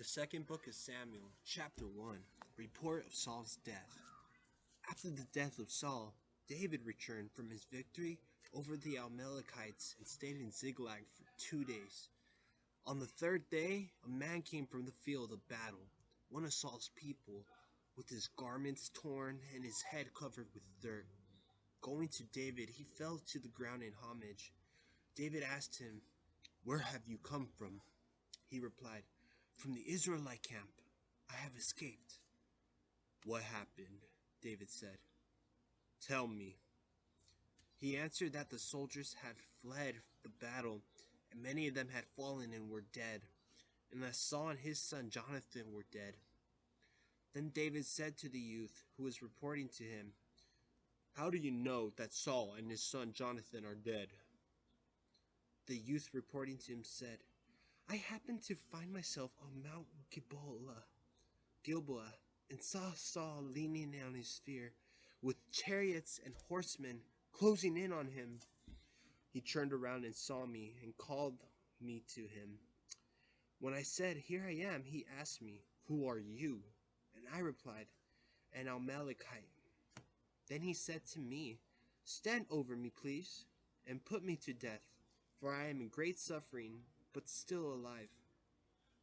second book of Samuel, chapter 1, report of Saul's death. After the death of Saul, David returned from his victory over the Amalekites and stayed in Ziklag for 2 days. On the third day, a man came from the field of battle, one of Saul's people, with his garments torn and his head covered with dirt. Going to David, he fell to the ground in homage. David asked him, "Where have you come from?" He replied, "From the Israelite camp. I have escaped." "What happened?" David said. "Tell me." He answered that the soldiers had fled the battle, and many of them had fallen and were dead, and that Saul and his son Jonathan were dead. Then David said to the youth who was reporting to him, "How do you know that Saul and his son Jonathan are dead?" The youth reporting to him said, "I happened to find myself on Mount Gilboa, and saw Saul leaning on his spear, with chariots and horsemen closing in on him. He turned around and saw me and called me to him. When I said, 'Here I am,' he asked me, 'Who are you?' And I replied, 'An Amalekite.' Then he said to me, 'Stand over me, please, and put me to death, for I am in great suffering, but still alive.'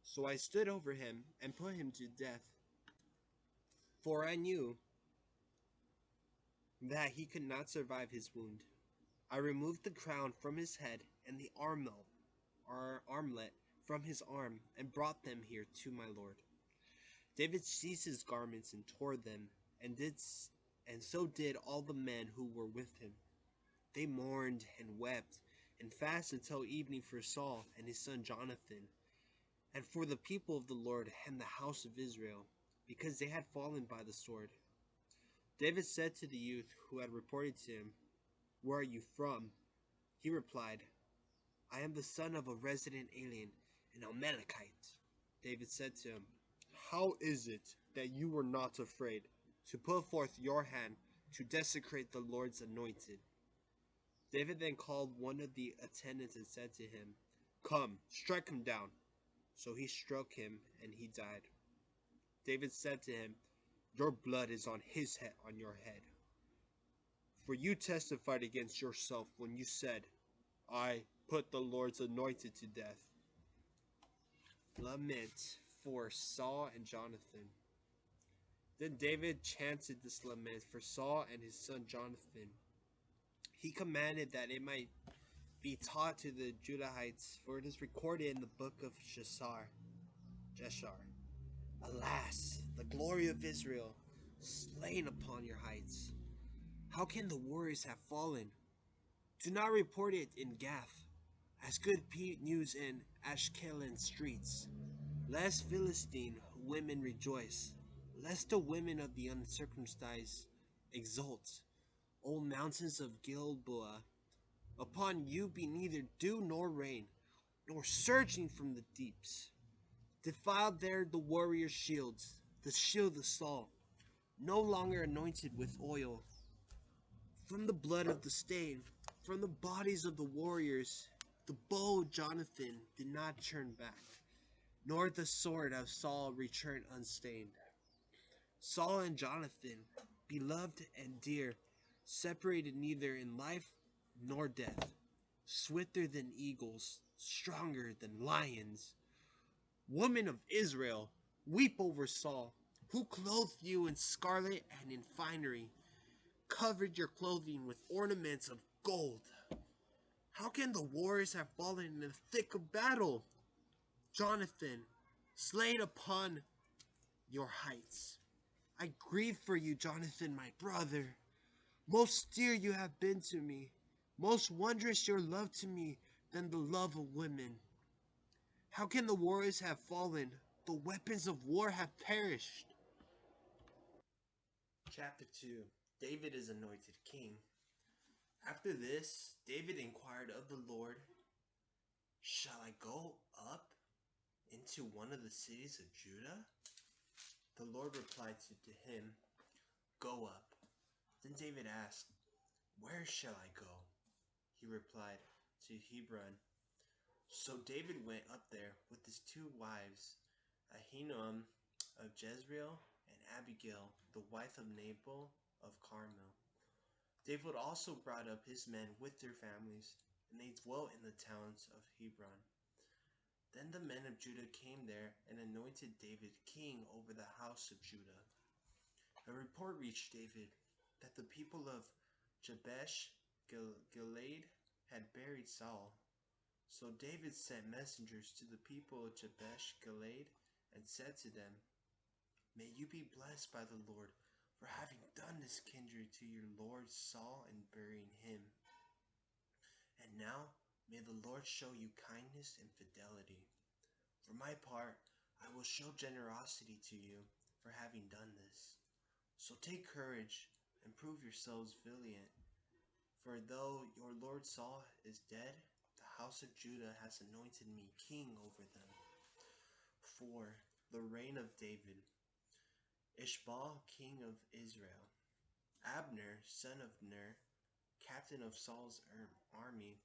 So I stood over him and put him to death, for I knew that he could not survive his wound. I removed the crown from his head and the armlet from his arm, and brought them here to my lord." David seized his garments and tore them, and so did all the men who were with him. They mourned and wept and fasted until evening for Saul and his son Jonathan, and for the people of the Lord and the house of Israel, because they had fallen by the sword. David said to the youth who had reported to him, "Where are you from?" He replied, "I am the son of a resident alien, an Amalekite." David said to him, "How is it that you were not afraid to put forth your hand to desecrate the Lord's anointed?" David then called one of the attendants and said to him, "Come, strike him down." So he struck him, and he died. David said to him, "Your blood is on your head. For you testified against yourself when you said, 'I put the Lord's anointed to death.'" Lament for Saul and Jonathan. Then David chanted this lament for Saul and his son Jonathan. He commanded that it might be taught to the Judahites, for it is recorded in the book of Jeshar. "Alas, the glory of Israel, slain upon your heights. How can the warriors have fallen? Do not report it in Gath, as good news in Ashkelon streets. Lest Philistine women rejoice, lest the women of the uncircumcised exult. O mountains of Gilboa, upon you be neither dew nor rain, nor surging from the deeps. Defiled there the warrior's shields, the shield of Saul, no longer anointed with oil. From the blood of the stain, from the bodies of the warriors, the bow of Jonathan did not turn back, nor the sword of Saul return unstained. Saul and Jonathan, beloved and dear, separated neither in life nor death, swifter than eagles, stronger than lions. Women of Israel, weep over Saul, who clothed you in scarlet and in finery, covered your clothing with ornaments of gold. How can the warriors have fallen in the thick of battle? Jonathan, slain upon your heights. I grieve for you, Jonathan, my brother. Most dear you have been to me, most wondrous your love to me than the love of women. How can the warriors have fallen? The weapons of war have perished." Chapter 2. David is anointed king. After this, David inquired of the Lord, "Shall I go up into one of the cities of Judah?" The Lord replied to him, "Go up." Then David asked, "Where shall I go?" He replied, "To Hebron." So David went up there with his 2 wives, Ahinoam of Jezreel, and Abigail, the wife of Nabal of Carmel. David also brought up his men with their families, and they dwelt in the towns of Hebron. Then the men of Judah came there and anointed David king over the house of Judah. A report reached David that the people of Jabesh Gilead had buried Saul. So David sent messengers to the people of Jabesh Gilead and said to them, "May you be blessed by the Lord for having done this kindred to your lord Saul and burying him. And now may the Lord show you kindness and fidelity. For my part, I will show generosity to you for having done this. So take courage and prove yourselves valiant. For though your lord Saul is dead, the house of Judah has anointed me king over them." 4. The reign of David. Ishmael, king of Israel. Abner, son of Ner, captain of Saul's army,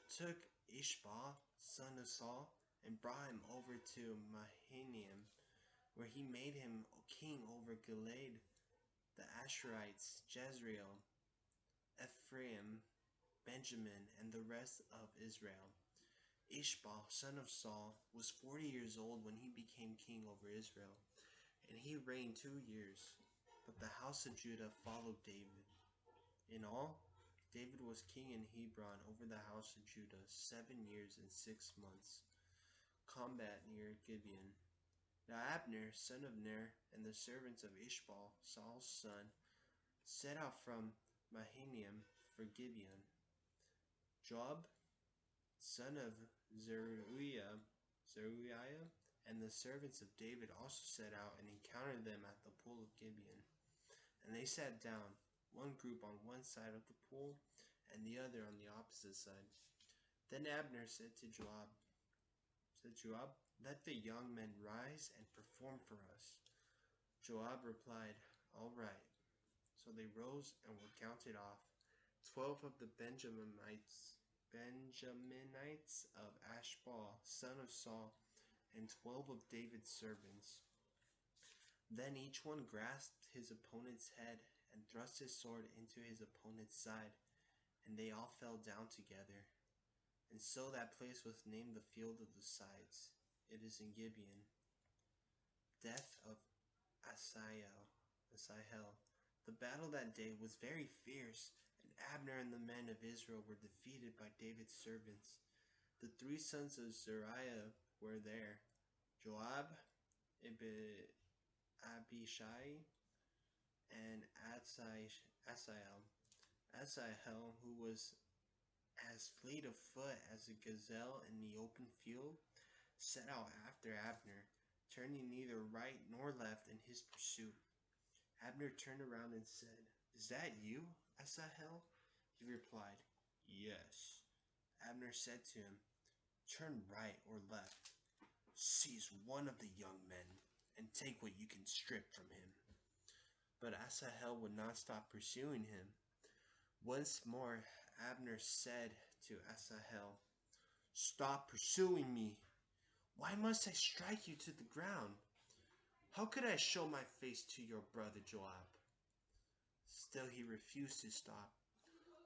took Ishmael, son of Saul, and brought him over to Mahanaim, where he made him king over Gilead, the Asherites, Jezreel, Ephraim, Benjamin, and the rest of Israel. Ishmael, son of Saul, was 40 years old when he became king over Israel, and he reigned 2 years. But the house of Judah followed David. In all, David was king in Hebron over the house of Judah 7 years and 6 months. Combat near Gibeon. Now Abner, son of Ner, and the servants of Ishmael, Saul's son, set out from Mahanaim for Gibeon. Joab, son of Zeruiah, and the servants of David also set out and encountered them at the pool of Gibeon. And they sat down, one group on one side of the pool, and the other on the opposite side. Then Abner said to Joab, "Let the young men rise and perform for us." Joab replied, "All right." So they rose and were counted off, 12 of the Benjaminites of Ashbal, son of Saul, and 12 of David's servants. Then each one grasped his opponent's head and thrust his sword into his opponent's side, and they all fell down together. And so that place was named the Field of the Sides. It is in Gibeon. Death of Asahel. The battle that day was very fierce, and Abner and the men of Israel were defeated by David's servants. The 3 sons of Zeruiah were there: Joab, Abishai, and Asahel. Asahel, who was as fleet of foot as a gazelle in the open field, set out after Abner, turning neither right nor left in his pursuit. Abner turned around and said, "Is that you, Asahel?" He replied, "Yes." Abner said to him, "Turn right or left. Seize one of the young men and take what you can strip from him." But Asahel would not stop pursuing him. Once more Abner said to Asahel, "Stop pursuing me. Why must I strike you to the ground? How could I show my face to your brother Joab?" Still he refused to stop.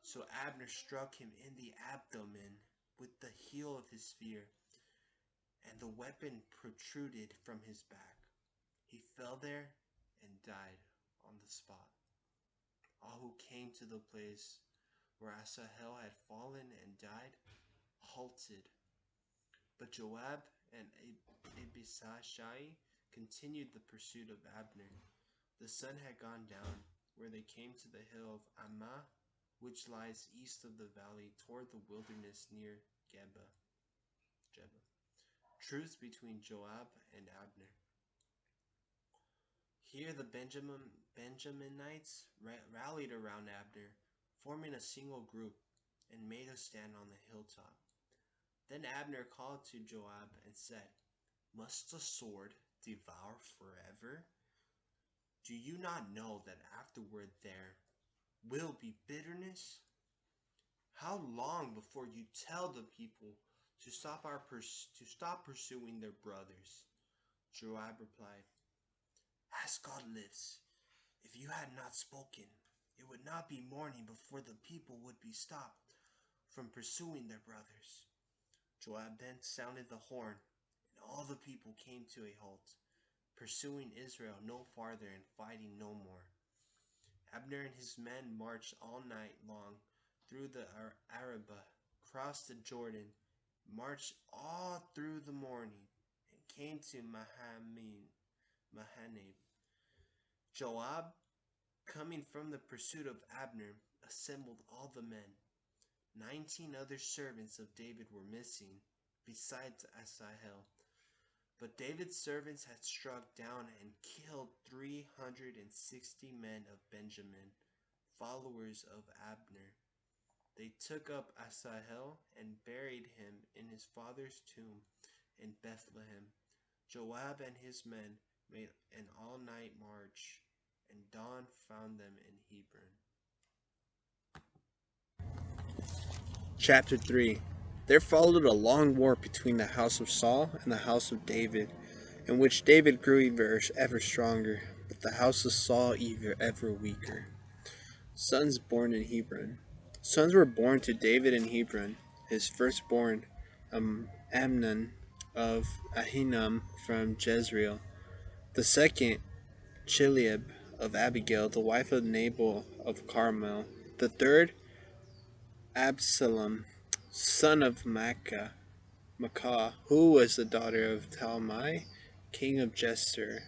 So Abner struck him in the abdomen with the heel of his spear, and the weapon protruded from his back. He fell there and died on the spot. All who came to the place where Asahel had fallen and died halted. But Joab and Abishai continued the pursuit of Abner. The sun had gone down where they came to the hill of Amman, which lies east of the valley toward the wilderness near Geba. Truce between Joab and Abner. Here the Benjaminites rallied around Abner, forming a single group, and made a stand on the hilltop. Then Abner called to Joab and said, "Must the sword devour forever? Do you not know that afterward there will be bitterness? How long before you tell the people to stop pursuing their brothers? Joab replied, "As God lives, if you had not spoken, it would not be morning before the people would be stopped from pursuing their brothers." Joab then sounded the horn, and all the people came to a halt, pursuing Israel no farther and fighting no more. Abner and his men marched all night long through the Arabah, crossed the Jordan, marched all through the morning, and came to Mahanaim. Joab, coming from the pursuit of Abner, assembled all the men. 19 other servants of David were missing, besides Asahel. But David's servants had struck down and killed 360 men of Benjamin, followers of Abner. They took up Asahel and buried him in his father's tomb in Bethlehem. Joab and his men made an all-night march, and dawn found them in Hebron. Chapter 3. There followed a long war between the house of Saul and the house of David, in which David grew ever stronger, but the house of Saul ever weaker. Sons born in Hebron. Sons were born to David in Hebron. His firstborn, Amnon of Ahinoam from Jezreel. The second, Chileab of Abigail, the wife of Nabal of Carmel. The third, Absalom, son of Maacah, who was the daughter of Talmai, king of Jeshur.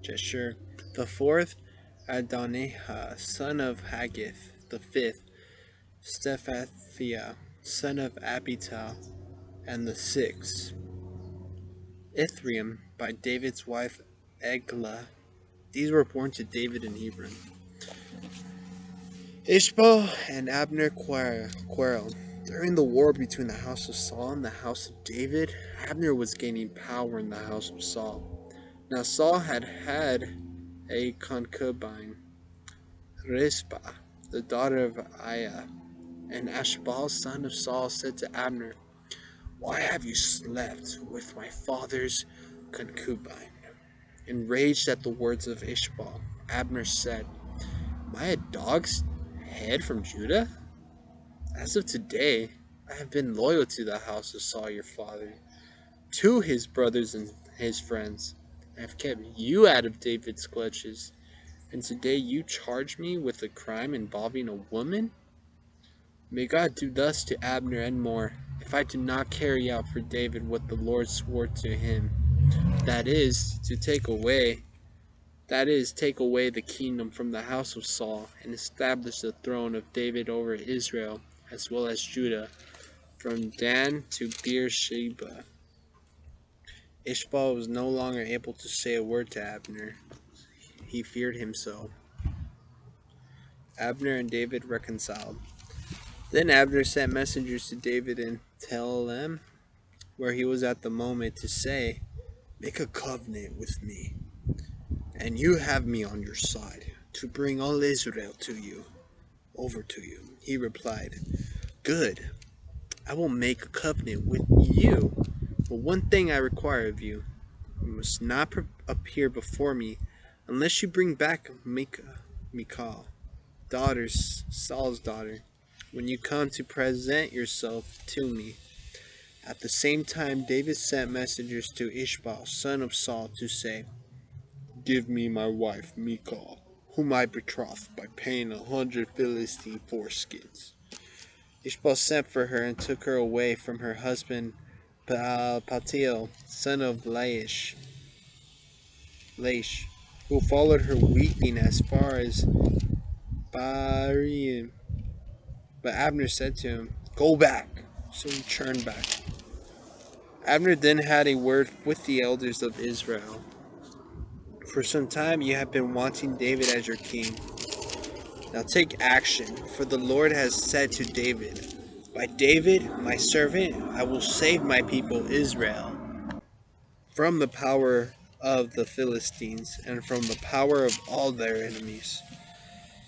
The fourth, Adonijah, son of Haggith. The fifth, Stephathiah, son of Abital. And the sixth, Ithream, by David's wife Eglah. These were born to David in Hebron. Ishmael and Abner quarreled. During the war between the house of Saul and the house of David, Abner was gaining power in the house of Saul. Now Saul had a concubine, Rizpah, the daughter of Aiah, and Ashbal, son of Saul, said to Abner, "Why have you slept with my father's concubine?" Enraged at the words of Ishbal, Abner said, "Am I a dog's head from Judah? As of today, I have been loyal to the house of Saul your father, to his brothers and his friends. I have kept you out of David's clutches, and today you charge me with a crime involving a woman? May God do thus to Abner and more, if I do not carry out for David what the Lord swore to him, that is, take away the kingdom from the house of Saul, and establish the throne of David over Israel, as well as Judah, from Dan to Beersheba." Ishmael was no longer able to say a word to Abner. He feared him so. Abner and David reconciled. Then Abner sent messengers to David in Tel, where he was at the moment, to say, "Make a covenant with me, and you have me on your side, to bring all Israel over to you." He replied, "Good, I will make a covenant with you, but one thing I require of you. You must not appear before me unless you bring back Michal, Saul's daughter, when you come to present yourself to me." At the same time, David sent messengers to Ishmael, son of Saul, to say, "Give me my wife Michal, whom I betrothed by paying 100 Philistine foreskins." Ishmael sent for her and took her away from her husband Paltiel, son of Laish, who followed her weeping as far as Barim. But Abner said to him, "Go back." So he turned back. Abner then had a word with the elders of Israel. "For some time you have been wanting David as your king. Now take action, for the Lord has said to David, 'By David, my servant, I will save my people Israel from the power of the Philistines and from the power of all their enemies.'"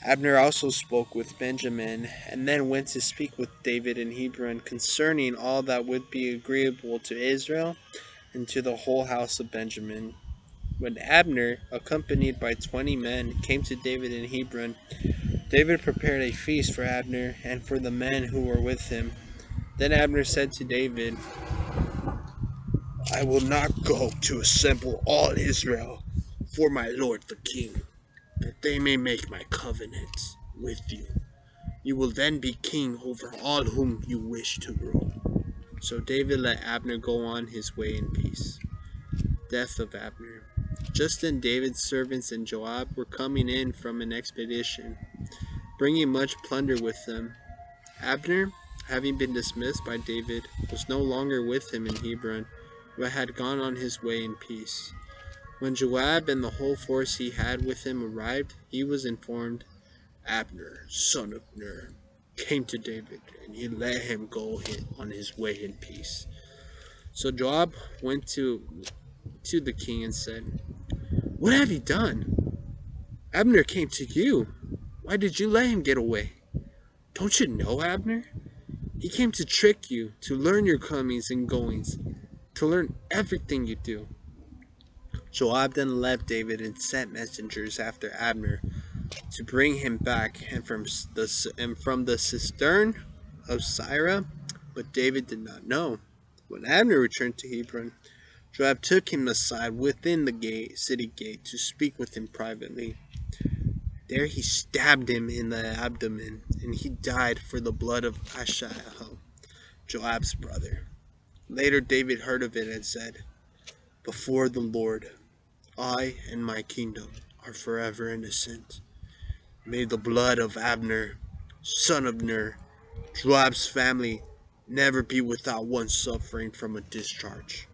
Abner also spoke with Benjamin, and then went to speak with David in Hebron concerning all that would be agreeable to Israel and to the whole house of Benjamin. When Abner, accompanied by 20 men, came to David in Hebron, David prepared a feast for Abner and for the men who were with him. Then Abner said to David, I will not go to assemble all Israel for my lord the king, that they may make my covenant with you. You will then be king over all whom you wish to rule. So David let Abner go on his way in peace. Death of Abner. Just then David's servants and Joab were coming in from an expedition, bringing much plunder with them. Abner, having been dismissed by David, was no longer with him in Hebron, but had gone on his way in peace. When Joab and the whole force he had with him arrived, he was informed, Abner, son of Ner, came to David, and he let him go on his way in peace. So Joab went to the king and said, What have you done? Abner came to you. Why did you let him get away? Don't you know Abner? He came to trick you, to learn your comings and goings, to learn everything you do. Joab then left David and sent messengers after Abner to bring him back and from the cistern of Sirah, but David did not know. When Abner returned to Hebron, Joab took him aside within the city gate to speak with him privately. There he stabbed him in the abdomen, and he died for the blood of Asahel, Joab's brother. Later David heard of it and said, Before the Lord, I and my kingdom are forever innocent. May the blood of Abner, son of Ner, Joab's family, never be without one suffering from a discharge,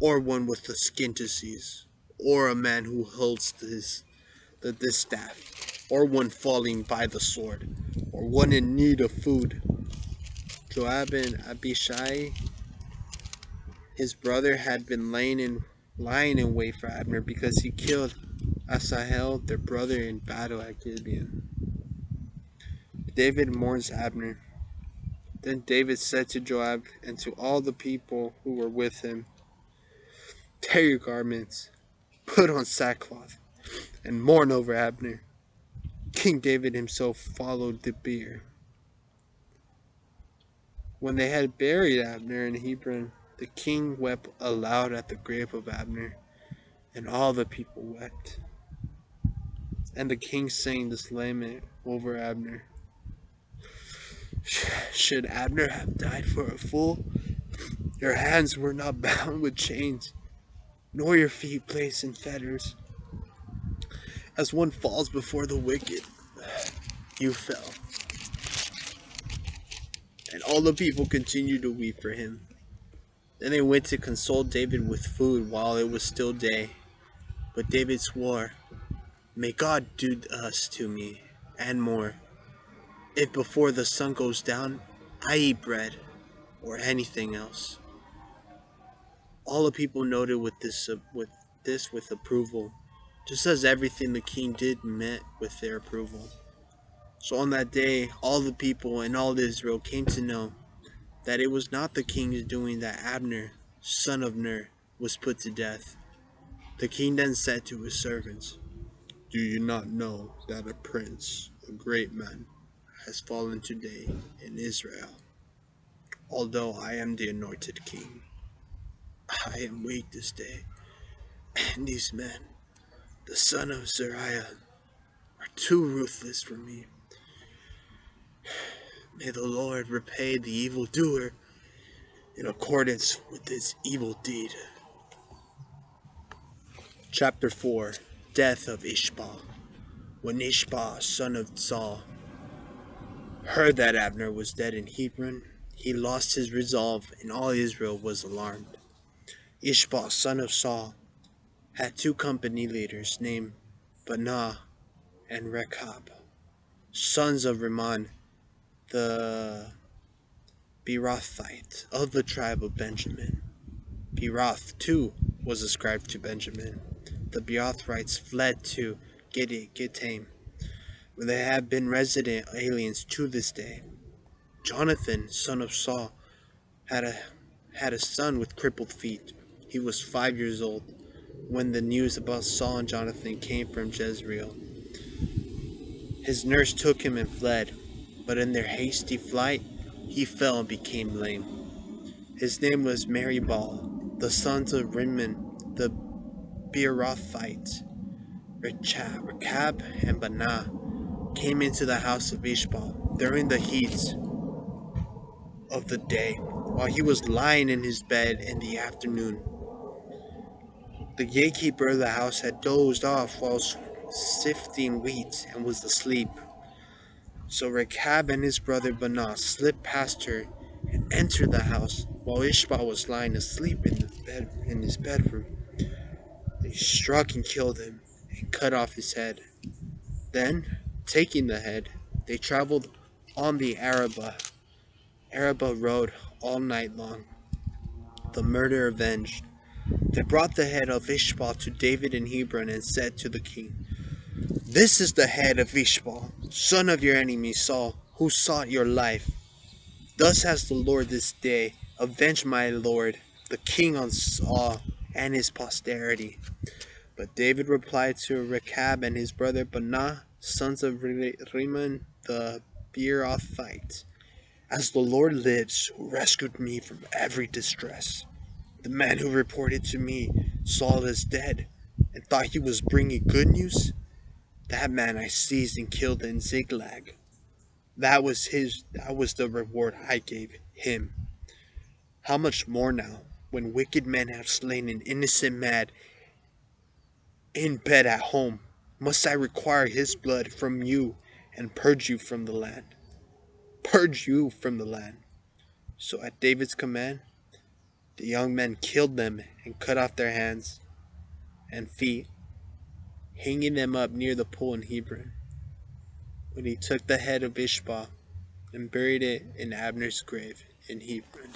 or one with a skin disease, or a man who holds this staff, or one falling by the sword, or one in need of food. Joab and Abishai, his brother, had been lying in wait for Abner because he killed Asahel, their brother, in battle at Gibeon. David mourns Abner. Then David said to Joab and to all the people who were with him, Tear your garments, put on sackcloth, and mourn over Abner. King David himself followed the bier. When they had buried Abner in Hebron, the king wept aloud at the grave of Abner, and all the people wept. And the king sang this lament over Abner. Should Abner have died for a fool? Your hands were not bound with chains, nor your feet placed in fetters. As one falls before the wicked, you fell. And all the people continued to weep for him. Then they went to console David with food while it was still day. But David swore, May God do thus to me, and more, if before the sun goes down, I eat bread, or anything else. All the people noted with approval, just as everything the king did met with their approval. So on that day, all the people and all Israel came to know that it was not the king's doing that Abner, son of Ner, was put to death. The king then said to his servants, Do you not know that a prince, a great man, has fallen today in Israel? Although I am the anointed king, I am weak this day, and these men, the son of Zeruiah, are too ruthless for me. May the Lord repay the evildoer in accordance with his evil deed. Chapter 4. Death of Ishmael. When Ishmael, son of Saul, heard that Abner was dead in Hebron, he lost his resolve, and all Israel was alarmed. Ishmael, son of Saul, had two company leaders named Baanah and Rechab, sons of Rimmon the Beerothite of the tribe of Benjamin. Beeroth, too, was ascribed to Benjamin. The Beerothites fled to Gittaim, where they have been resident aliens to this day. Jonathan, son of Saul, had a son with crippled feet. He was 5 years old when the news about Saul and Jonathan came from Jezreel. His nurse took him and fled, but in their hasty flight, he fell and became lame. His name was Meribal. The sons of Rimmon, the Beerothite, Rechab and Baanah, came into the house of Ishmael during the heat of the day, while he was lying in his bed in the afternoon. The gatekeeper of the house had dozed off while sifting wheat and was asleep. So Rechab and his brother Baanah slipped past her and entered the house while Ishmael was lying asleep in his bedroom. They struck and killed him and cut off his head. Then, taking the head, they traveled on the Arabah road all night long, the murder avenged. They brought the head of Ishmael to David in Hebron and said to the king, "This is the head of Ishmael, son of your enemy Saul, who sought your life. Thus has the Lord this day avenged my lord, the king, on Saul and his posterity." But David replied to Rechab and his brother Baanah, sons of Rimmon the Beerothite, "As the Lord lives, who rescued me from every distress, the man who reported to me, Saul is dead, and thought he was bringing good news, that man I seized and killed in Ziklag. That was the reward I gave him. How much more now, when wicked men have slain an innocent man in bed at home, must I require his blood from you and purge you from the land? Purge you from the land." So at David's command, the young men killed them and cut off their hands and feet, hanging them up near the pool in Hebron. When he took the head of Ishmael and buried it in Abner's grave in Hebron.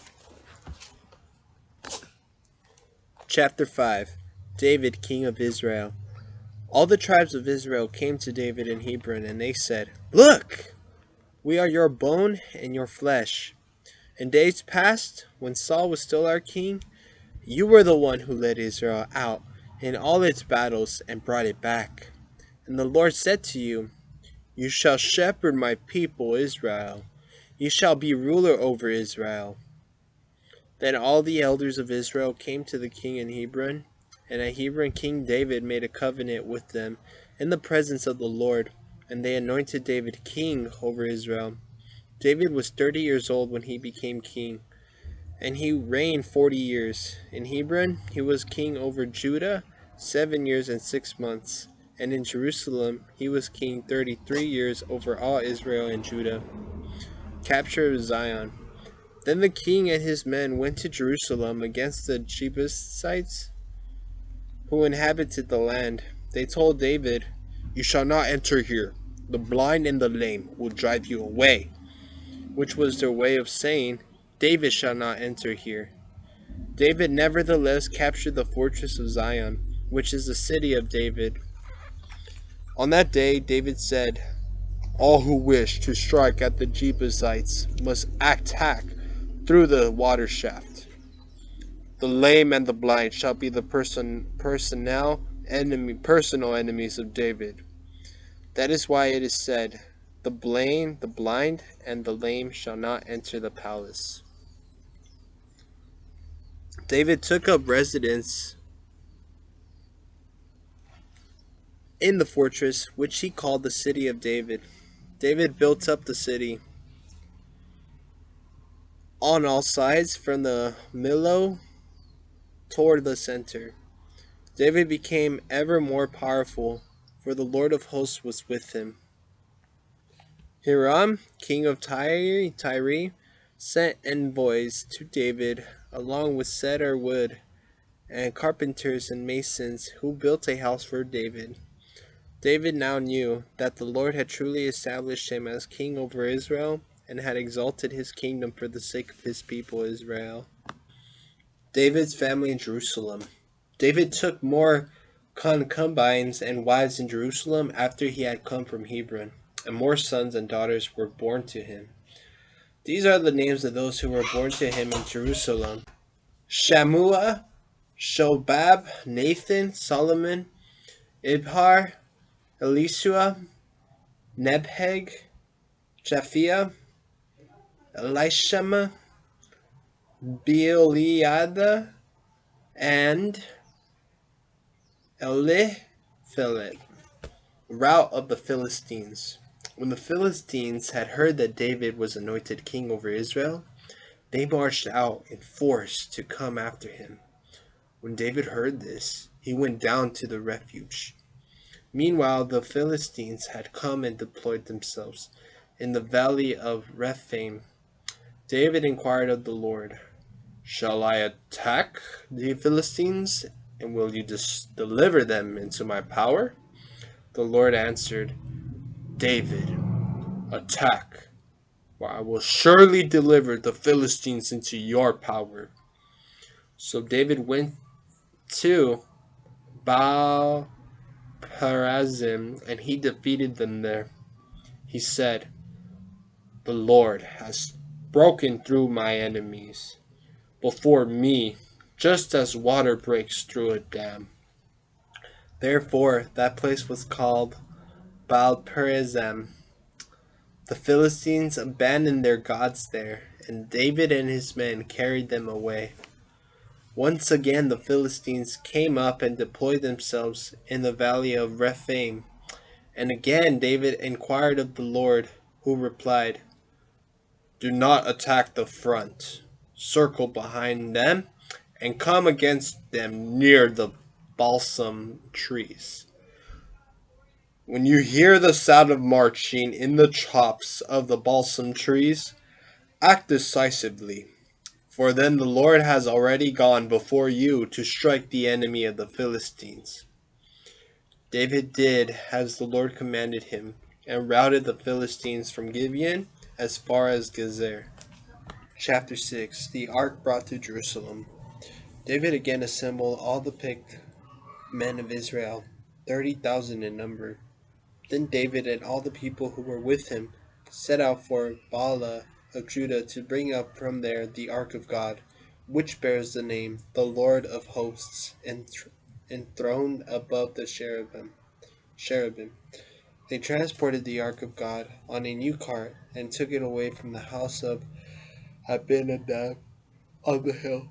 Chapter 5. David, king of Israel. All the tribes of Israel came to David in Hebron, and they said, "Look, we are your bone and your flesh. In days past, when Saul was still our king, you were the one who led Israel out in all its battles and brought it back. And the Lord said to you, 'You shall shepherd my people Israel. You shall be ruler over Israel.'" Then all the elders of Israel came to the king in Hebron, and at Hebron King David made a covenant with them in the presence of the Lord, and they anointed David king over Israel. David was 30 years old when he became king, and he reigned 40 years. In Hebron he was king over Judah 7 years and 6 months, and in Jerusalem he was king 33 years over all Israel and Judah. Capture of Zion. Then the king and his men went to Jerusalem against the Jebusites who inhabited the land. They told David, "You shall not enter here. The blind and the lame will drive you away," which was their way of saying, "David shall not enter here." David nevertheless captured the fortress of Zion, which is the city of David. On that day David said, "All who wish to strike at the Jebusites must attack through the water shaft. The lame and the blind shall be the personal enemies of David. That is why it is said, the blind, and the lame shall not enter the palace." David took up residence in the fortress, which he called the city of David. David built up the city on all sides from the Millo toward the center. David became ever more powerful, for the Lord of hosts was with him. Hiram, king of Tyre, sent envoys to David along with cedar wood and carpenters and masons who built a house for David. David now knew that the Lord had truly established him as king over Israel and had exalted his kingdom for the sake of his people Israel. David's family in Jerusalem. David took more concubines and wives in Jerusalem after he had come from Hebron, and more sons and daughters were born to him. These are the names of those who were born to him in Jerusalem: Shammua, Shobab, Nathan, Solomon, Ibhar, Elishua, Nebheg, Japhia, Elishama, Beeliada, and Eliphelet. Rout of the Philistines. When the Philistines had heard that David was anointed king over Israel, they marched out in force to come after him. When David heard this, he went down to the refuge. Meanwhile, the Philistines had come and deployed themselves in the valley of Rephaim. David inquired of the Lord, "Shall I attack the Philistines, and will you deliver them into my power?" The Lord answered, "David, attack, for I will surely deliver the Philistines into your power." So David went to Baal Perazim, and he defeated them there. He said, "The Lord has broken through my enemies before me, just as water breaks through a dam." Therefore that place was called Baal Perazim. The Philistines abandoned their gods there, and David and his men carried them away. Once again the Philistines came up and deployed themselves in the valley of Rephaim. And again David inquired of the Lord, who replied, "Do not attack the front. Circle behind them and come against them near the balsam trees. When you hear the sound of marching in the tops of the balsam trees, act decisively, for then the Lord has already gone before you to strike the enemy of the Philistines." David did as the Lord commanded him, and routed the Philistines from Gibeon as far as Gezer. Chapter 6. The Ark brought to Jerusalem. David again assembled all the picked men of Israel, 30,000 in number. Then David and all the people who were with him set out for Baalah of Judah to bring up from there the Ark of God, which bears the name, "The Lord of Hosts," enthroned above the cherubim. They transported the Ark of God on a new cart and took it away from the house of Abinadab on the hill.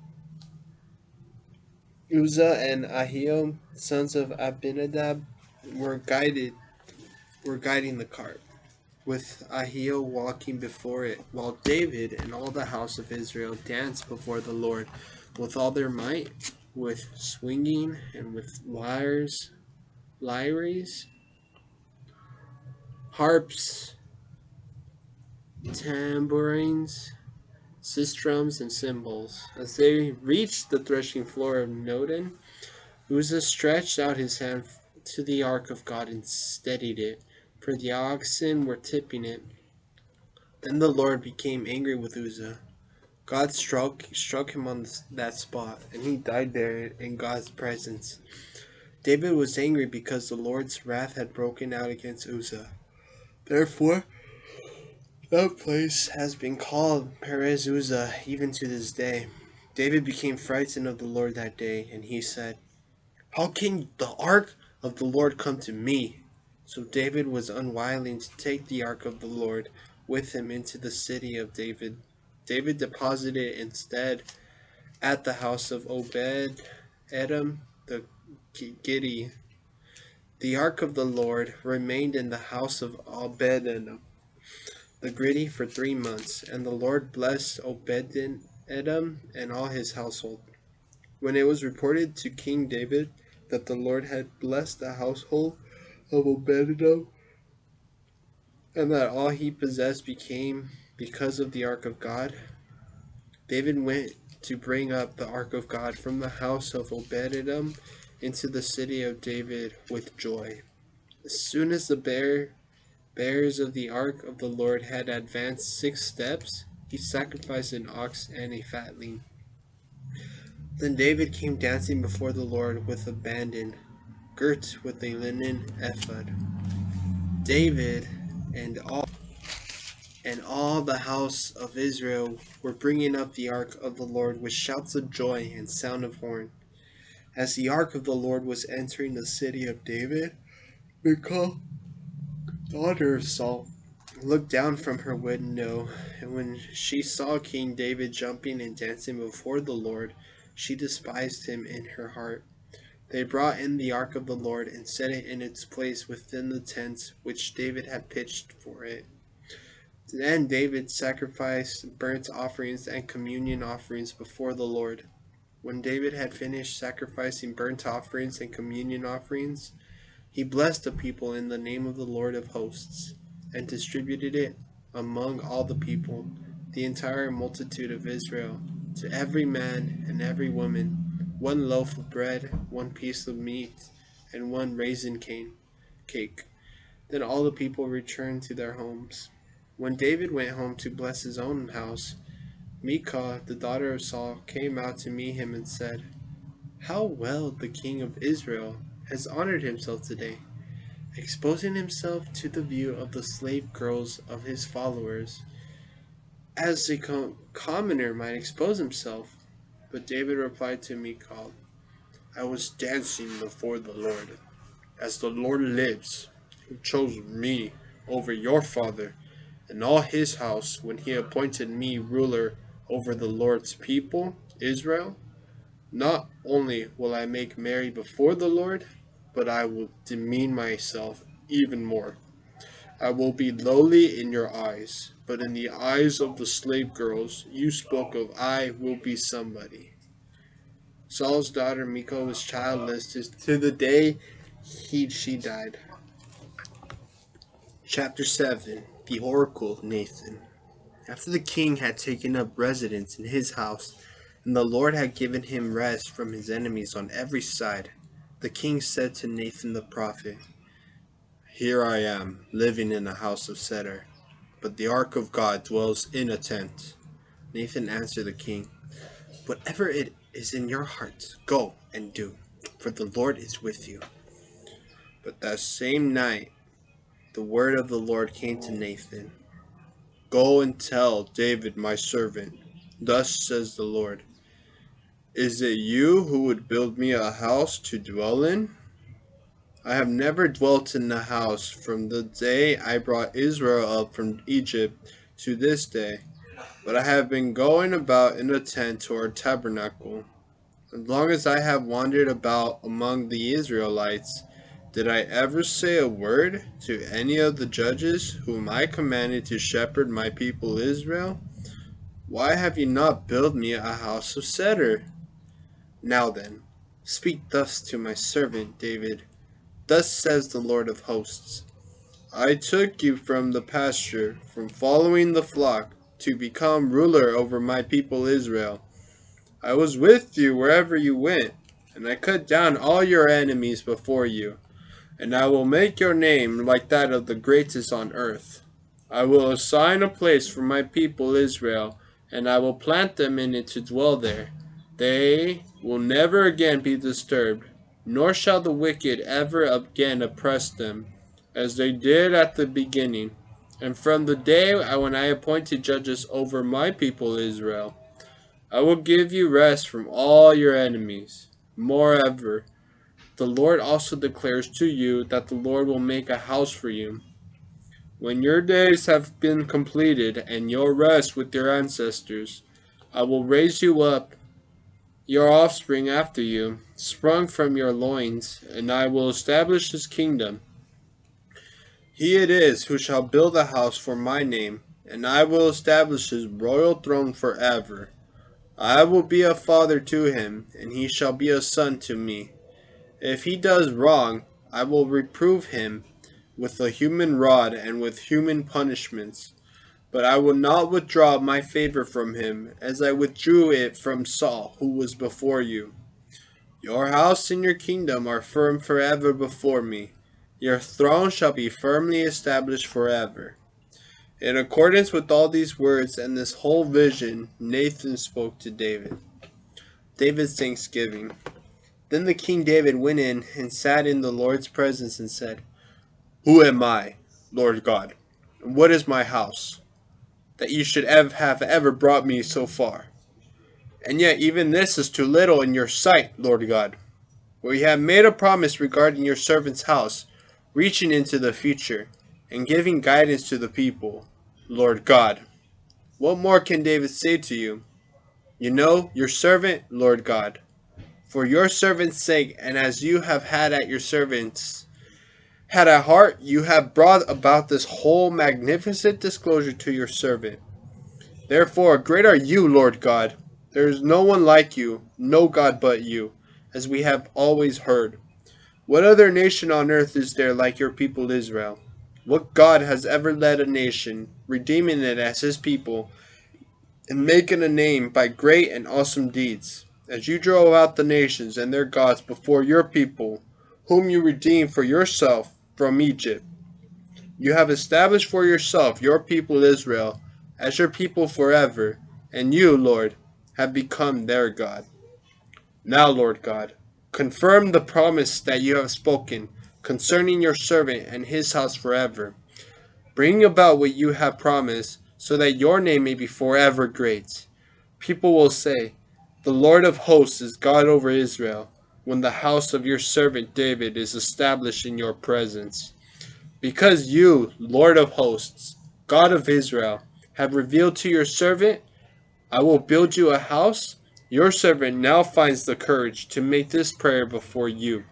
Uzzah and Ahio, sons of Abinadab, were guiding the cart, with Ahio walking before it, while David and all the house of Israel danced before the Lord with all their might, with swinging and with lyres, harps, tambourines, sistrums, and cymbals. As they reached the threshing floor of Nodin, Uzzah stretched out his hand to the ark of God and steadied it, for the oxen were tipping it. Then the Lord became angry with Uzzah. God struck him on that spot, and he died there in God's presence. David was angry because the Lord's wrath had broken out against Uzzah. Therefore, that place has been called Perez Uzzah even to this day. David became frightened of the Lord that day, and he said, "How can the ark of the Lord come to me?" So David was unwilling to take the ark of the Lord with him into the city of David. David deposited it instead at the house of Obed Edom the Gittite. The ark of the Lord remained in the house of Obed Edom the Gittite for 3 months, and the Lord blessed Obed Edom and all his household. When it was reported to King David that the Lord had blessed the household of Obed-Edom, and that all he possessed became because of the ark of God, David went to bring up the ark of God from the house of Obed-Edom into the city of David with joy. As soon as the bearers of the ark of the Lord had advanced 6 steps, he sacrificed an ox and a fatling. Then David came dancing before the Lord with abandon, girt with a linen ephod. David and all the house of Israel were bringing up the ark of the Lord with shouts of joy and sound of horn. As the ark of the Lord was entering the city of David, Michal, daughter of Saul, looked down from her window, and when she saw King David jumping and dancing before the Lord, she despised him in her heart. They brought in the ark of the Lord and set it in its place within the tent which David had pitched for it. Then David sacrificed burnt offerings and communion offerings before the Lord. When David had finished sacrificing burnt offerings and communion offerings, he blessed the people in the name of the Lord of hosts, and distributed it among all the people, the entire multitude of Israel, to every man and every woman, one loaf of bread, one piece of meat, and one raisin cake. Then all the people returned to their homes. When David went home to bless his own house, Michal, the daughter of Saul, came out to meet him and said, "How well the king of Israel has honored himself today, exposing himself to the view of the slave girls of his followers, as a commoner might expose himself." But David replied to Michal, "I was dancing before the Lord, as the Lord lives, who chose me over your father and all his house when he appointed me ruler over the Lord's people, Israel. Not only will I make merry before the Lord, but I will demean myself even more. I will be lowly in your eyes, but in the eyes of the slave girls you spoke of I will be somebody." Saul's daughter Michal was childless to the day she died. Chapter 7. The Oracle of Nathan. After the king had taken up residence in his house, and the Lord had given him rest from his enemies on every side, the king said to Nathan the prophet, "Here I am, living in a house of cedar, but the ark of God dwells in a tent." Nathan answered the king, "Whatever it is in your heart, go and do, for the Lord is with you." But that same night the word of the Lord came to Nathan, "Go and tell David my servant, thus says the Lord, is it you who would build me a house to dwell in? I have never dwelt in a house from the day I brought Israel up from Egypt to this day, but I have been going about in a tent or a tabernacle. As long as I have wandered about among the Israelites, did I ever say a word to any of the judges whom I commanded to shepherd my people Israel? Why have you not built me a house of cedar? Now then, speak thus to my servant David. Thus says the Lord of hosts, I took you from the pasture, from following the flock, to become ruler over my people Israel. I was with you wherever you went, and I cut down all your enemies before you, and I will make your name like that of the greatest on earth. I will assign a place for my people Israel, and I will plant them in it to dwell there. They will never again be disturbed, nor shall the wicked ever again oppress them, as they did at the beginning, and from the day when I appointed judges over my people Israel. I will give you rest from all your enemies. Moreover, the Lord also declares to you that the Lord will make a house for you. When your days have been completed and your rest with your ancestors, I will raise you up, your offspring after you, sprung from your loins, and I will establish his kingdom. He it is who shall build a house for my name, and I will establish his royal throne forever. I will be a father to him, and he shall be a son to me. If he does wrong, I will reprove him with a human rod and with human punishments. But I will not withdraw my favor from him, as I withdrew it from Saul, who was before you. Your house and your kingdom are firm forever before me. Your throne shall be firmly established forever. In accordance with all these words and this whole vision, Nathan spoke to David. David's thanksgiving. Then the king David went in and sat in the Lord's presence and said, Who am I, Lord God? And what is my house, that you should have ever brought me so far? And yet even this is too little in your sight, Lord God. where you have made a promise regarding your servant's house, reaching into the future, and giving guidance to the people, Lord God. What more can David say to you? You know, your servant, Lord God. For your servant's sake, and as you have had at your servants, had at heart, you have brought about this whole magnificent disclosure to your servant. Therefore, great are you, Lord God. There is no one like you, no God but you, as we have always heard. What other nation on earth is there like your people Israel? What God has ever led a nation, redeeming it as his people, and making a name by great and awesome deeds, as you drove out the nations and their gods before your people, whom you redeemed for yourself from Egypt? You have established for yourself your people Israel as your people forever, and you, Lord, have become their God. Now, Lord God, confirm the promise that you have spoken concerning your servant and his house forever. Bring about what you have promised, so that your name may be forever great. People will say, the Lord of hosts is God over Israel, when the house of your servant David is established in your presence. Because you, Lord of hosts, God of Israel, have revealed to your servant, I will build you a house. Your servant now finds the courage to make this prayer before you.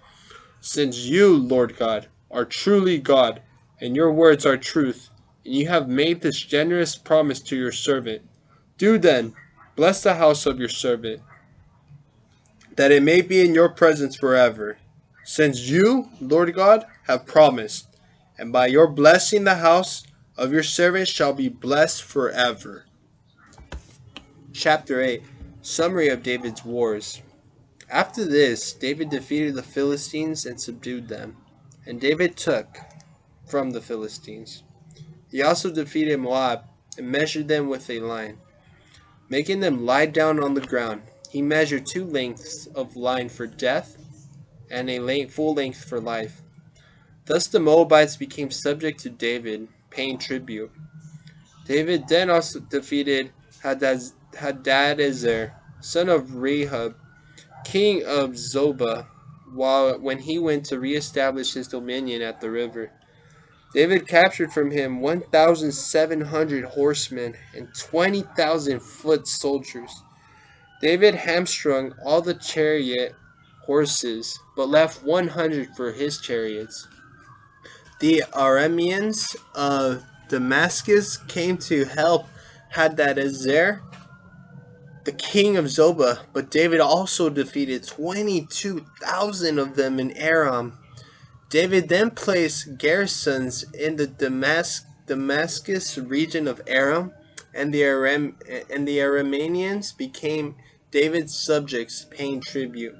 Since you, Lord God, are truly God, and your words are truth, and you have made this generous promise to your servant, do then, bless the house of your servant, that it may be in your presence forever. Since you, Lord God, have promised, and by your blessing the house of your servant shall be blessed forever. Chapter 8. Summary of David's wars. After this, David defeated the Philistines and subdued them, and David took from the Philistines. He also defeated Moab and measured them with a line, making them lie down on the ground. He measured 2 lengths of line for death and a full length for life. Thus the Moabites became subject to David, paying tribute. David then also defeated Hadadezer, son of Rehab, king of Zobah, when he went to re-establish his dominion at the river. David captured from him 1,700 horsemen and 20,000 foot soldiers. David hamstrung all the chariot horses, but left 100 for his chariots. The Arameans of Damascus came to help Hadadezer, the king of Zobah, but David also defeated 22,000 of them in Aram. David then placed garrisons in the Damascus region of Aram, and the Arameans became David's subjects, paying tribute.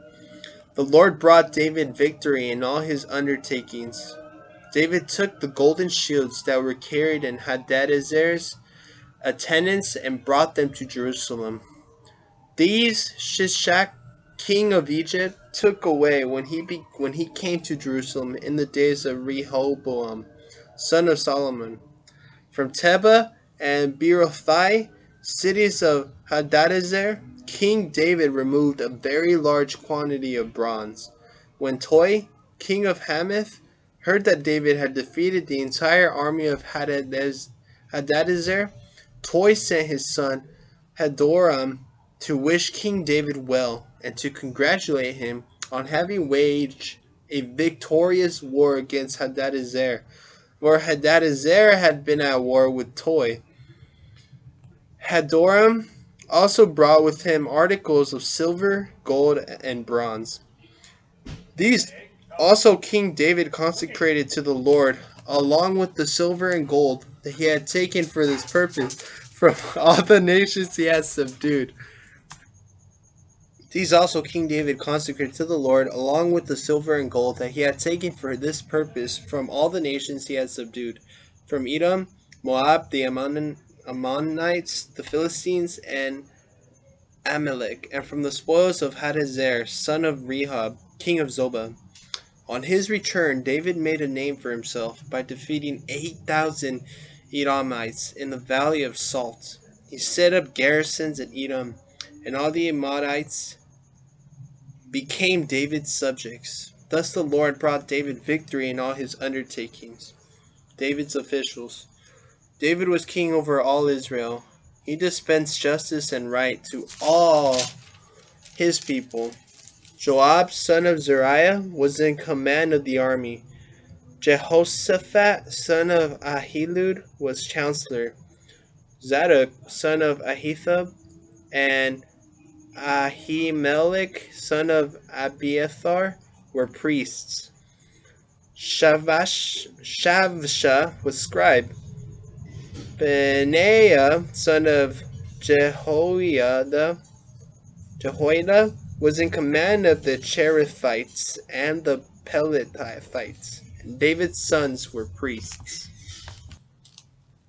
The Lord brought David victory in all his undertakings. David took the golden shields that were carried in Hadadezer's attendants and brought them to Jerusalem. These Shishak, king of Egypt, took away when he came to Jerusalem in the days of Rehoboam, son of Solomon. From Teba and Berothai, cities of Hadadezer, King David removed a very large quantity of bronze. When Toi, king of Hamath, heard that David had defeated the entire army of Hadadezer, Toi sent his son Hadoram to wish King David well and to congratulate him on having waged a victorious war against Hadadezer, for Hadadezer had been at war with Toi. Hadoram also brought with him articles of silver, gold, and bronze. These also King David consecrated to the Lord, along with the silver and gold that he had taken for this purpose from all the nations he had subdued. These also King David consecrated to the Lord, along with the silver and gold that he had taken for this purpose from all the nations he had subdued, from Edom, Moab, the Ammonites, the Philistines, and Amalek, and from the spoils of Hadazer, son of Rehab, king of Zobah. On his return, David made a name for himself by defeating 8,000 Edomites in the valley of Salt. He set up garrisons in Edom, and all the Ammonites became David's subjects. Thus the Lord brought David victory in all his undertakings. David's officials. David was king over all Israel. He dispensed justice and right to all his people. Joab, son of Zeruiah, was in command of the army. Jehoshaphat, son of Ahilud, was counselor. Zadok, son of Ahithob, and Ahimelech, son of Abiathar, were priests. Shavsha was scribe. Benaiah, son of Jehoiada, was in command of the Cherethites and the Pelethites. And David's sons were priests.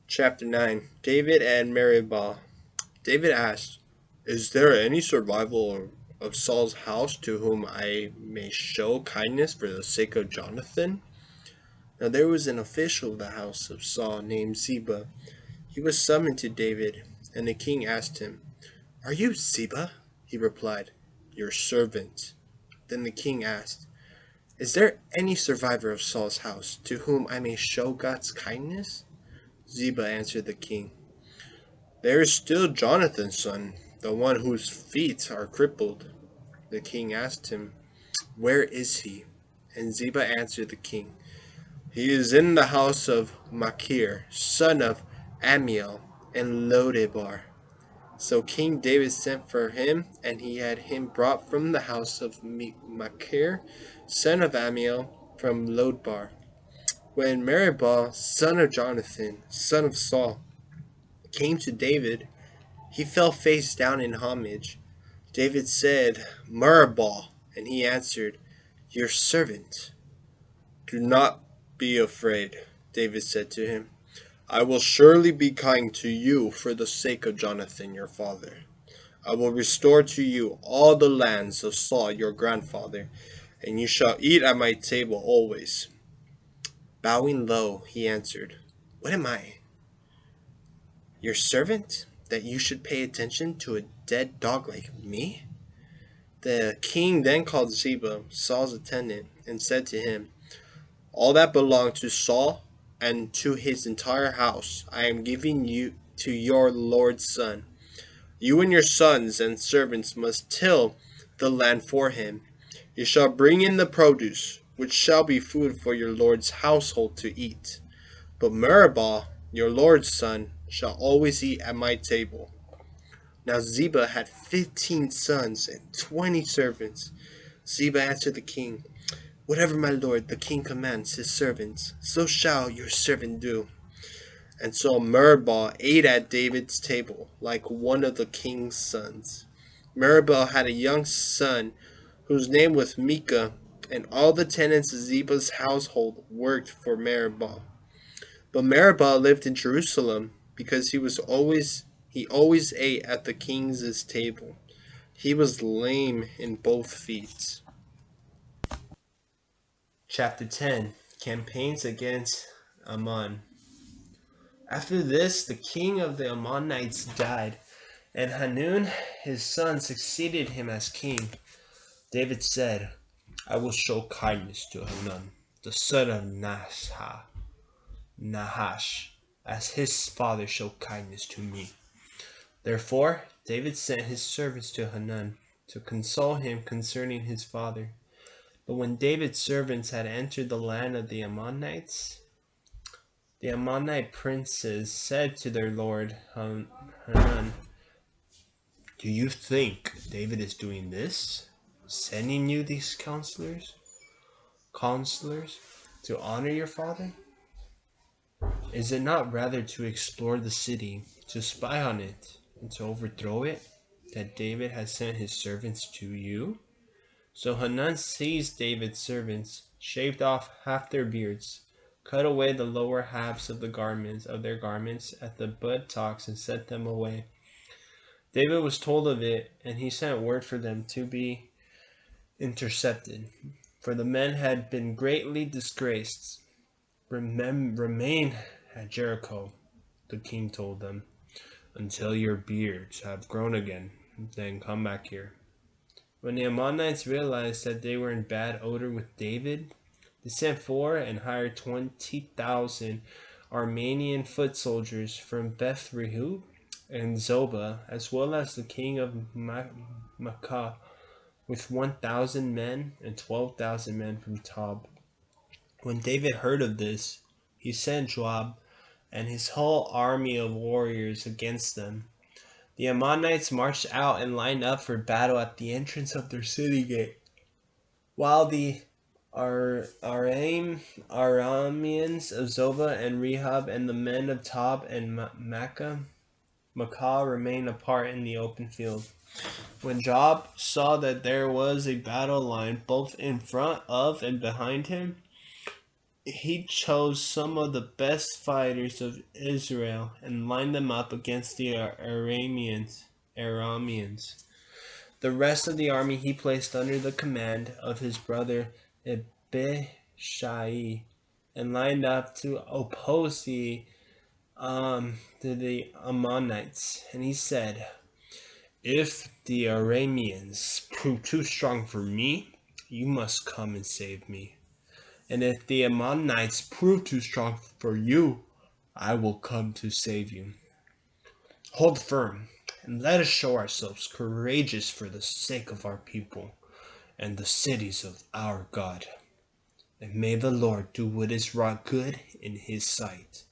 Chapter 9. David and Meribah. David asked, "Is there any survival of Saul's house to whom I may show kindness for the sake of Jonathan?" Now there was an official of the house of Saul named Zeba. He was summoned to David, and the king asked him, "Are you Zeba?" He replied, "Your servant." Then the king asked, "Is there any survivor of Saul's house to whom I may show God's kindness?" Zeba answered the king, "There is still Jonathan's son, the one whose feet are crippled." The king asked him, "Where is he?" And Zeba answered the king, "He is in the house of Machir, son of Ammiel, and Lodebar." So King David sent for him, and he had him brought from the house of Machir, son of Ammiel, from Lodebar. When Meribah, son of Jonathan, son of Saul, came to David, he fell face down in homage. David said, "Meribah," and he answered, "Your servant." "Do not be afraid," David said to him. "I will surely be kind to you for the sake of Jonathan your father. I will restore to you all the lands of Saul your grandfather, and you shall eat at my table always." Bowing low, he answered, "What am I? Your servant, that you should pay attention to a dead dog like me?" The king then called Zeba, Saul's attendant, and said to him, "All that belonged to Saul and to his entire house I am giving you to your lord's son. You and your sons and servants must till the land for him. You shall bring in the produce, which shall be food for your lord's household to eat. But Meribah, your lord's son, shall always eat at my table." Now Zeba had 15 sons and 20 servants. Zeba answered the king, "Whatever my lord the king commands his servants, so shall your servant do." And so Meribah ate at David's table like one of the king's sons. Meribah had a young son whose name was Micah, and all the tenants of Zeba's household worked for Meribah. But Meribah lived in Jerusalem because he always ate at the king's table. He was lame in both feet. Chapter 10. Campaigns against Amman. After this, the king of the Ammonites died, and Hanun his son succeeded him as king. David said, "I will show kindness to Hanun, the son of Nahash, as his father showed kindness to me." Therefore David sent his servants to Hanun to console him concerning his father. But when David's servants had entered the land of the Ammonites, the Ammonite princes said to their lord Hanun, "Do you think David is doing this, sending you these counselors to honor your father? Is it not rather to explore the city, to spy on it, and to overthrow it, that David has sent his servants to you?" So Hanun seized David's servants, shaved off half their beards, cut away the lower halves of their garments at the buttocks, and sent them away. David was told of it, and he sent word for them to be intercepted, for the men had been greatly disgraced. "Remain at Jericho," the king told them, "until your beards have grown again. Then come back here." When the Ammonites realized that they were in bad odor with David, they sent for and hired 20,000 Armenian foot soldiers from Beth Rehob and Zobah, as well as the king of Makkah, with 1,000 men and 12,000 men from Tob. When David heard of this, he sent Joab and his whole army of warriors against them. The Ammonites marched out and lined up for battle at the entrance of their city gate, while the Arameans of Zobah and Rehob and the men of Tob and Makkah remained apart in the open field. When Joab saw that there was a battle line both in front of and behind him, he chose some of the best fighters of Israel and lined them up against the Arameans. The rest of the army he placed under the command of his brother Abishai and lined up to oppose the Ammonites. And he said, "If the Arameans prove too strong for me, you must come and save me. And if the Ammonites prove too strong for you, I will come to save you. Hold firm, and let us show ourselves courageous for the sake of our people and the cities of our God. And may the Lord do what is good in his sight."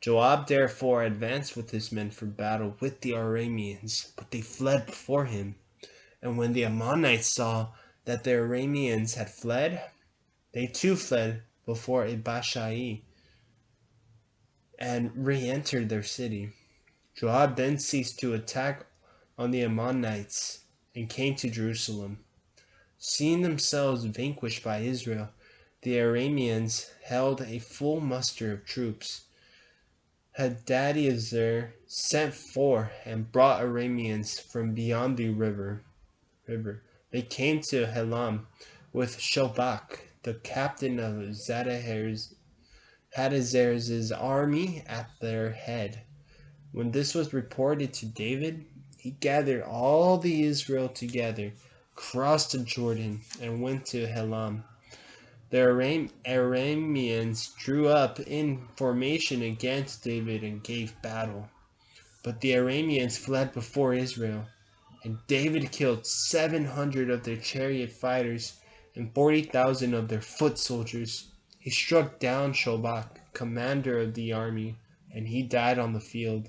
Joab therefore advanced with his men for battle with the Arameans, but they fled before him. And when the Ammonites saw that the Arameans had fled, they too fled before Abishai and re-entered their city. Joab then ceased to attack on the Ammonites and came to Jerusalem. Seeing themselves vanquished by Israel, the Arameans held a full muster of troops. Hadadezer sent for and brought Arameans from beyond the river. They came to Helam with Shobach, the captain of Hadazer's army, at their head. When this was reported to David, he gathered all the Israel together, crossed the Jordan, and went to Helam. The Arameans drew up in formation against David and gave battle. But the Arameans fled before Israel, and David killed 700 of their chariot fighters and 40,000 of their foot soldiers. He struck down Shobach, commander of the army, and he died on the field.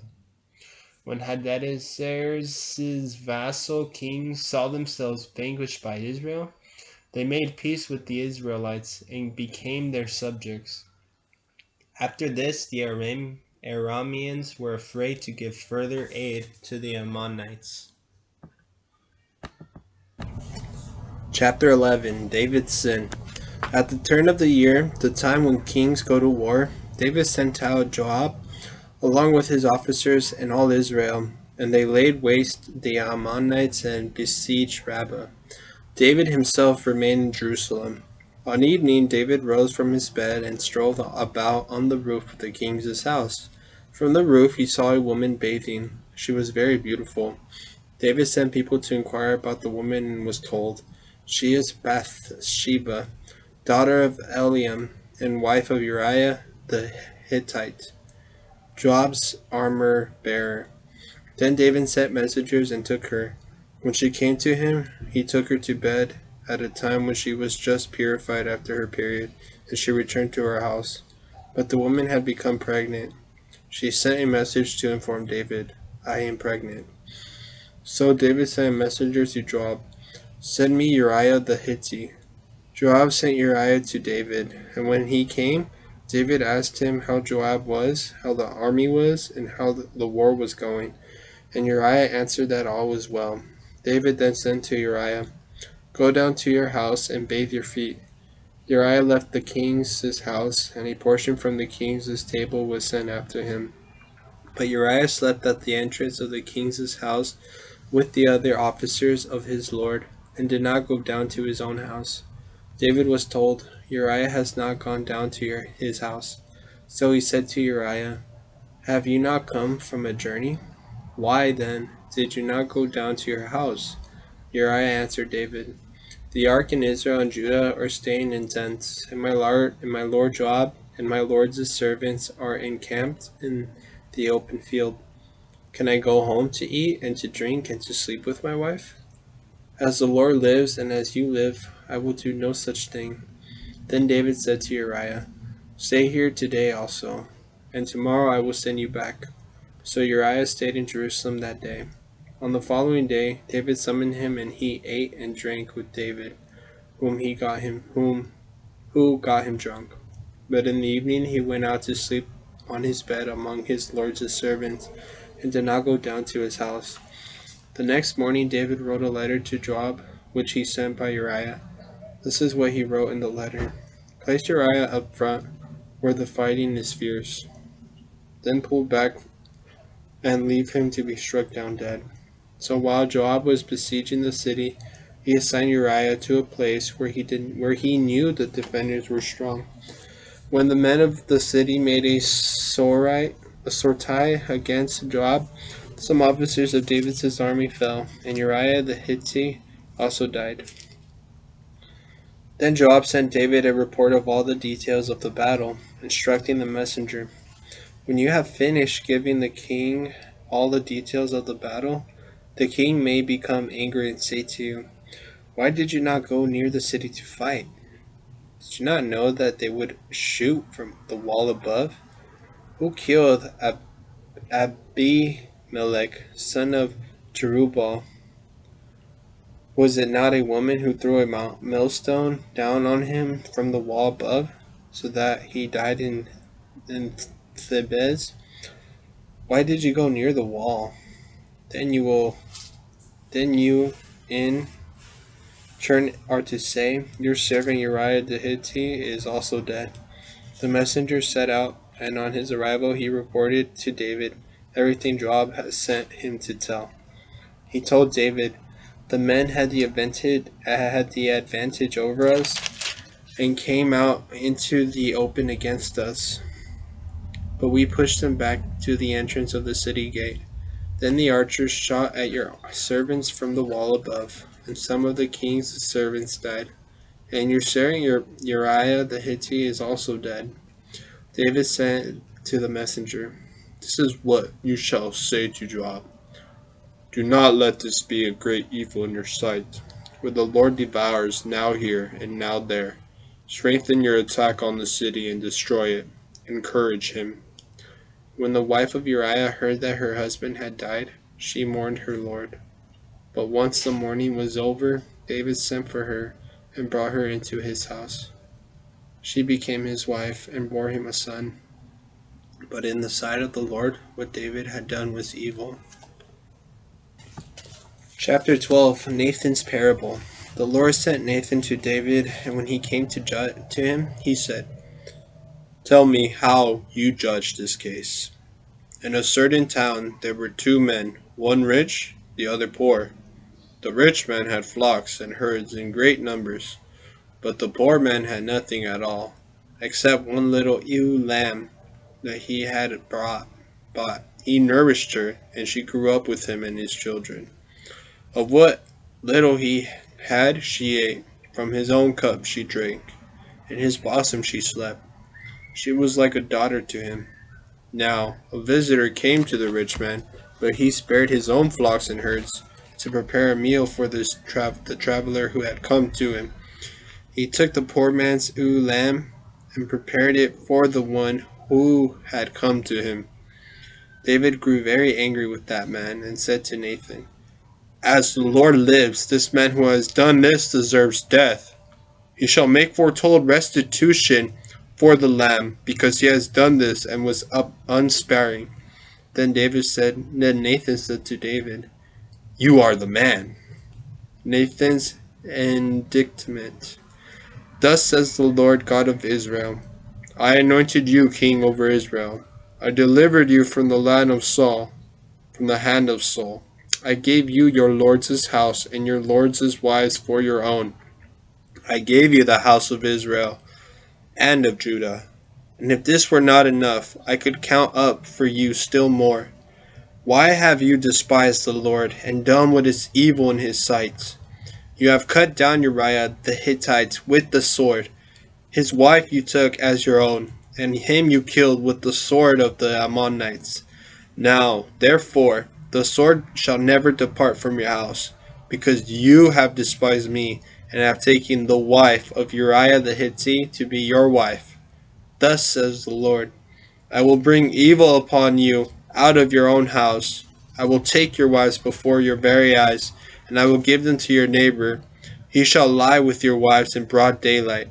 When Hadadezer's vassal kings saw themselves vanquished by Israel, they made peace with the Israelites and became their subjects. After this, the Arameans were afraid to give further aid to the Ammonites. Chapter 11. Davidson. At the turn of the year, the time when kings go to war, David sent out Joab along with his officers and all Israel, and they laid waste the Ammonites and besieged Rabbah. David himself remained in Jerusalem. On evening, David rose from his bed and strolled about on the roof of the king's house. From the roof, he saw a woman bathing. She was very beautiful. David sent people to inquire about the woman and was told, "She is Sheba, daughter of Eliam, and wife of Uriah the Hittite, Joab's armor bearer." Then David sent messengers and took her. When she came to him, he took her to bed at a time when she was just purified after her period, and she returned to her house. But the woman had become pregnant. She sent a message to inform David, "I am pregnant." So David sent messengers to Joab, "Send me Uriah the Hittite." Joab sent Uriah to David, and when he came, David asked him how Joab was, how the army was, and how the war was going. And Uriah answered that all was well. David then said to Uriah, "Go down to your house and bathe your feet." Uriah left the king's house, and a portion from the king's table was sent after him. But Uriah slept at the entrance of the king's house with the other officers of his lord, and did not go down to his own house. David was told, "Uriah has not gone down to his house." So he said to Uriah, "Have you not come from a journey? Why, then, did you not go down to your house?" Uriah answered David, "The ark and Israel and Judah are staying in tents, and my lord Joab and my lord's servants are encamped in the open field. Can I go home to eat and to drink and to sleep with my wife? As the Lord lives and as you live, I will do no such thing." Then David said to Uriah, "Stay here today also, and tomorrow I will send you back." So Uriah stayed in Jerusalem that day. On the following day, David summoned him, and he ate and drank with David, who got him drunk. But in the evening he went out to sleep on his bed among his lord's servants, and did not go down to his house. The next morning David wrote a letter to Joab, which he sent by Uriah. This is what he wrote in the letter: "Place Uriah up front, where the fighting is fierce. Then pull back and leave him to be struck down dead." So while Joab was besieging the city, he assigned Uriah to a place where he knew the defenders were strong. When the men of the city made a sortie against Joab, some officers of David's army fell, and Uriah the Hittite also died. Then Joab sent David a report of all the details of the battle, instructing the messenger, "When you have finished giving the king all the details of the battle, the king may become angry and say to you, 'Why did you not go near the city to fight? Did you not know that they would shoot from the wall above? Who killed Abimelech, son of Jerubbaal? Was it not a woman who threw a millstone down on him from the wall above, so that he died in Thebez? Why did you go near the wall? Then you in turn are to say, 'Your servant Uriah the Hittite is also dead.'" The messenger set out, and on his arrival he reported to David everything Joab had sent him to tell. He told David, "The men had the advantage over us, and came out into the open against us, but we pushed them back to the entrance of the city gate. Then the archers shot at your servants from the wall above, and some of the king's servants died. And your servant Uriah the Hittite is also dead." David said to the messenger, "This is what you shall say to Joab: 'Do not let this be a great evil in your sight, for the Lord devours now here and now there. Strengthen your attack on the city and destroy it. Encourage him.'" When the wife of Uriah heard that her husband had died, she mourned her lord. But once the mourning was over, David sent for her and brought her into his house. She became his wife and bore him a son. But in the sight of the Lord, what David had done was evil. Chapter 12. Nathan's Parable. The Lord sent Nathan to David, and when he came to him, he said, "Tell me how you judge this case." In a certain town there were two men, one rich, the other poor. The rich man had flocks and herds in great numbers, but the poor man had nothing at all, except one little ewe lamb that he had bought. He nourished her, and she grew up with him and his children. Of what little he had she ate, from his own cup she drank, in his bosom she slept. She was like a daughter to him. Now a visitor came to the rich man, but he spared his own flocks and herds to prepare a meal for the traveler who had come to him. He took the poor man's ewe lamb and prepared it for the one who had come to him. David grew very angry with that man and said to Nathan, "As the Lord lives, this man who has done this deserves death. He shall make foretold restitution for the lamb, because he has done this and was unsparing." Then Nathan said to David, "You are the man." Nathan's indictment. Thus says the Lord God of Israel, "I anointed you king over Israel. I delivered you from the land of Saul, from the hand of Saul. I gave you your lord's house and your lord's wives for your own. I gave you the house of Israel and of Judah. And if this were not enough, I could count up for you still more. Why have you despised the Lord and done what is evil in his sight? You have cut down Uriah the Hittite with the sword. His wife you took as your own, and him you killed with the sword of the Ammonites. Now, therefore, the sword shall never depart from your house, because you have despised me, and have taken the wife of Uriah the Hittite to be your wife. Thus says the Lord, I will bring evil upon you out of your own house. I will take your wives before your very eyes, and I will give them to your neighbor. He shall lie with your wives in broad daylight.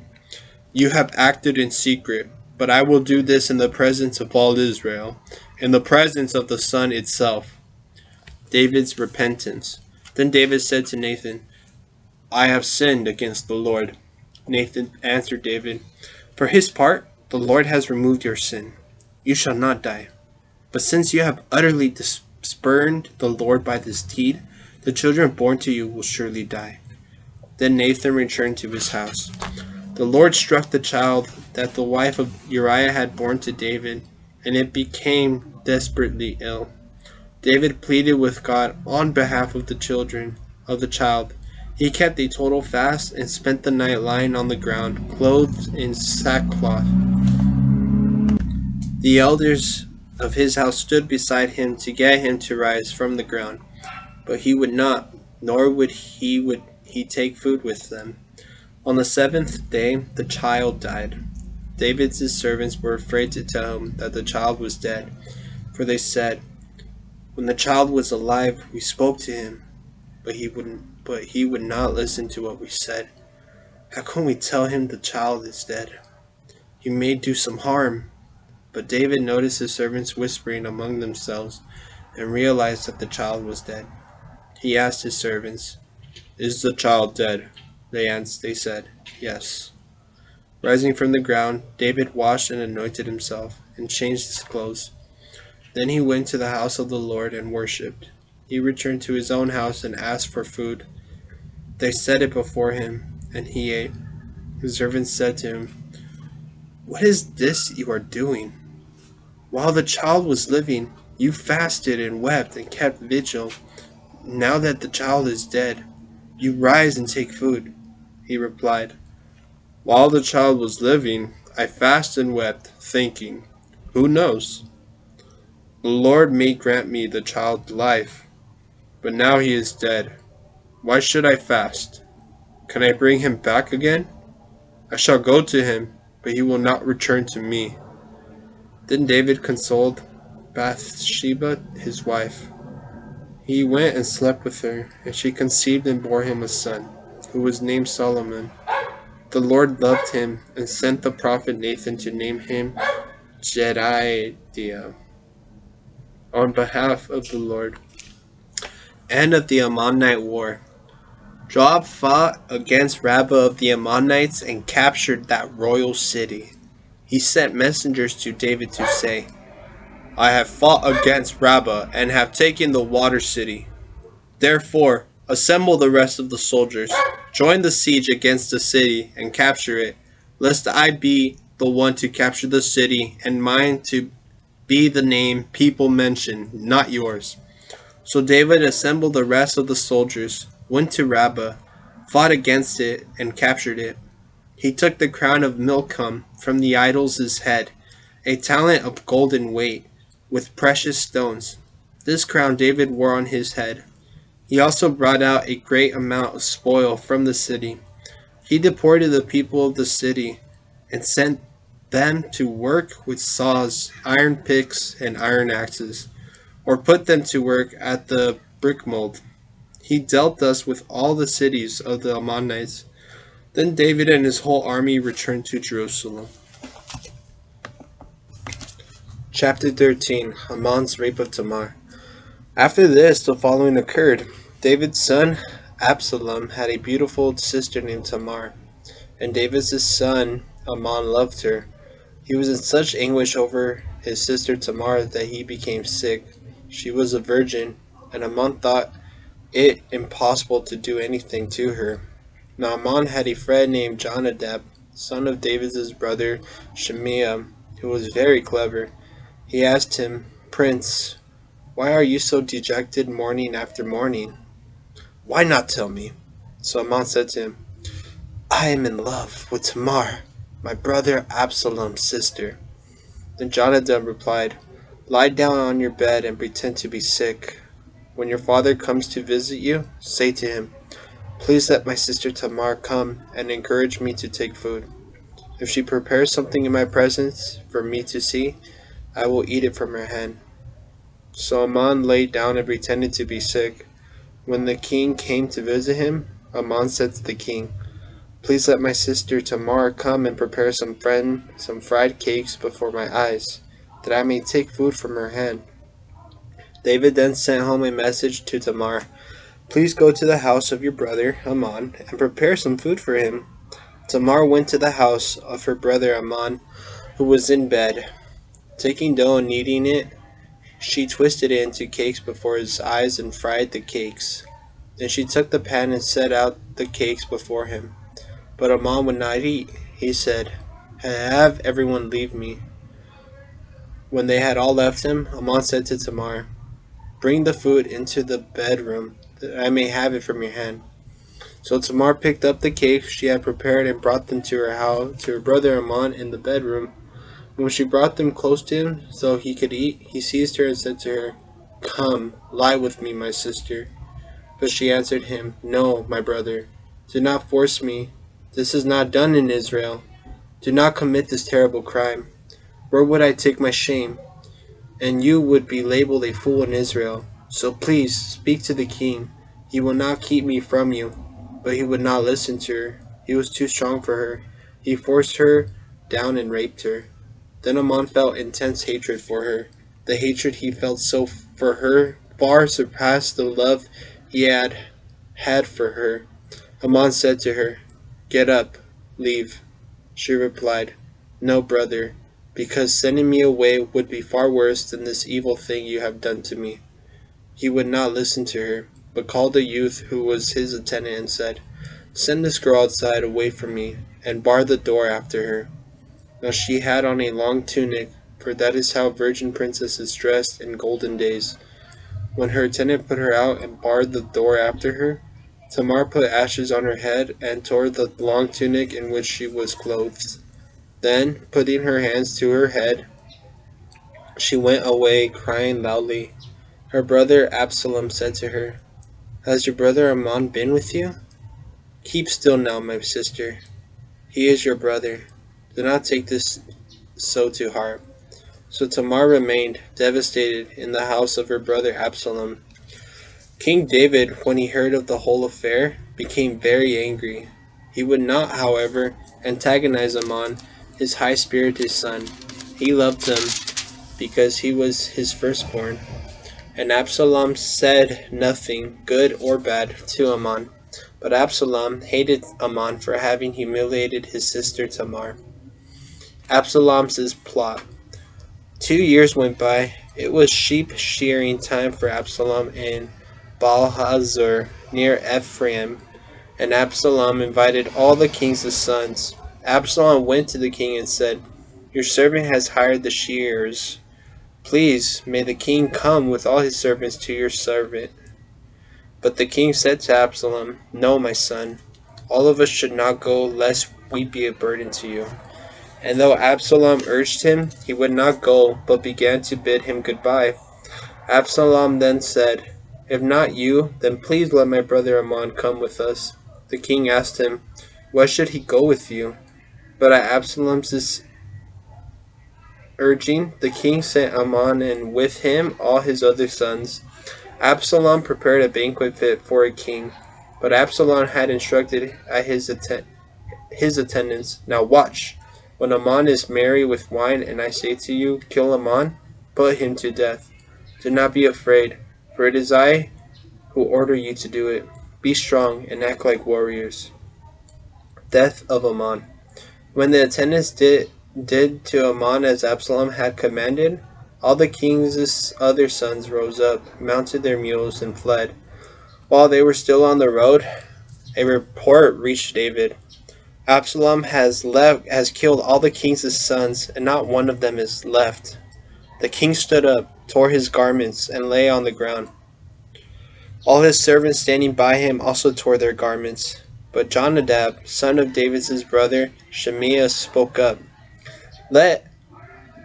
You have acted in secret, but I will do this in the presence of all Israel, in the presence of the sun itself. David's repentance. Then David said to Nathan, I have sinned against the Lord. Nathan answered David, For his part, the Lord has removed your sin. You shall not die. But since you have utterly spurned the Lord by this deed, the children born to you will surely die. Then Nathan returned to his house. The Lord struck the child that the wife of Uriah had borne to David, and it became desperately ill. David pleaded with God on behalf of the children of the child. He kept a total fast and spent the night lying on the ground, clothed in sackcloth. The elders of his house stood beside him to get him to rise from the ground, but he would not, nor would he take food with them. On the seventh day the child died. David's servants were afraid to tell him that the child was dead, for they said, When the child was alive, we spoke to him, but he would not listen to what we said. How can we tell him the child is dead? He may do some harm. But David noticed his servants whispering among themselves, and realized that the child was dead. He asked his servants, Is the child dead? They said, Yes. Rising from the ground, David washed and anointed himself, and changed his clothes. Then he went to the house of the Lord and worshipped. He returned to his own house and asked for food. They set it before him, and he ate. His servants said to him, What is this you are doing? While the child was living, you fasted and wept and kept vigil. Now that the child is dead, you rise and take food. He replied, While the child was living, I fasted and wept, thinking, Who knows? The Lord may grant me the child life, but now he is dead. Why should I fast? Can I bring him back again? I shall go to him, but he will not return to me. Then David consoled Bathsheba, his wife. He went and slept with her, and she conceived and bore him a son, who was named Solomon. The Lord loved him, and sent the prophet Nathan to name him Jedidiah, on behalf of the Lord. End of the Ammonite War. Joab fought against Rabbah of the Ammonites and captured that royal city. He sent messengers to David to say, I have fought against Rabbah and have taken the water city. Therefore, assemble the rest of the soldiers, join the siege against the city, and capture it, lest I be the one to capture the city, and mine to be the name people mention, not yours. So David assembled the rest of the soldiers, went to Rabbah, fought against it, and captured it. He took the crown of Milcom from the idol's head, a talent of golden weight, with precious stones. This crown David wore on his head. He also brought out a great amount of spoil from the city. He deported the people of the city and sent them to work with saws, iron picks, and iron axes, or put them to work at the brick mold. He dealt thus with all the cities of the Ammonites. Then David and his whole army returned to Jerusalem. Chapter 13. Ammon's rape of Tamar. After this, the following occurred. David's son, Absalom, had a beautiful sister named Tamar, and David's son, Amnon, loved her. He was in such anguish over his sister Tamar that he became sick. She was a virgin, and Amnon thought it impossible to do anything to her. Now Amnon had a friend named Jonadab, son of David's brother Shimea, who was very clever. He asked him, Prince, why are you so dejected morning after morning? Why not tell me? So Amon said to him, I am in love with Tamar, my brother Absalom's sister. Then Jonadab replied, Lie down on your bed and pretend to be sick. When your father comes to visit you, say to him, Please let my sister Tamar come and encourage me to take food. If she prepares something in my presence for me to see, I will eat it from her hand. So Amon lay down and pretended to be sick. When the king came to visit him, Amon said to the king, Please let my sister Tamar come and prepare some fried cakes before my eyes, that I may take food from her hand. David then sent home a message to Tamar, Please go to the house of your brother Amon and prepare some food for him. Tamar went to the house of her brother Amon, who was in bed. Taking dough and kneading it, she twisted it into cakes before his eyes and fried the cakes. Then she took the pan and set out the cakes before him. But Amon would not eat. He said, Have everyone leave me. When they had all left him, Amon said to Tamar, Bring the food into the bedroom, that I may have it from your hand. So Tamar picked up the cakes she had prepared and brought them to her house, to her brother Amon in the bedroom. When she brought them close to him so he could eat, he seized her and said to her, Come, lie with me, my sister. But she answered him, No, my brother, do not force me. This is not done in Israel. Do not commit this terrible crime. Where would I take my shame? And you would be labeled a fool in Israel. So please, speak to the king. He will not keep me from you. But he would not listen to her. He was too strong for her. He forced her down and raped her. Then Amon felt intense hatred for her. The hatred he felt for her far surpassed the love he had for her. Amon said to her, Get up, leave. She replied, No, brother, because sending me away would be far worse than this evil thing you have done to me. He would not listen to her, but called a youth who was his attendant and said, Send this girl outside away from me, and bar the door after her. Now she had on a long tunic, for that is how virgin princesses dressed in golden days. When her attendant put her out and barred the door after her, Tamar put ashes on her head and tore the long tunic in which she was clothed. Then, putting her hands to her head, she went away crying loudly. Her brother Absalom said to her, Has your brother Amnon been with you? Keep still now, my sister. He is your brother. Do not take this so to heart. So Tamar remained, devastated, in the house of her brother Absalom. King David, when he heard of the whole affair, became very angry. He would not, however, antagonize Amnon, his high-spirited son. He loved him because he was his firstborn. And Absalom said nothing, good or bad, to Amnon. But Absalom hated Amnon for having humiliated his sister Tamar. Absalom's plot. 2 years went by. It was sheep shearing time for Absalom in Baal-hazor near Ephraim, and Absalom invited all the king's sons. Absalom went to the king and said, Your servant has hired the shearers. Please, may the king come with all his servants to your servant. But the king said to Absalom, No, my son, all of us should not go, lest we be a burden to you. And though Absalom urged him, he would not go, but began to bid him goodbye. Absalom then said, If not you, then please let my brother Amnon come with us. The king asked him, Why should he go with you? But at Absalom's urging, the king sent Amnon and with him all his other sons. Absalom prepared a banquet fit for a king, but Absalom had instructed his attendants, Now watch! When Amnon is merry with wine, and I say to you, Kill Amnon, put him to death. Do not be afraid, for it is I who order you to do it. Be strong and act like warriors. Death of Amnon. When the attendants did to Amnon as Absalom had commanded, all the king's other sons rose up, mounted their mules, and fled. While they were still on the road, a report reached David. Absalom has killed all the king's sons, and not one of them is left. The king stood up, tore his garments, and lay on the ground. All his servants standing by him also tore their garments. But Jonadab, son of David's brother, Shemaiah, spoke up. Let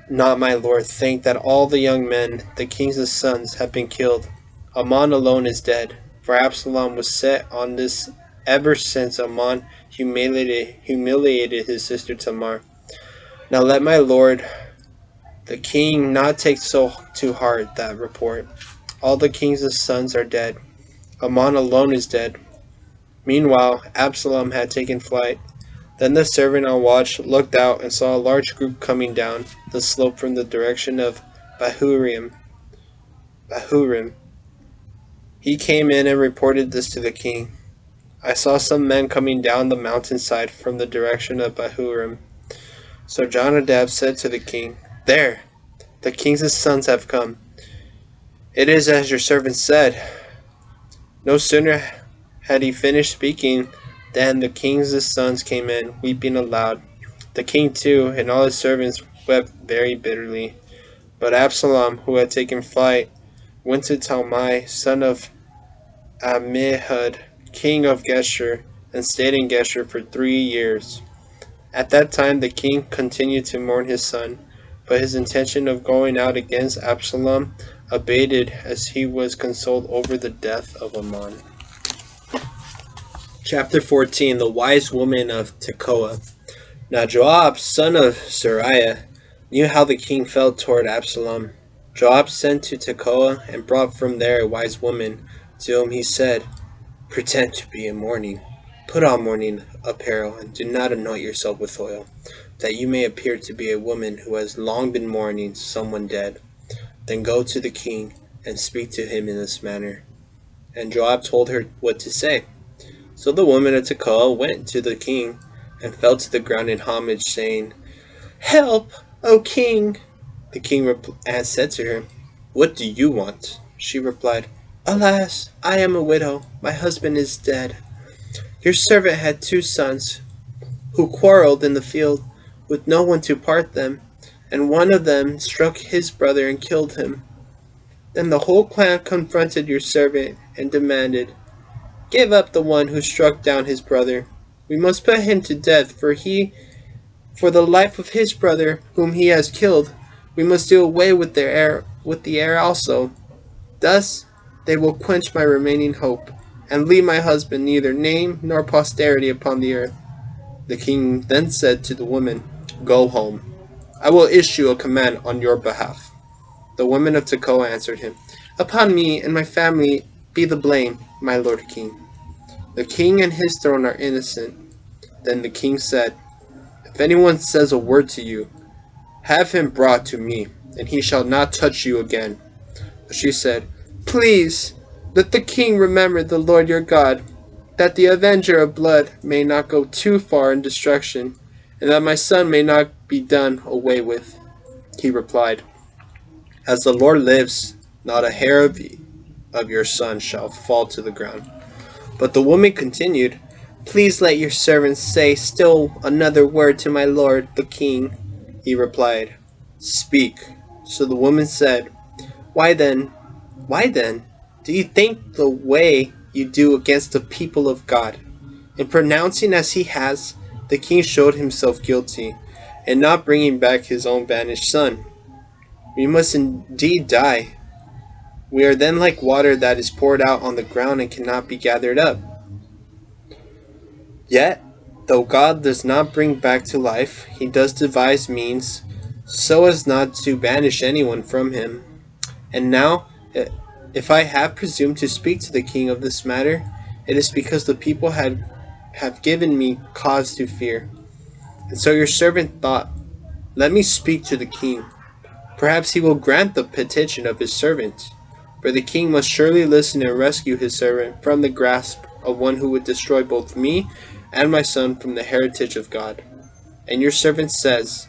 not my lord think that all the young men, the king's sons, have been killed. Amman alone is dead, for Absalom was set on this ever since Amman humiliated his sister Tamar. Now let my lord the king not take so to heart that report. All the king's sons are dead. Amman alone is dead. Meanwhile, Absalom had taken flight. Then the servant on watch looked out and saw a large group coming down the slope from the direction of Bahurim. He came in and reported this to the king. I saw some men coming down the mountainside from the direction of Bahurim. So Jonadab said to the king, There, the king's sons have come. It is as your servant said. No sooner had he finished speaking than the king's sons came in, weeping aloud. The king too, and all his servants wept very bitterly. But Absalom, who had taken flight, went to Talmai, son of Ammihud, king of Geshur, and stayed in Geshur for 3 years. At that time the king continued to mourn his son, but his intention of going out against Absalom abated as he was consoled over the death of Amman. Chapter 14. The wise woman of Tekoa. Now Joab, son of Zeruiah, knew how the king felt toward Absalom. Joab sent to Tekoa and brought from there a wise woman, to whom he said, Pretend to be in mourning. Put on mourning apparel, and do not anoint yourself with oil, that you may appear to be a woman who has long been mourning someone dead. Then go to the king, and speak to him in this manner. And Joab told her what to say. So the woman of Tekoa went to the king, and fell to the ground in homage, saying, Help, O king! The king said to her, What do you want? She replied, Alas, I am a widow. My husband is dead. Your servant had 2 sons, who quarreled in the field, with no one to part them, and one of them struck his brother and killed him. Then the whole clan confronted your servant and demanded, Give up the one who struck down his brother. We must put him to death, for the life of his brother whom he has killed. We must do away with the heir also. Thus they will quench my remaining hope, and leave my husband neither name nor posterity upon the earth. The king then said to the woman, Go home. I will issue a command on your behalf. The woman of Tekoa answered him, Upon me and my family be the blame, my lord king. The king and his throne are innocent. Then the king said, If anyone says a word to you, have him brought to me, and he shall not touch you again. But she said, Please, let the king remember the Lord your God, that the avenger of blood may not go too far in destruction, and that my son may not be done away with. He replied, As the Lord lives, not a hair of your son shall fall to the ground. But the woman continued, Please let your servant say still another word to my lord the king. He replied, Speak. So the woman said, Why then, do you think the way you do against the people of God? In pronouncing as he has, the king showed himself guilty, in not bringing back his own banished son. We must indeed die. We are then like water that is poured out on the ground and cannot be gathered up. Yet, though God does not bring back to life, he does devise means so as not to banish anyone from him. And now, if I have presumed to speak to the king of this matter, it is because the people have given me cause to fear. And so your servant thought, Let me speak to the king. Perhaps he will grant the petition of his servant. For the king must surely listen and rescue his servant from the grasp of one who would destroy both me and my son from the heritage of God. And your servant says,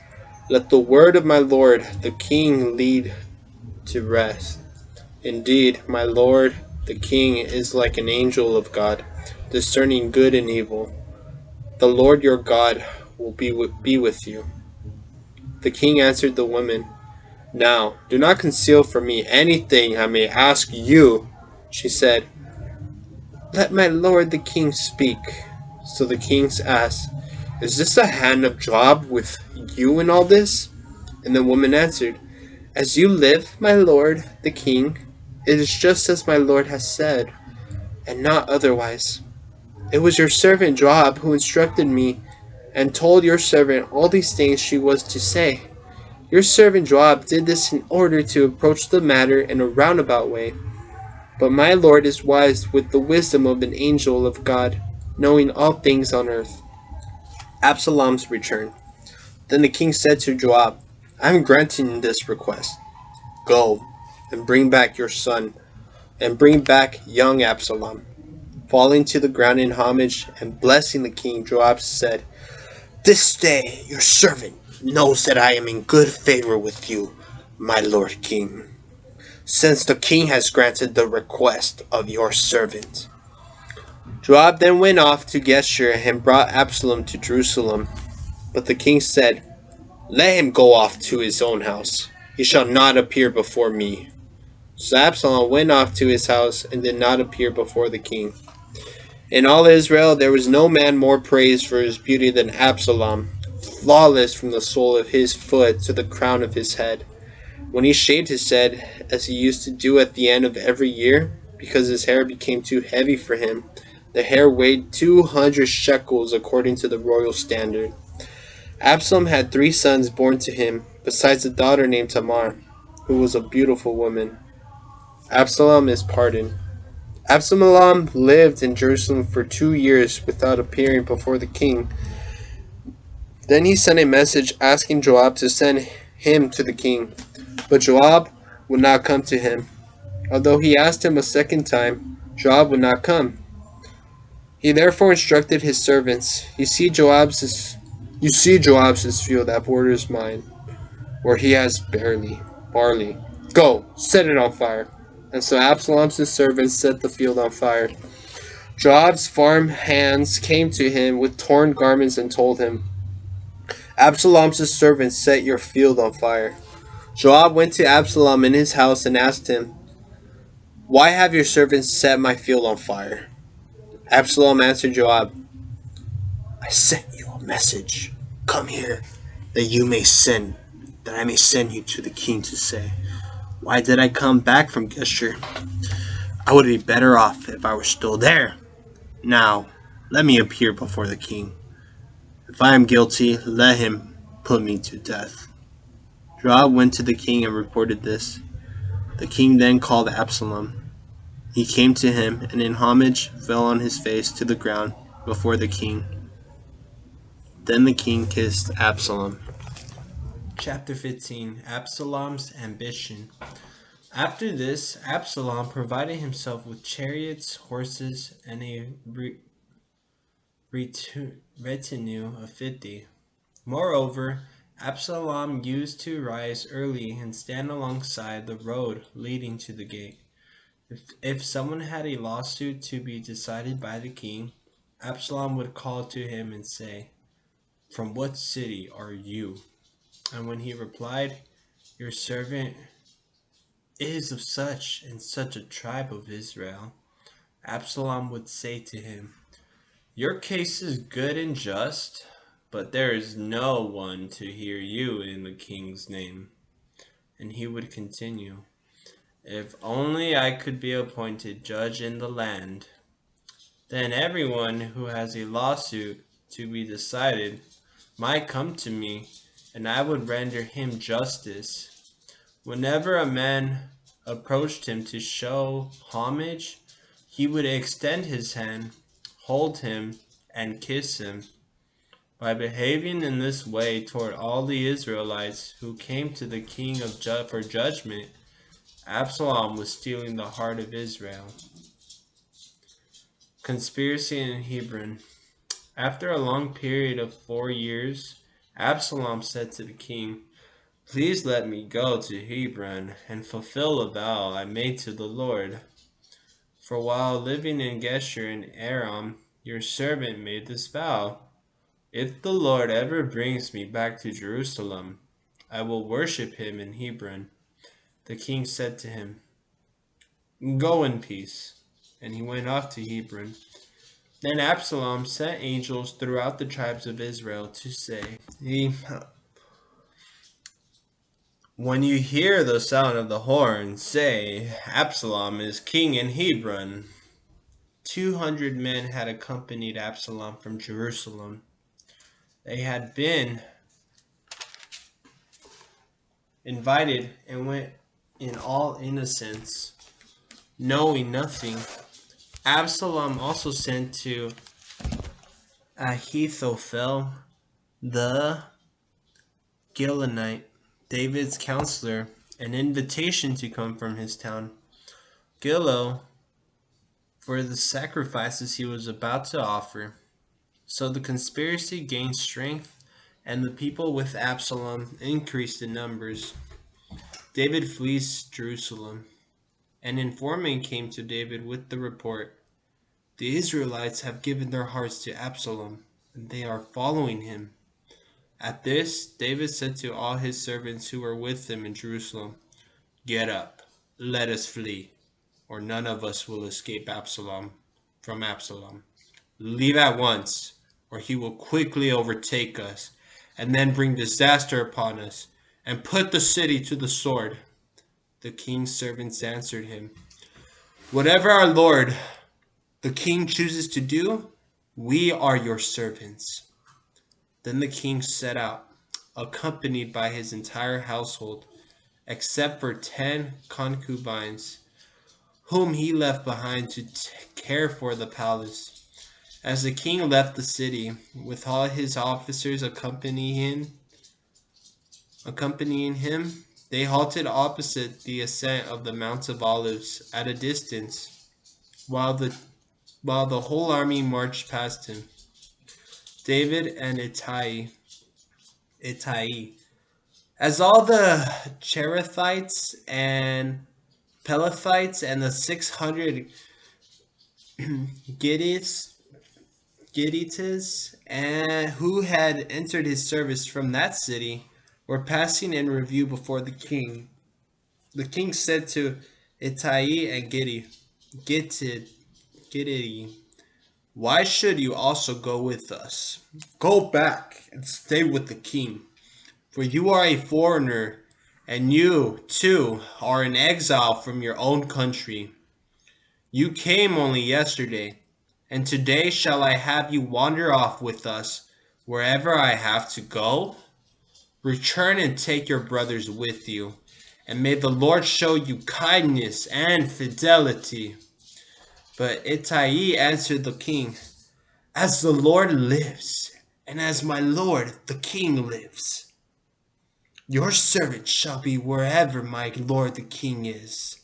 Let the word of my lord the king lead to rest. Indeed, my lord the king is like an angel of God, discerning good and evil. The Lord your God will be with you. The king answered the woman, Now, do not conceal from me anything I may ask you. She said, Let my lord the king speak. So the king asked, Is this the hand of Joab with you in all this? And the woman answered, As you live, my lord the king, it is just as my lord has said, and not otherwise. It was your servant Joab who instructed me and told your servant all these things she was to say. Your servant Joab did this in order to approach the matter in a roundabout way. But my lord is wise with the wisdom of an angel of God, knowing all things on earth. Absalom's return. Then the king said to Joab, I am granting this request. Go and bring back your son, and bring back young Absalom. Falling to the ground in homage and blessing the king, Joab said, This day your servant knows that I am in good favor with you, my lord king, since the king has granted the request of your servant. Joab then went off to Geshur and brought Absalom to Jerusalem. But the king said, Let him go off to his own house. He shall not appear before me. So Absalom went off to his house and did not appear before the king. In all Israel there was no man more praised for his beauty than Absalom, flawless from the sole of his foot to the crown of his head. When he shaved his head, as he used to do at the end of every year, because his hair became too heavy for him, the hair weighed 200 shekels according to the royal standard. Absalom had 3 sons born to him, besides a daughter named Tamar, who was a beautiful woman. Absalom is pardoned. Absalom lived in Jerusalem for 2 years without appearing before the king. Then he sent a message asking Joab to send him to the king. But Joab would not come to him. Although he asked him a second time, Joab would not come. He therefore instructed his servants, You see Joab's field that borders mine, where he has barley. Go, set it on fire. And so Absalom's servants set the field on fire. Joab's farm hands came to him with torn garments and told him, Absalom's servants set your field on fire. Joab went to Absalom in his house and asked him, Why have your servants set my field on fire? Absalom answered Joab, I sent you a message. Come here, that I may send you to the king to say, Why did I come back from Geshur? I would be better off if I were still there. Now, let me appear before the king. If I am guilty, let him put me to death. Joab went to the king and reported this. The king then called Absalom. He came to him, and in homage fell on his face to the ground before the king. Then the king kissed Absalom. Chapter 15. Absalom's Ambition. After this, Absalom provided himself with chariots, horses, and a retinue of 50. Moreover, Absalom used to rise early and stand alongside the road leading to the gate. If someone had a lawsuit to be decided by the king, Absalom would call to him and say, From what city are you? And when he replied, Your servant is of such and such a tribe of Israel, Absalom would say to him, Your case is good and just, but there is no one to hear you in the king's name. And he would continue, If only I could be appointed judge in the land. Then everyone who has a lawsuit to be decided might come to me, and I would render him justice. Whenever a man approached him to show homage, he would extend his hand, hold him, and kiss him. By behaving in this way toward all the Israelites who came to the king for judgment, Absalom was stealing the heart of Israel. Conspiracy in Hebron. After a long period of 4 years, Absalom said to the king, Please let me go to Hebron and fulfill a vow I made to the Lord. For while living in Geshur and Aram, your servant made this vow. If the Lord ever brings me back to Jerusalem, I will worship him in Hebron. The king said to him, Go in peace. and he went off to Hebron. Then Absalom sent angels throughout the tribes of Israel to say, when you hear the sound of the horn, say, Absalom is king in Hebron. 200 men had accompanied Absalom from Jerusalem. They had been invited and went in all innocence, knowing nothing. Absalom also sent to Ahithophel the Gibeonite, David's counselor, an invitation to come from his town, Gilo, for the sacrifices he was about to offer. So the conspiracy gained strength, and the people with Absalom increased in numbers. David flees Jerusalem. An informant came to David with the report, the Israelites have given their hearts to Absalom, and they are following him. At this, David said to all his servants who were with him in Jerusalem, get up, let us flee, or none of us will escape from Absalom. Leave at once, or he will quickly overtake us, and then bring disaster upon us, and put the city to the sword. The king's servants answered him, whatever our lord, the king chooses to do, we are your servants. Then the king set out, accompanied by his entire household, except for 10 concubines, whom he left behind to care for the palace. As the king left the city, with all his officers accompanying him, they halted opposite the ascent of the Mount of Olives at a distance, while the whole army marched past him. David and Ittai, as all the Cherethites and Pelethites and the 600 Gittites and who had entered his service from that city were passing in review before the king. The king said to Ittai and Gitti, why should you also go with us? Go back and stay with the king, for you are a foreigner, and you, too, are an exile from your own country. You came only yesterday, and today shall I have you wander off with us wherever I have to go? Return and take your brothers with you, and may the Lord show you kindness and fidelity. But Ittai answered the king, as the Lord lives, and as my lord the king lives, your servant shall be wherever my lord the king is,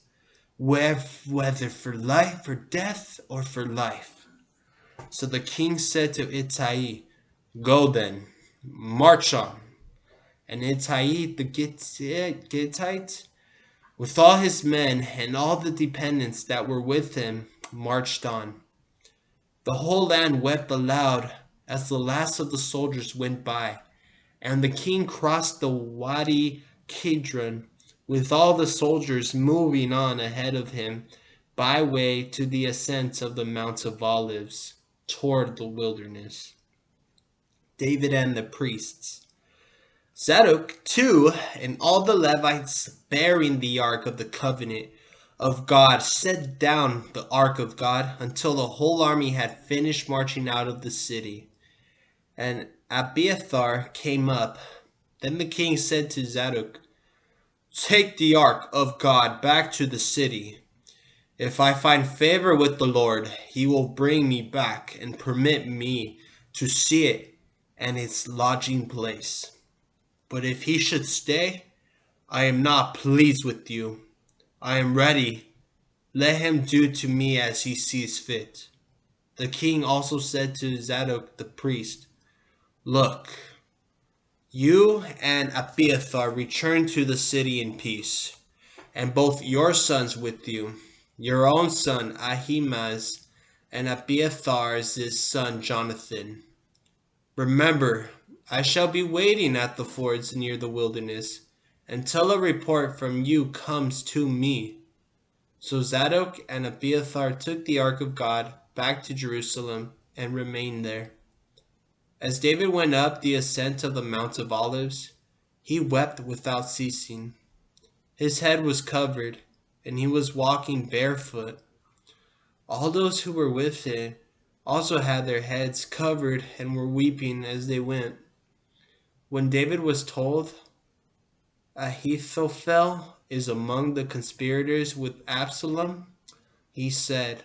whether for life, for death, or for life. So the king said to Ittai, go then, march on. And Ittai the Gittite, with all his men and all the dependents that were with him, marched on. The whole land wept aloud as the last of the soldiers went by, and the king crossed the Wadi Kidron with all the soldiers moving on ahead of him by way to the ascent of the Mount of Olives toward the wilderness. David and the priests. Zadok, too, and all the Levites bearing the ark of the covenant of God set down the ark of God until the whole army had finished marching out of the city. And Abiathar came up. Then the king said to Zadok, take the ark of God back to the city. If I find favor with the Lord, he will bring me back and permit me to see it and its lodging place. But if he should stay, I am not pleased with you. I am ready. Let him do to me as he sees fit. The king also said to Zadok the priest, look, you and Abiathar return to the city in peace, and both your sons with you, your own son Ahimaaz, and Abiathar's son Jonathan. Remember, I shall be waiting at the fords near the wilderness until a report from you comes to me. So Zadok and Abiathar took the ark of God back to Jerusalem and remained there. As David went up the ascent of the Mount of Olives, he wept without ceasing. His head was covered, and he was walking barefoot. All those who were with him also had their heads covered and were weeping as they went. When David was told, Ahithophel is among the conspirators with Absalom, he said,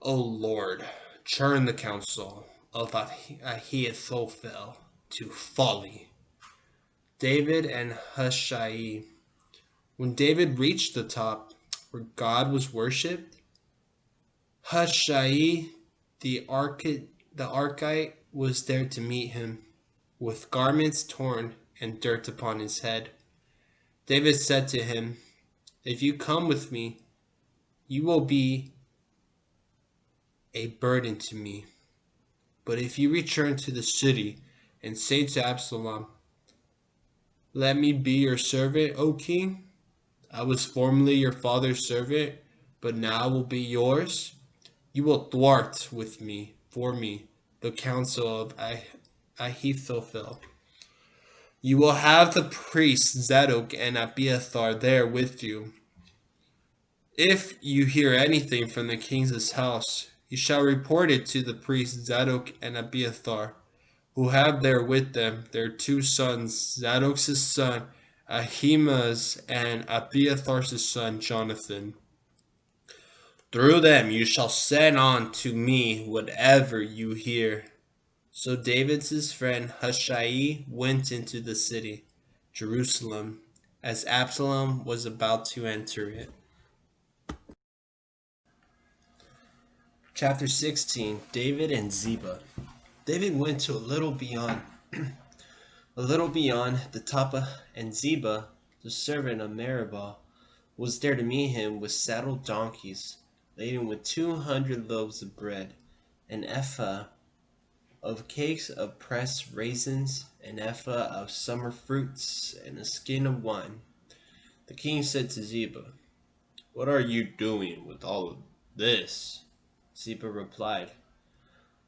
O Lord, turn the counsel of Ahithophel to folly. David and Hushai. When David reached the top where God was worshipped, Hushai the Archite was there to meet him, with garments torn and dirt upon his head. David said to him, If you come with me, you will be a burden to me. But if you return to the city and say to Absalom, Let me be your servant, O king. I was formerly your father's servant, but now will be yours. You will thwart for me, the counsel of Ahithophel. You will have the priests Zadok and Abiathar there with you. If you hear anything from the king's house, you shall report it to the priests Zadok and Abiathar, who have there with them their two sons, Zadok's son Ahimaaz and Abiathar's son Jonathan. Through them you shall send on to me whatever you hear. So David's friend Hushai went into the city, Jerusalem, as Absalom was about to enter it. Chapter 16, David and Zeba. David went to a little beyond the top and Zeba, the servant of Meribah, was there to meet him with saddled donkeys, laden with 200 loaves of bread, an ephah of cakes of pressed raisins, an ephah of summer fruits, and a skin of wine. The king said to Zeba, What are you doing with all of this? Zeba replied,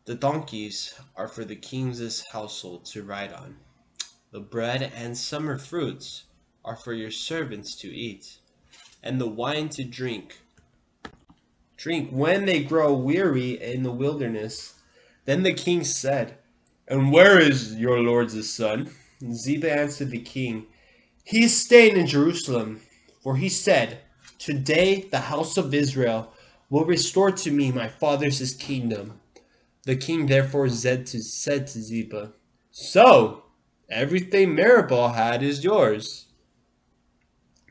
The donkeys are for the king's household to ride on. The bread and summer fruits are for your servants to eat, and the wine to drink. Drink when they grow weary in the wilderness. Then the king said, And where is your lord's son? And Zeba answered the king, He is staying in Jerusalem. For he said, Today the house of Israel will restore to me my father's kingdom. The king therefore said to Zeba, So, everything Meribah had is yours.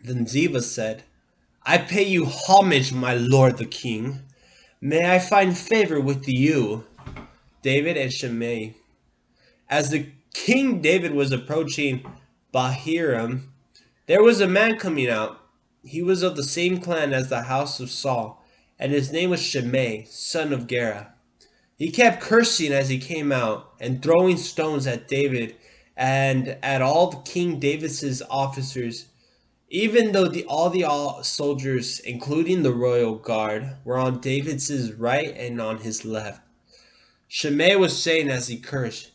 Then Zeba said, I pay you homage, my lord the king. May I find favor with you. David and Shimei. As the king David was approaching Bahiram, there was a man coming out. He was of the same clan as the house of Saul, and his name was Shimei, son of Gera. He kept cursing as he came out, and throwing stones at David and at all the King David's officers, even though all the soldiers, including the royal guard, were on David's right and on his left. Shimei was saying as he cursed,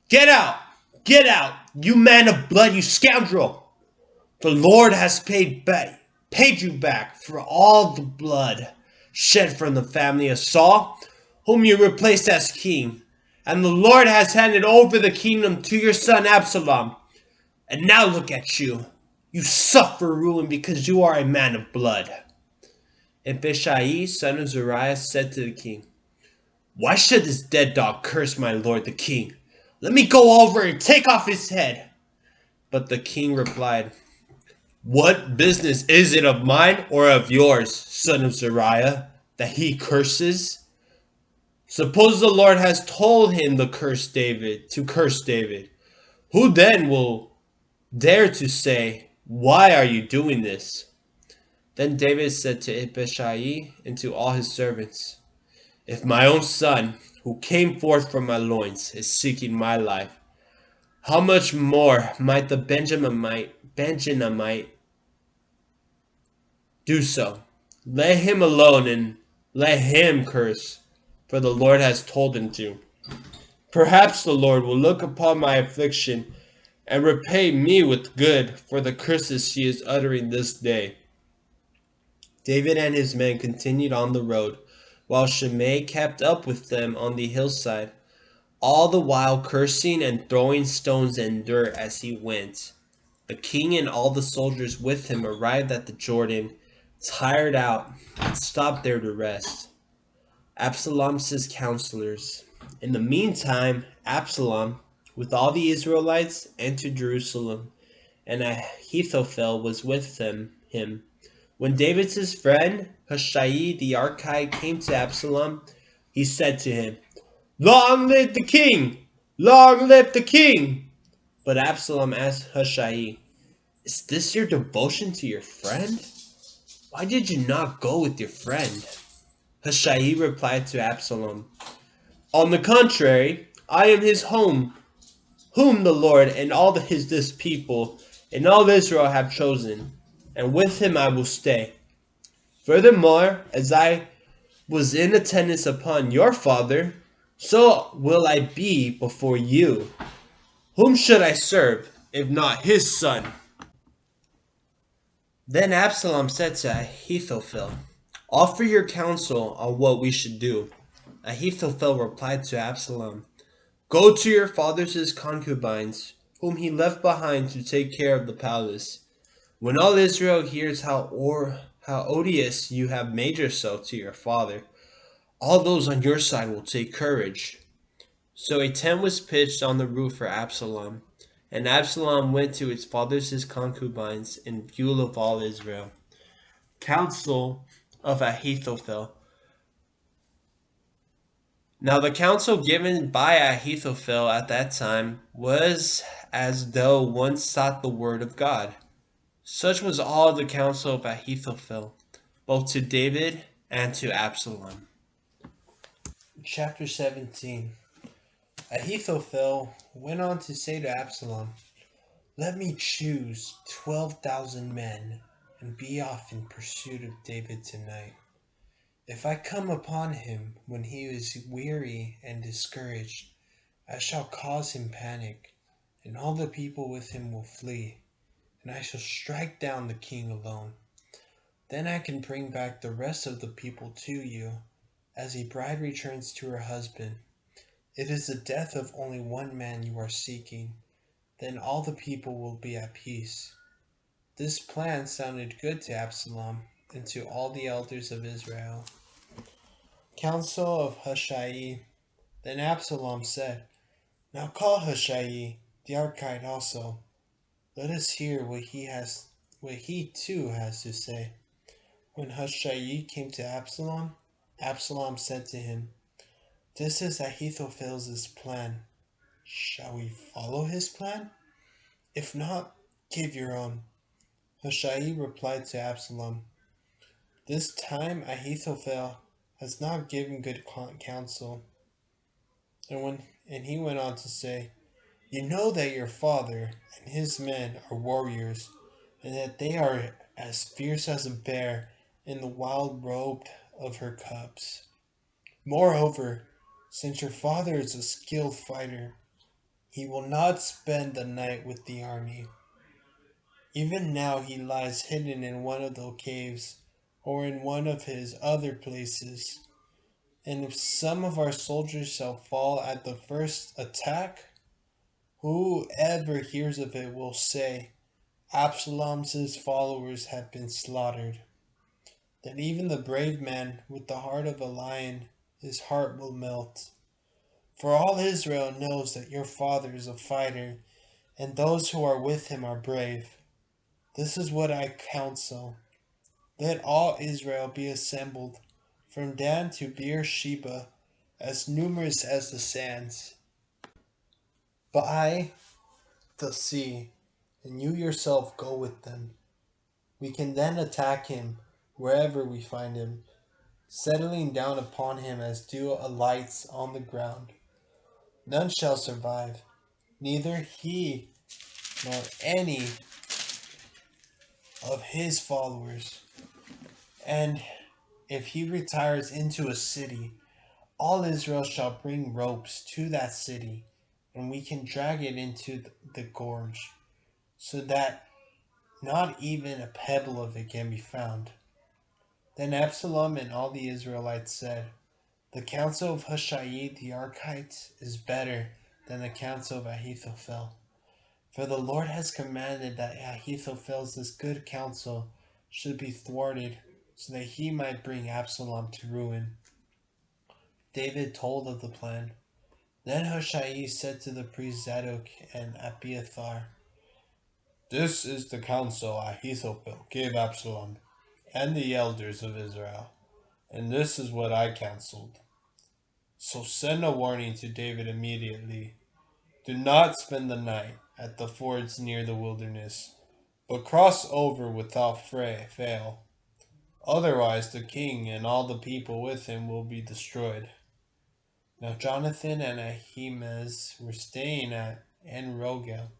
Get out! Get out! You man of blood, you scoundrel! The Lord has paid you back for all the blood shed from the family of Saul, whom you replaced as king. And the Lord has handed over the kingdom to your son Absalom. And now look at you. You suffer ruin because you are a man of blood. And Abishai, son of Zeruiah, said to the king, Why should this dead dog curse my lord the king? Let me go over and take off his head. But the king replied, What business is it of mine or of yours, son of Zeruiah, that he curses? Suppose the Lord has told him to curse David. Who then will dare to say, Why are you doing this? Then David said to Abishai and to all his servants, If my own son, who came forth from my loins, is seeking my life, how much more might the Benjaminite do so? Let him alone and let him curse, for the Lord has told him to. Perhaps the Lord will look upon my affliction and repay me with good for the curses he is uttering this day." David and his men continued on the road, while Shimei kept up with them on the hillside, all the while cursing and throwing stones and dirt as he went. The king and all the soldiers with him arrived at the Jordan, tired out, and stopped there to rest. Absalom's counselors. In the meantime, Absalom, with all the Israelites, entered Jerusalem, and Ahithophel was with him. When David's friend Hushai the Archite came to Absalom, he said to him, "Long live the king! Long live the king!" But Absalom asked Hushai, "Is this your devotion to your friend? Why did you not go with your friend?" Hushai replied to Absalom, "On the contrary, I am his home, whom the Lord and all this people and all Israel have chosen, and with him I will stay. Furthermore, as I was in attendance upon your father, so will I be before you. Whom should I serve, if not his son?" Then Absalom said to Ahithophel, "Offer your counsel on what we should do." Ahithophel replied to Absalom, "Go to your father's concubines, whom he left behind to take care of the palace. When all Israel hears how odious you have made yourself to your father, all those on your side will take courage." So a tent was pitched on the roof for Absalom, and Absalom went to his father's concubines in view of all Israel. Counsel of Ahithophel. Now the counsel given by Ahithophel at that time was as though one sought the word of God. Such was all the counsel of Ahithophel, both to David and to Absalom. Chapter 17. Ahithophel went on to say to Absalom, "Let me choose 12,000 men and be off in pursuit of David tonight. If I come upon him when he is weary and discouraged, I shall cause him panic, and all the people with him will flee, and I shall strike down the king alone. Then I can bring back the rest of the people to you, as a bride returns to her husband. It is the death of only one man you are seeking. Then all the people will be at peace." This plan sounded good to Absalom and to all the elders of Israel. Counsel of Hushai. Then Absalom said, "Now call Hushai the Archite also. Let us hear what he too has to say." When Hushai came to Absalom, Absalom said to him, "This is Ahithophel's plan. Shall we follow his plan? If not, give your own." Hushai replied to Absalom, "This time Ahithophel has not given good counsel." And he went on to say, "You know that your father and his men are warriors, and that they are as fierce as a bear in the wild robe of her cubs. Moreover, since your father is a skilled fighter, he will not spend the night with the army. Even now he lies hidden in one of the caves, or in one of his other places. And if some of our soldiers shall fall at the first attack, whoever hears of it will say, 'Absalom's followers have been slaughtered.' Then even the brave man with the heart of a lion, his heart will melt. For all Israel knows that your father is a fighter, and those who are with him are brave. This is what I counsel. Let all Israel be assembled, from Dan to Beersheba, as numerous as the sands by the sea, and you yourself go with them. We can then attack him wherever we find him, settling down upon him as dew alights on the ground. None shall survive, neither he nor any of his followers. And if he retires into a city, all Israel shall bring ropes to that city, and we can drag it into the gorge, so that not even a pebble of it can be found. Then Absalom and all the Israelites said, the counsel of Hushai the Archite is better than the counsel of Ahithophel. For the Lord has commanded that Ahithophel's this good counsel should be thwarted, so that he might bring Absalom to ruin. David told of the plan. Then Hushai said to the priests Zadok and Abiathar, this is the counsel Ahithophel gave Absalom and the elders of Israel, and this is what I counseled. So send a warning to David immediately. Do not spend the night at the fords near the wilderness, but cross over without fail. Otherwise the king and all the people with him will be destroyed. Now Jonathan and Ahimaaz were staying at En-Rogel.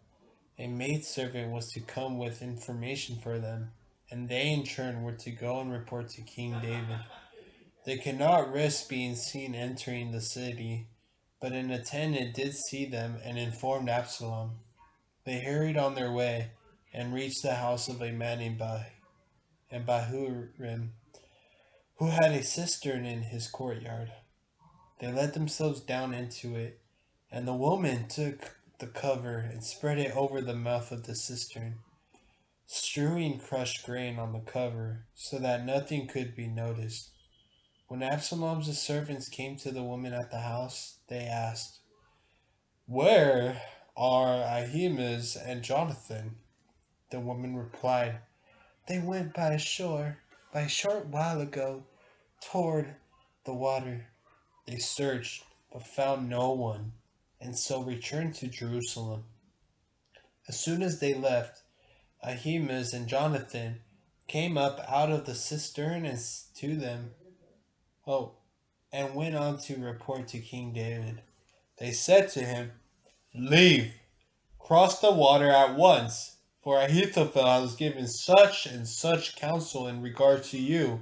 A maidservant was to come with information for them, and they in turn were to go and report to King David. They could not risk being seen entering the city, but an attendant did see them and informed Absalom. They hurried on their way and reached the house of a man named Bahurim, who had a cistern in his courtyard. They let themselves down into it, and the woman took the cover and spread it over the mouth of the cistern, strewing crushed grain on the cover so that nothing could be noticed. When Absalom's servants came to the woman at the house, they asked, where are Ahimaaz and Jonathan? The woman replied, they went by a short while ago, toward the water. They searched, but found no one, and so returned to Jerusalem. As soon as they left, Ahimaaz and Jonathan came up out of the cistern and to them, and went on to report to King David. They said to him, leave, cross the water at once, for Ahithophel has given such and such counsel in regard to you.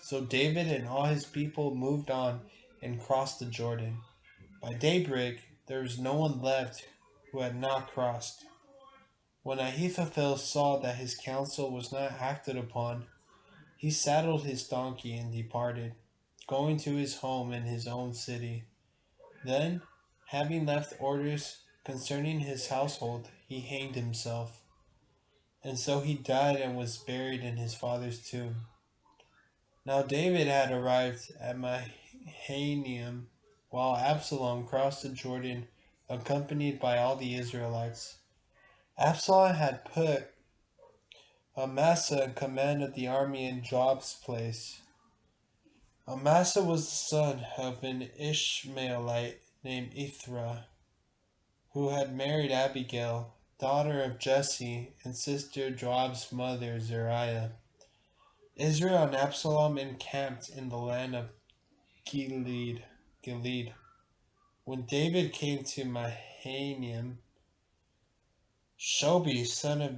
So David and all his people moved on and crossed the Jordan. By daybreak there was no one left who had not crossed. When Ahithophel saw that his counsel was not acted upon, he saddled his donkey and departed, going to his home in his own city. Then, having left orders concerning his household, he hanged himself. And so he died and was buried in his father's tomb. Now David had arrived at Mahanaim, while Absalom crossed the Jordan, accompanied by all the Israelites. Absalom had put Amasa in command of the army in Joab's place. Amasa was the son of an Ishmaelite named Ithra, who had married Abigail, daughter of Jesse and sister Joab's mother Zeruiah. Israel and Absalom encamped in the land of Gilead. When David came to Mahanaim, Shobi, son of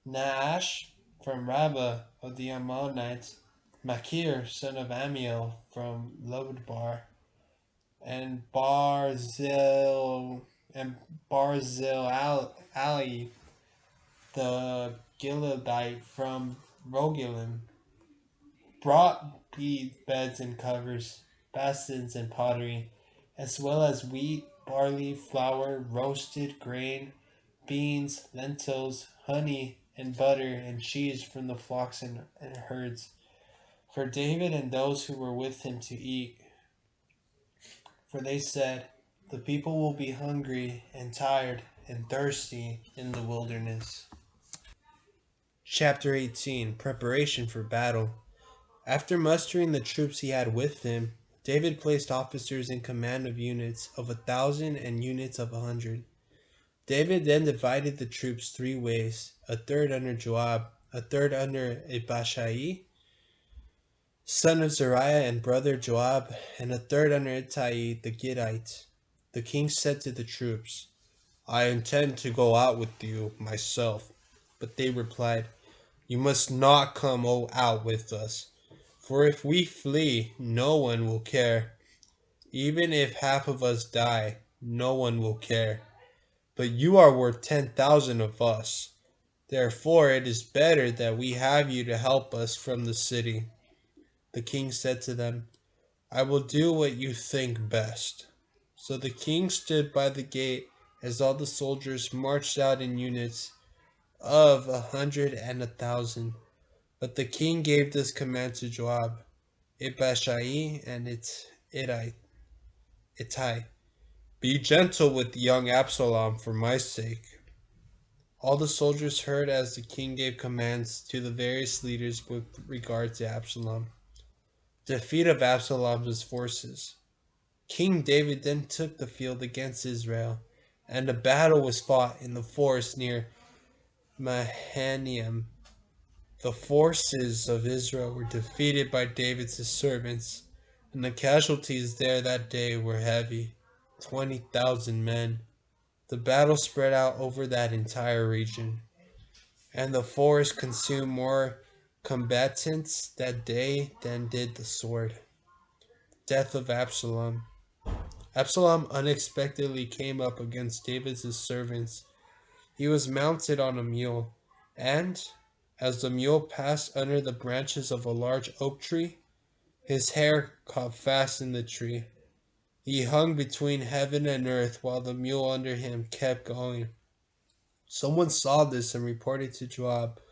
Naash from Rabbah of the Ammonites, Machir, son of Amiel from Lodebar, and Barzillai, the Gileadite from Rogelim, brought beds and covers, basins and pottery, as well as wheat, barley, flour, roasted grain, beans, lentils, honey, and butter and cheese from the flocks and herds, for David and those who were with him to eat. For they said, the people will be hungry and tired and thirsty in the wilderness. Chapter 18. Preparation for battle. After mustering the troops he had with him, David placed officers in command of units of 1,000 and units of 100. David then divided the troops 3 ways, a third under Joab, a third under Abishai, son of Zeruiah and brother Joab, and a third under Ittai the Gittite. The king said to the troops, I intend to go out with you myself. But they replied, You must not come out with us, for if we flee, no one will care. Even if half of us die, no one will care. But you are worth 10,000 of us. Therefore, it is better that we have you to help us from the city." The king said to them, "I will do what you think best." So the king stood by the gate as all the soldiers marched out in units of 100 and 1,000. But the king gave this command to Joab, Abishai, and Ittai: "Be gentle with young Absalom for my sake." All the soldiers heard as the king gave commands to the various leaders with regard to Absalom. Defeat of Absalom's forces. King David then took the field against Israel, and a battle was fought in the forest near Mahanaim. The forces of Israel were defeated by David's servants, and the casualties there that day were heavy, 20,000 men. The battle spread out over that entire region, and the forest consumed more combatants that day than did the sword. Death of Absalom. Absalom unexpectedly came up against David's servants. He was mounted on a mule, and, as the mule passed under the branches of a large oak tree, his hair caught fast in the tree. He hung between heaven and earth while the mule under him kept going. Someone saw this and reported to Joab,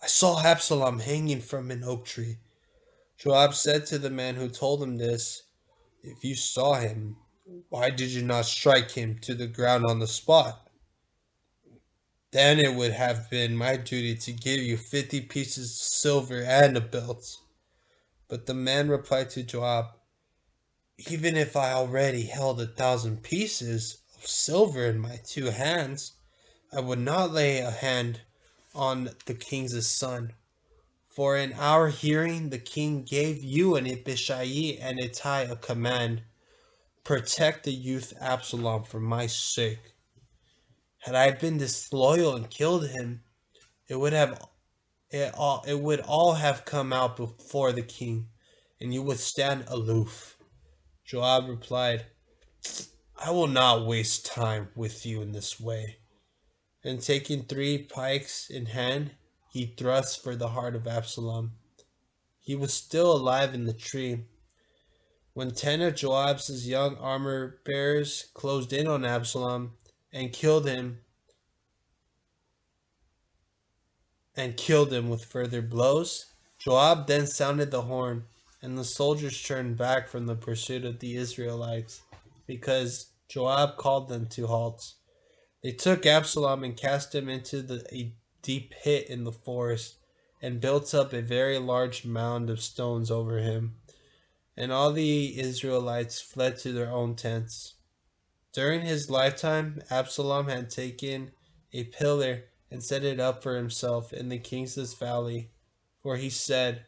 "I saw Absalom hanging from an oak tree." Joab said to the man who told him this, "If you saw him, why did you not strike him to the ground on the spot? Then it would have been my duty to give you 50 pieces of silver and a belt." But the man replied to Joab, "Even if I already held 1,000 pieces of silver in my two hands, I would not lay a hand on the king's son. For in our hearing the king gave you and Abishai and Ittai a command: protect the youth Absalom for my sake. Had I been disloyal and killed him, it would all have come out before the king, and you would stand aloof." Joab replied, "I will not waste time with you in this way." And taking 3 pikes in hand, he thrust for the heart of Absalom. He was still alive in the tree when 10 of Joab's young armor bearers closed in on Absalom and killed him with further blows. Joab then sounded the horn, and the soldiers turned back from the pursuit of the Israelites, because Joab called them to halt. They took Absalom and cast him into a deep pit in the forest, and built up a very large mound of stones over him. And all the Israelites fled to their own tents. During his lifetime, Absalom had taken a pillar and set it up for himself in the king's valley, for he said,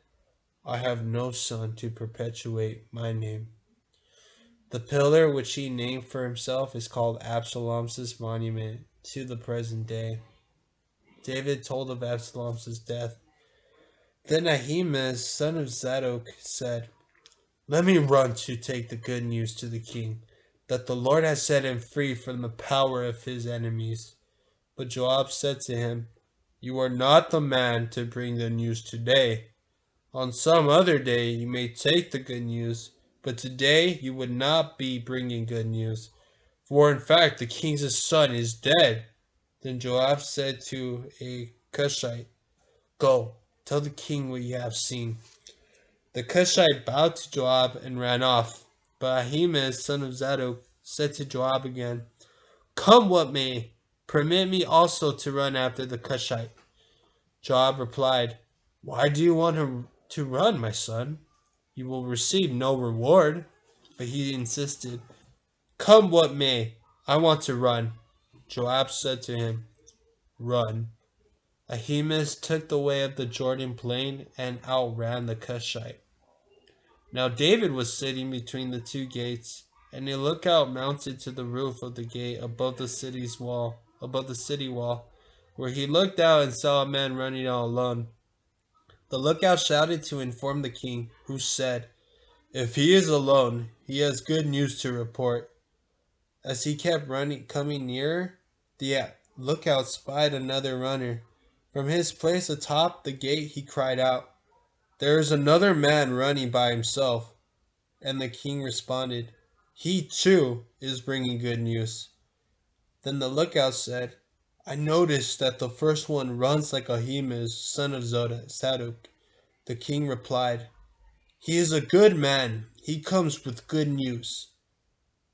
"I have no son to perpetuate my name." The pillar which he named for himself is called Absalom's monument to the present day. David told of Absalom's death. Then Ahimaaz, son of Zadok, said, "Let me run to take the good news to the king, that the Lord has set him free from the power of his enemies." But Joab said to him, "You are not the man to bring the news today. On some other day you may take the good news, but today you would not be bringing good news. For in fact the king's son is dead." Then Joab said to a Cushite, "Go, tell the king what you have seen." The Cushite bowed to Joab and ran off. But Ahimaaz, son of Zadok, said to Joab again, "Come what may, permit me also to run after the Cushite." Joab replied, "Why do you want to run, my son? You will receive no reward." But he insisted, "Come what may, I want to run." Joab said to him, "Run." Ahimaaz took the way of the Jordan plain and outran the Cushite. Now David was sitting between the 2 gates, and a lookout mounted to the roof of the gate above the city wall, where he looked out and saw a man running all alone. The lookout shouted to inform the king, who said, "If he is alone, he has good news to report." As he kept coming nearer, the lookout spied another runner. From his place atop the gate, he cried out, "There is another man running by himself." And the king responded, "He, too, is bringing good news." Then the lookout said, "I noticed that the first one runs like Ahimaaz, son of Zadok." The king replied, "He is a good man. He comes with good news."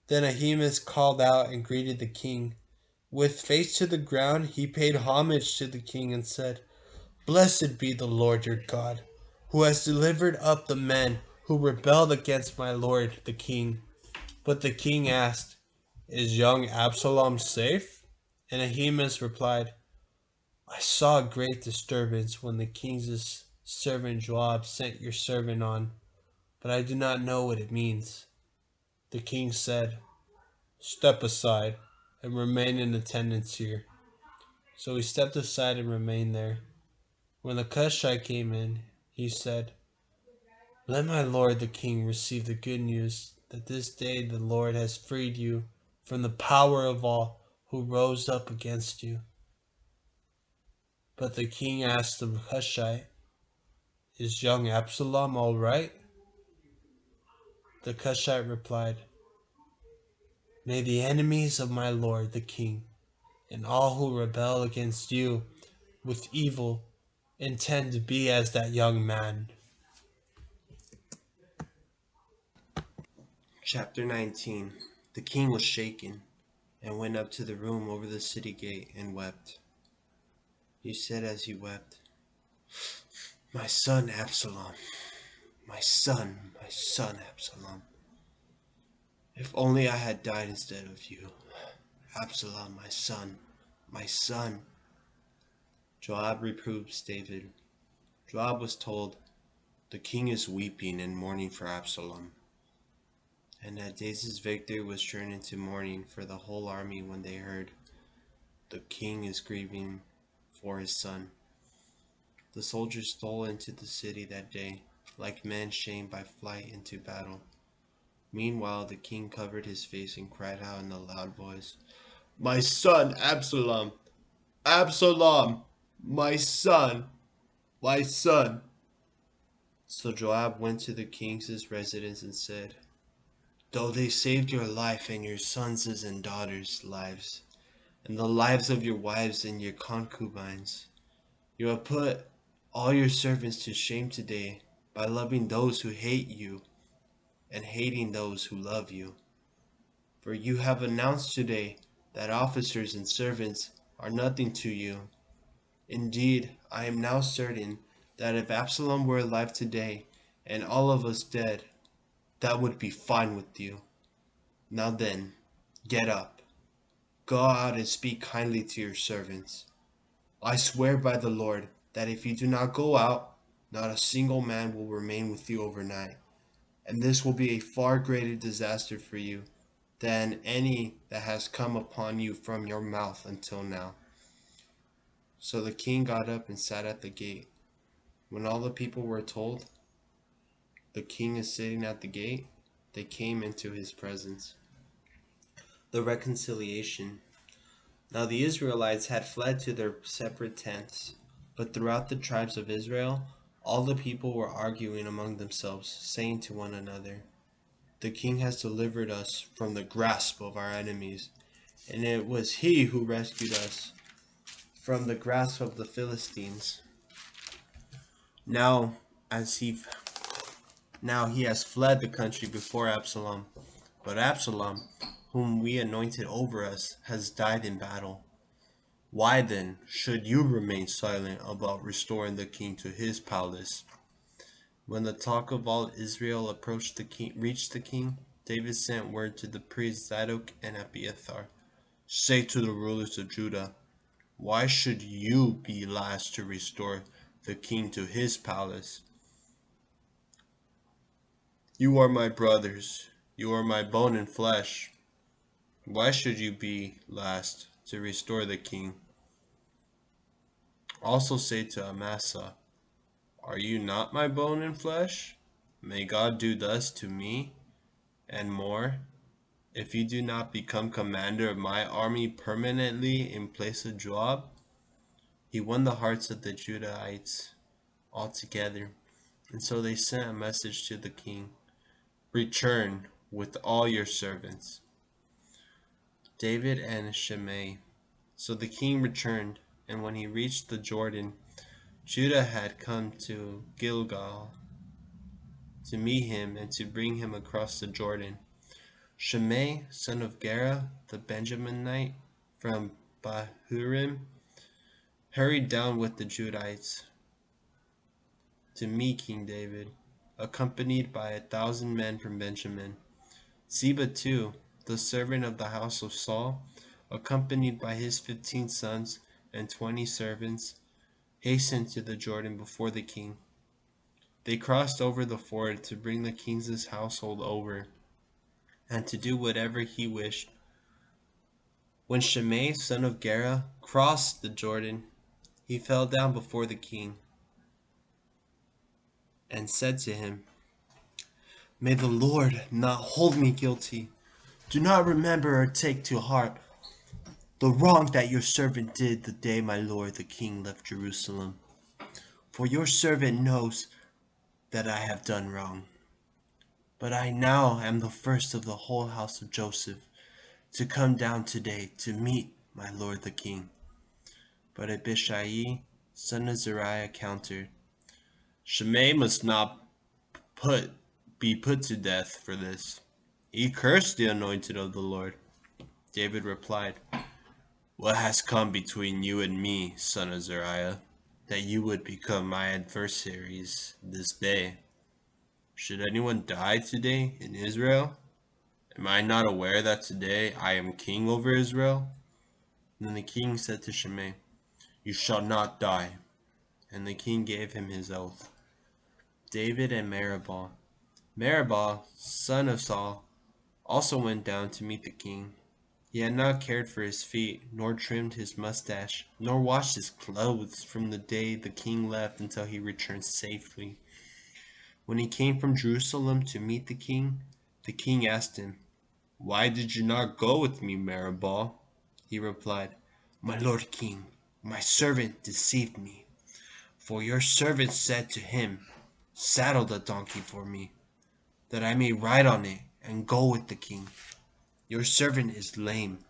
Then Ahimaaz called out and greeted the king. With face to the ground, he paid homage to the king and said, "Blessed be the Lord your God, who has delivered up the men who rebelled against my lord the king." But the king asked, "Is young Absalom safe?" And Ahimaaz replied, "I saw a great disturbance when the king's servant Joab sent your servant on, but I do not know what it means." The king said, "Step aside and remain in attendance here." So he stepped aside and remained there. When the Cushite came in, he said, "Let my lord the king receive the good news that this day the Lord has freed you from the power of all who rose up against you." But the king asked the Cushite, "Is young Absalom all right?" The Cushite replied, "May the enemies of my lord the king and all who rebel against you with evil intend to be as that young man." Chapter 19. The king was shaken, and went up to the room over the city gate, and wept. He said as he wept, "My son Absalom, my son Absalom. If only I had died instead of you. Absalom, my son, my son." Joab reproves David. Joab was told, "The king is weeping and mourning for Absalom." And that David's victory was turned into mourning for the whole army when they heard, "The king is grieving for his son." The soldiers stole into the city that day, like men shamed by flight into battle. Meanwhile the king covered his face and cried out in a loud voice, "My son Absalom! Absalom! My son! My son!" So Joab went to the king's residence and said, "Though they saved your life and your sons' and daughters' lives, and the lives of your wives and your concubines, you have put all your servants to shame today by loving those who hate you and hating those who love you. For you have announced today that officers and servants are nothing to you. Indeed, I am now certain that if Absalom were alive today and all of us dead, that would be fine with you. Now then, get up, go out and speak kindly to your servants. I swear by the Lord that if you do not go out, not a single man will remain with you overnight, and this will be a far greater disaster for you than any that has come upon you from your mouth until now." So the king got up and sat at the gate. When all the people were told, "The king is sitting at the gate," they came into his presence. The reconciliation. Now the Israelites had fled to their separate tents, but throughout the tribes of Israel, all the people were arguing among themselves, saying to one another, "The king has delivered us from the grasp of our enemies, and it was he who rescued us from the grasp of the Philistines. Now, as he now he has fled the country before Absalom, but Absalom, whom we anointed over us, has died in battle. Why then should you remain silent about restoring the king to his palace?" When the talk of all Israel reached the king, David sent word to the priests Zadok and Abiathar, "Say to the rulers of Judah, why should you be last to restore the king to his palace? You are my brothers, you are my bone and flesh. Why should you be last to restore the king? Also say to Amasa, Are you not my bone and flesh? May God do thus to me, and more, if you do not become commander of my army permanently in place of Joab." He won the hearts of the Judahites altogether, and so they sent a message to the king, "Return with all your servants." David and Shimei. So the king returned, and when he reached the Jordan, Judah had come to Gilgal to meet him and to bring him across the Jordan. Shimei, son of Gera, the Benjaminite from Bahurim, hurried down with the Judahites to meet King David, accompanied by 1,000 men from Benjamin. Zeba too, the servant of the house of Saul, accompanied by his 15 sons and 20 servants, hastened to the Jordan before the king. They crossed over the ford to bring the king's household over, and to do whatever he wished. When Shimei, son of Gera, crossed the Jordan, he fell down before the king and said to him, "May the Lord not hold me guilty. Do not remember or take to heart the wrong that your servant did the day my lord the king left Jerusalem. For your servant knows that I have done wrong. But I now am the first of the whole house of Joseph to come down today to meet my lord the king." But Abishai, son of Zeruiah, countered, "Shimei must not be put to death for this. He cursed the anointed of the Lord." David replied, "What has come between you and me, son of Zeruiah, that you would become my adversaries this day? Should anyone die today in Israel? Am I not aware that today I am king over Israel?" Then the king said to Shimei, "You shall not die." And the king gave him his oath. David and Meribah. Meribah, son of Saul, also went down to meet the king. He had not cared for his feet, nor trimmed his mustache, nor washed his clothes from the day the king left until he returned safely. When he came from Jerusalem to meet the king asked him, "Why did you not go with me, Meribah?" He replied, "My lord king, my servant deceived me. For your servant said to him, 'Saddle the donkey for me, that I may ride on it and go with the king.' Your servant is lame."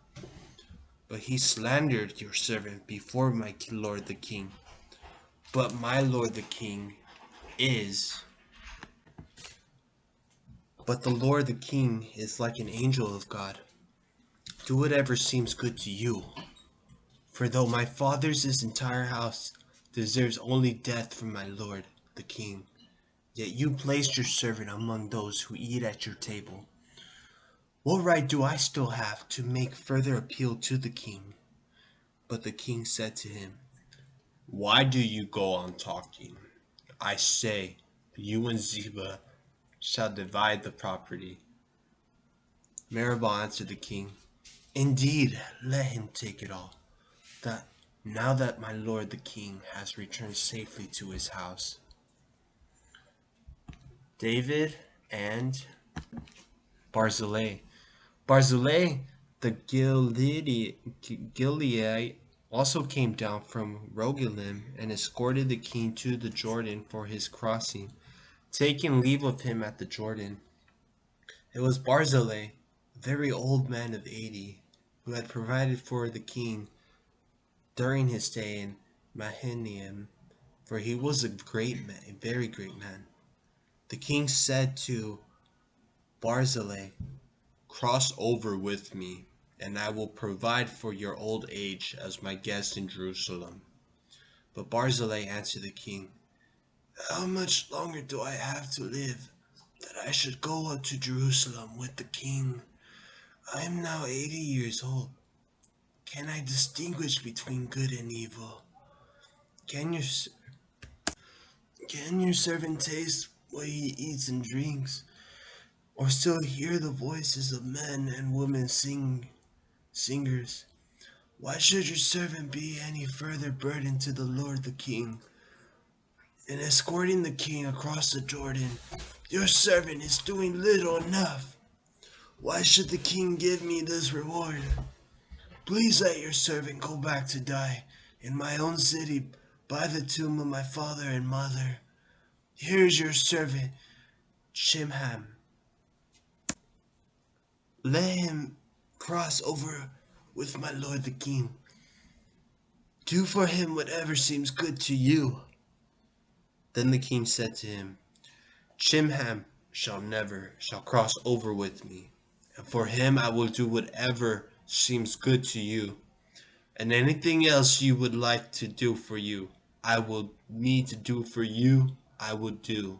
But he slandered your servant before my lord the king. But my lord the king is. But the lord the king is like an angel of God. Do whatever seems good to you. For though my father's entire house deserves only death from my lord the king, yet you placed your servant among those who eat at your table. What right do I still have to make further appeal to the king?" But the king said to him, "Why do you go on talking? I say, you and Zeba shall divide the property." Meribah answered the king, "Indeed, let him take it all, that now that my lord the king has returned safely to his house." David and Barzillai. Barzillai the Gileadite also came down from Rogelim and escorted the king to the Jordan for his crossing, taking leave of him at the Jordan. It was Barzillai, a very old man of 80, who had provided for the king during his stay in Mahanaim, for he was a great man, a very great man. The king said to Barzillai, "Cross over with me, and I will provide for your old age as my guest in Jerusalem." But Barzillai answered the king, "How much longer do I have to live, that I should go up to Jerusalem with the king? I am now 80 years old. Can I distinguish between good and evil? Can your, can your servant taste what he eats and drinks, or still hear the voices of men and women singers? Why should your servant be any further burden to the lord the king? in escorting the king across the Jordan. Your servant is doing little enough. Why should the king give me this reward? Please let your servant go back to die in my own city by the tomb of my father and mother. Here's your servant, Shimham. Let him cross over with my lord the king. Do for him whatever seems good to you. Then the king said to him, Shimham shall cross over with me, and for him I will do whatever seems good to you, and anything else you would like to do for you, I will me to do for you, I will do.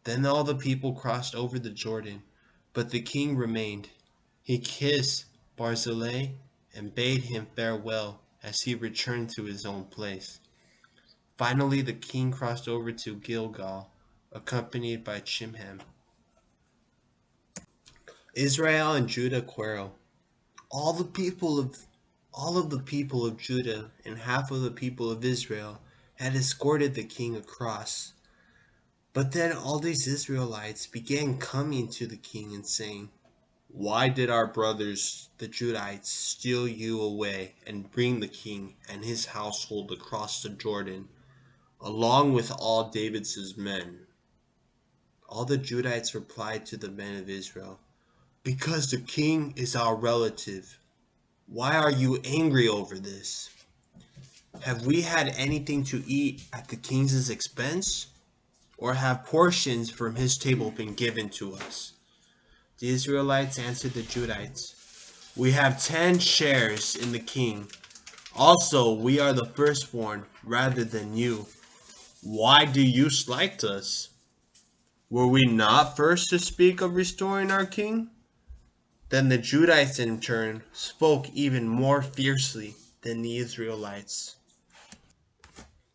Then all the people crossed over the Jordan, but the king remained. He kissed Barzillai and bade him farewell as he returned to his own place. Finally, the king crossed over to Gilgal, accompanied by Shimham. Israel and Judah quarrel. All the people of all of the people of Judah and half of the people of Israel had escorted the king across. But then all these Israelites began coming to the king and saying, Why did our brothers, the Judites, steal you away and bring the king and his household across the Jordan, along with all Davidson's men? All the Judites replied to the men of Israel, Because the king is our relative. Why are you angry over this? Have we had anything to eat at the king's expense? Or have portions from his table been given to us? The Israelites answered the Judites, We have 10 shares in the king. Also, we are the firstborn rather than you. Why do you slight us? Were we not first to speak of restoring our king? Then the Judites in turn spoke even more fiercely than the Israelites.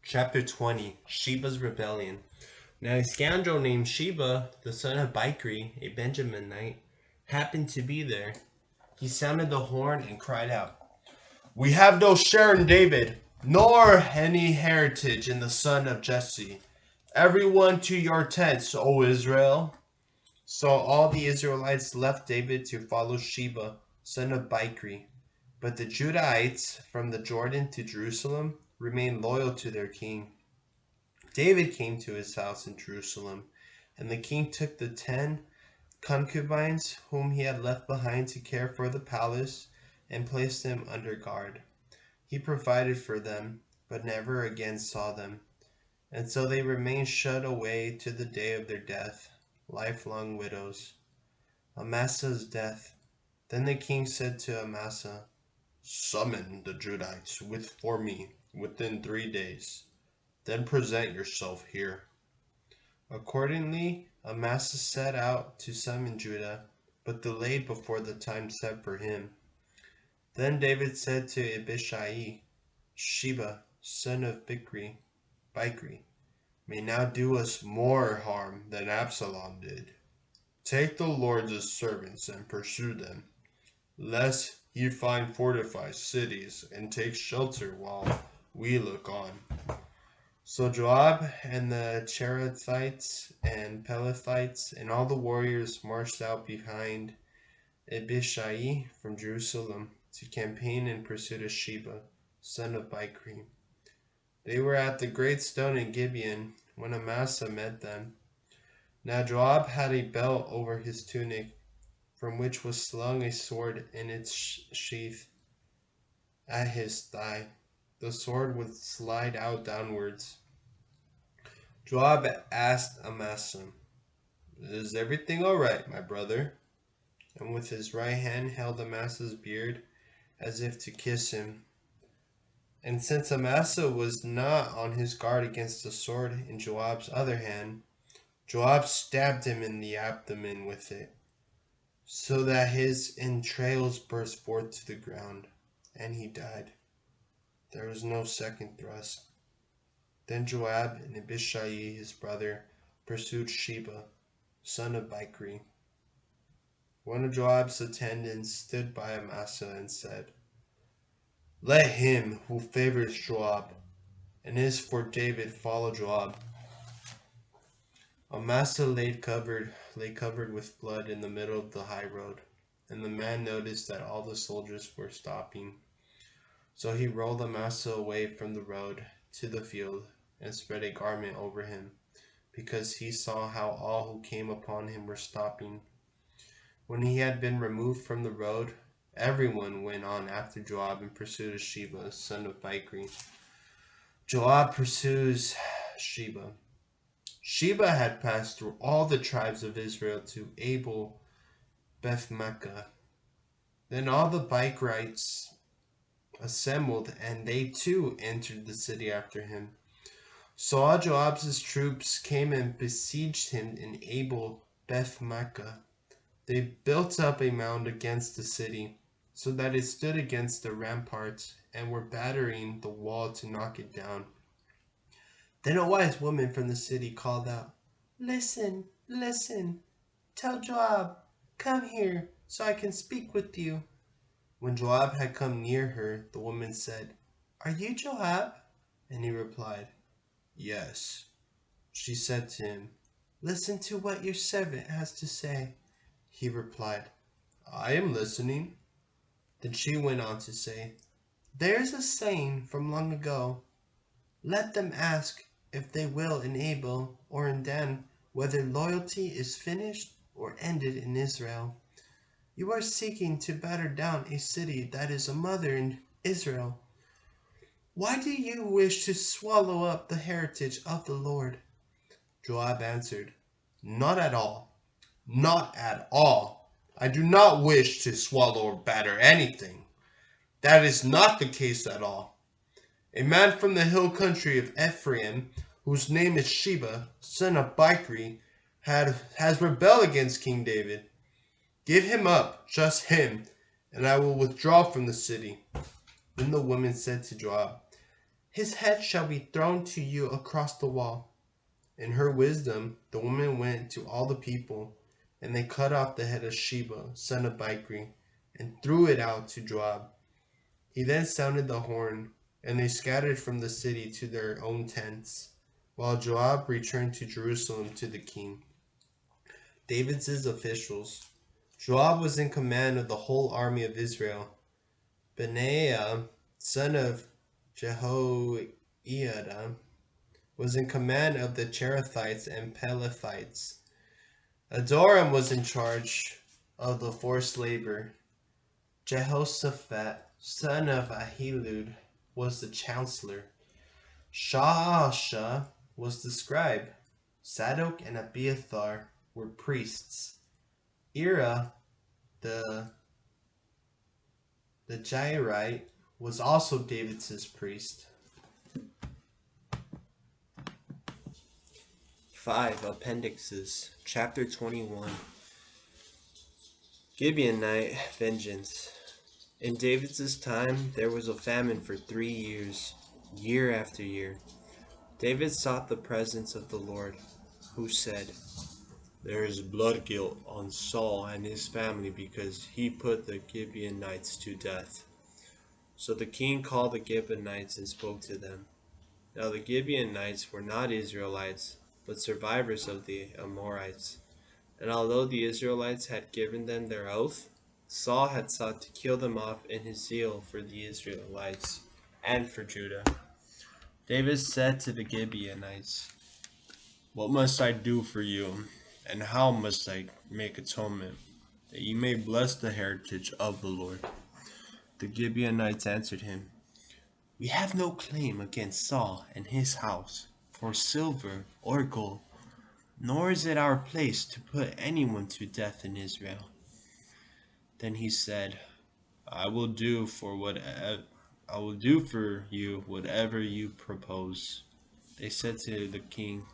Chapter 20. Sheba's Rebellion. Now a scoundrel named Sheba, the son of Bichri, a Benjaminite, happened to be there. He sounded the horn and cried out, We have no share in David, nor any heritage in the son of Jesse. Everyone to your tents, O Israel. So all the Israelites left David to follow Sheba, son of Bichri. But the Judahites from the Jordan to Jerusalem remained loyal to their king. David came to his house in Jerusalem, and the king took the 10 concubines whom he had left behind to care for the palace and placed them under guard. He provided for them, but never again saw them, and so they remained shut away to the day of their death, lifelong widows. Amasa death. Then the king said to Amasa, Summon the Judites for me within 3 days. Then present yourself here. Accordingly, Amasa set out to summon Judah, but delayed before the time set for him. Then David said to Abishai, Sheba, son of Bichri, may now do us more harm than Absalom did. Take the Lord's servants and pursue them, lest he find fortified cities and take shelter while we look on. So Joab and the Cherethites and Pelethites and all the warriors marched out behind Abishai from Jerusalem to campaign in pursuit of Sheba, son of Bichri. They were at the great stone in Gibeon when Amasa met them. Now Joab had a belt over his tunic, from which was slung a sword in its sheath at his thigh. The sword would slide out downwards. Joab asked Amasa, Is everything all right, my brother? And with his right hand held Amasa's beard as if to kiss him. And since Amasa was not on his guard against the sword in Joab's other hand, Joab stabbed him in the abdomen with it, so that his entrails burst forth to the ground, and he died. There was no second thrust. Then Joab and Abishai his brother pursued Sheba, son of Bichri. One of Joab's attendants stood by Amasa and said, Let him who favors Joab and his for David followed Joab. Amasa lay covered with blood in the middle of the high road, and the man noticed that all the soldiers were stopping. So he rolled Amasa away from the road to the field and spread a garment over him, because he saw how all who came upon him were stopping. When he had been removed from the road, everyone went on after Joab in pursuit of Sheba, son of Bichri. Joab pursues Sheba. Sheba had passed through all the tribes of Israel to Abel Bethmaachah. Then all the Bichrites assembled, and they too entered the city after him. So all Joab's troops came and besieged him in Abel Bethmaachah. They built up a mound against the city, so that it stood against the ramparts, and were battering the wall to knock it down. Then a wise woman from the city called out, "Listen, listen, tell Joab, come here, so I can speak with you." When Joab had come near her, the woman said, "Are you Joab?" And he replied, "Yes." She said to him, "Listen to what your servant has to say." He replied, "I am listening." Then she went on to say, "There is a saying from long ago, 'Let them ask if they will in Abel or in Dan, whether loyalty is finished or ended in Israel.' You are seeking to batter down a city that is a mother in Israel. Why do you wish to swallow up the heritage of the Lord?" Joab answered, "Not at all. Not at all. I do not wish to swallow or batter anything. That is not the case at all. A man from the hill country of Ephraim, whose name is Sheba, son of Bichri, has rebelled against King David. Give him up, just him, and I will withdraw from the city." Then the woman said to Joab, "His head shall be thrown to you across the wall." In her wisdom, the woman went to all the people, and they cut off the head of Sheba, son of Bichri, and threw it out to Joab. He then sounded the horn, and they scattered from the city to their own tents, while Joab returned to Jerusalem to the king. David's officials. Joab was in command of the whole army of Israel. Benaiah, son of Jehoiada, was in command of the Cherethites and Pelethites. Adoram was in charge of the forced labor. Jehoshaphat, son of Ahilud, was the counselor. Shaasha was the scribe. Zadok and Abiathar were priests. Ira, the Jairite, was also David's priest. 5 Appendixes. Chapter 21. Gibeonite vengeance. In David's time there was a famine for 3 years, year after year. David sought the presence of the Lord, who said, "There is blood guilt on Saul and his family because he put the Gibeonites to death." So the king called the Gibeonites and spoke to them. Now the Gibeonites were not Israelites, but survivors of the Amorites. And although the Israelites had given them their oath, Saul had sought to kill them off in his zeal for the Israelites and for Judah. David said to the Gibeonites, "What must I do for you, and how must I make atonement, that ye may bless the heritage of the Lord?" The Gibeonites answered him, "We have no claim against Saul and his house for silver or gold, nor is it our place to put anyone to death in Israel." Then he said, I will do for you whatever you propose." They said to the king,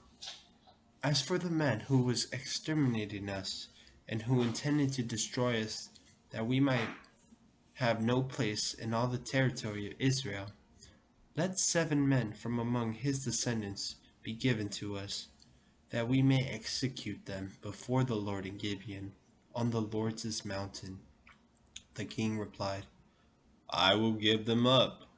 "As for the man who was exterminating us, and who intended to destroy us, that we might have no place in all the territory of Israel, let 7 men from among his descendants be given to us, that we may execute them before the Lord in Gibeon, on the Lord's mountain." The king replied, "I will give them up."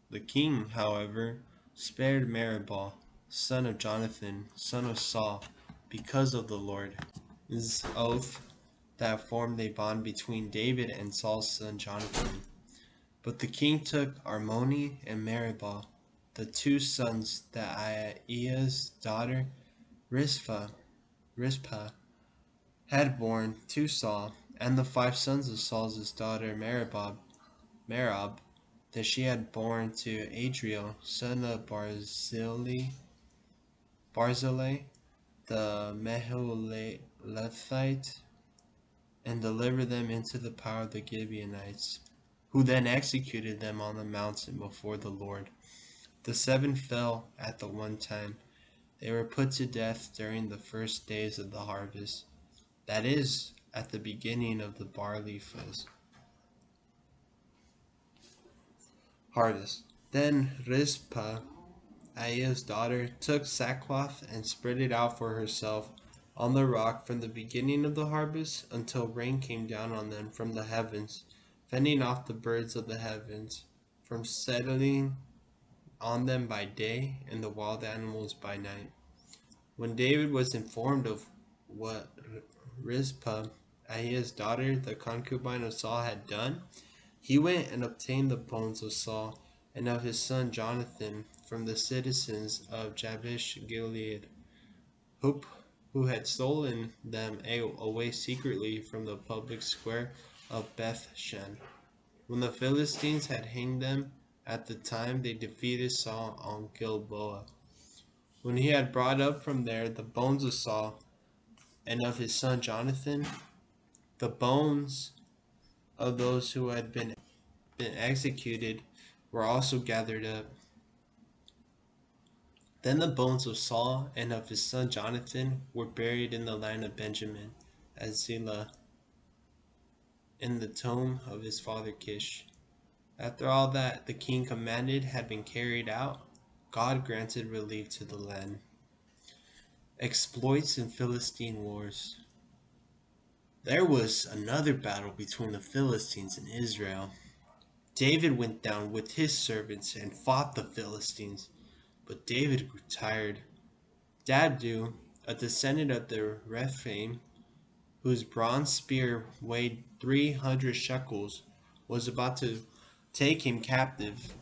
The king, however, spared Meribah, son of Jonathan, son of Saul, because of the Lord's oath that formed a bond between David and Saul's son Jonathan. But the king took Armoni and Meribah, the two sons that Aiah's daughter Rizpah had borne to Saul, and the 5 sons of Saul's daughter Merab, that she had borne to Adriel, son of Barzillai, the Meholethite, and delivered them into the power of the Gibeonites, who then executed them on the mountain before the Lord. The 7 fell at the one time. They were put to death during the first days of the harvest, that is, at the beginning of the barley harvest. Then Rizpah, Aiah's daughter, took sackcloth and spread it out for herself on the rock from the beginning of the harvest until rain came down on them from the heavens, fending off the birds of the heavens from settling on them by day and the wild animals by night. When David was informed of what Rizpah, Aiah's daughter, the concubine of Saul, had done, he went and obtained the bones of Saul and of his son Jonathan from the citizens of Jabesh Gilead, who had stolen them away secretly from the public square of Bethshan. When the Philistines had hanged them at the time they defeated Saul on Gilboa. When he had brought up from there the bones of Saul and of his son Jonathan, the bones of those who had been executed were also gathered up. Then the bones of Saul and of his son Jonathan were buried in the land of Benjamin at Zelah, in the tomb of his father Kish. After all that the king commanded had been carried out, God granted relief to the land. Exploits in Philistine wars. There was another battle between the Philistines and Israel. David went down with his servants and fought the Philistines, but David grew tired. Dadu, a descendant of the Rephaim, whose bronze spear weighed 300 shekels, was about to take him captive.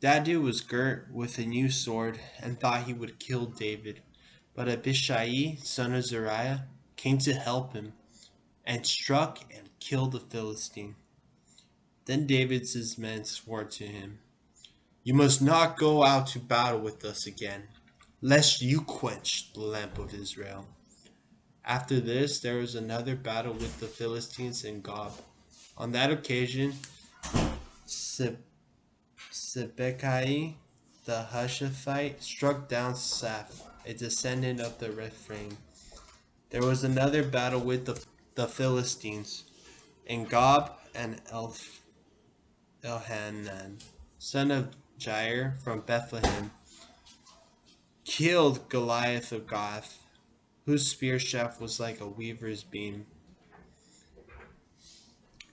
Dadu was girt with a new sword and thought he would kill David, but Abishai, son of Zeruiah, came to help him and struck and killed the Philistine. Then David's men swore to him, "You must not go out to battle with us again, lest you quench the lamp of Israel." After this there was another battle with the Philistines in Gob. On that occasion Sibbecai the Hushathite struck down Saph, a descendant of the Rephaim. There was another battle with the Philistines in Gob, and Elhanan, son of Jair from Bethlehem, killed Goliath of Gath, whose spear shaft was like a weaver's beam.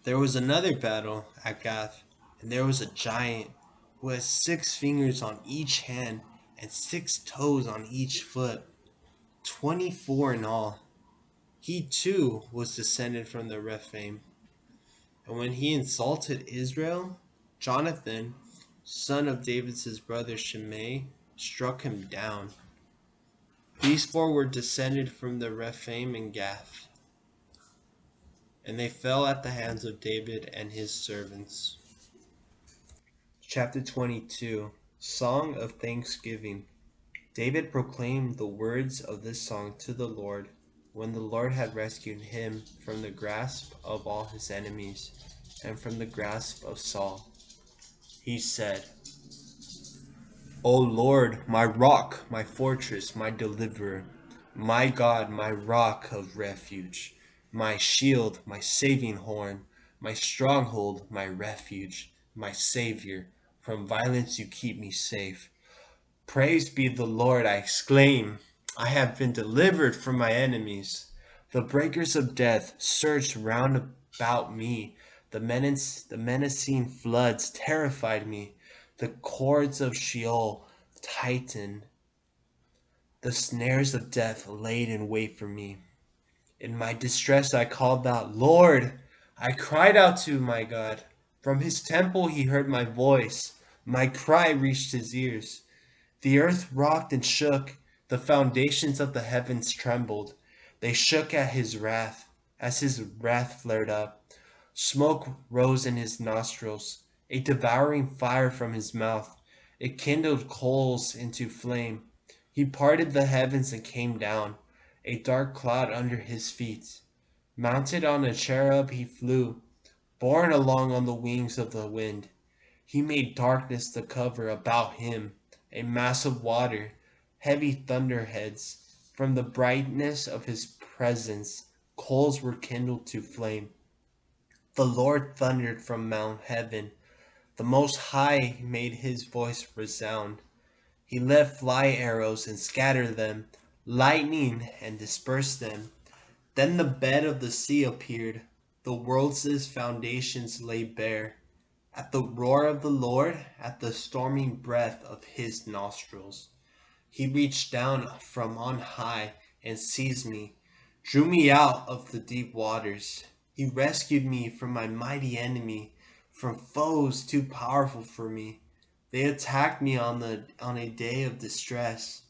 There was another battle at Gath, and there was a giant who had 6 fingers on each hand and 6 toes on each foot, 24 in all. He too was descended from the Rephaim. And when he insulted Israel, Jonathan, son of David's brother Shimei, struck him down. These 4 were descended from the Rephaim and Gath, and they fell at the hands of David and his servants. Chapter 22. Song of Thanksgiving. David proclaimed the words of this song to the Lord when the Lord had rescued him from the grasp of all his enemies and from the grasp of Saul. He said, "O Lord, my rock, my fortress, my deliverer, my God, my rock of refuge, my shield, my saving horn, my stronghold, my refuge, my Savior, from violence you keep me safe. Praise be the Lord, I exclaim. I have been delivered from my enemies. The breakers of death surged round about me. The menacing floods terrified me. The cords of Sheol tightened. The snares of death laid in wait for me. In my distress I called out, Lord! I cried out to my God. From his temple he heard my voice. My cry reached his ears. The earth rocked and shook. The foundations of the heavens trembled. They shook at his wrath, as his wrath flared up. Smoke rose in his nostrils, a devouring fire from his mouth. It kindled coals into flame. He parted the heavens and came down, a dark cloud under his feet. Mounted on a cherub he flew, borne along on the wings of the wind. He made darkness the cover about him, a mass of water, heavy thunderheads. From the brightness of his presence, coals were kindled to flame. The Lord thundered from Mount Heaven. The Most High made his voice resound. He let fly arrows and scattered them, lightning and dispersed them. Then the bed of the sea appeared. The world's foundations lay bare. At the roar of the Lord, at the storming breath of his nostrils. He reached down from on high and seized me, drew me out of the deep waters. He rescued me from my mighty enemy, from foes too powerful for me. They attacked me on a day of distress,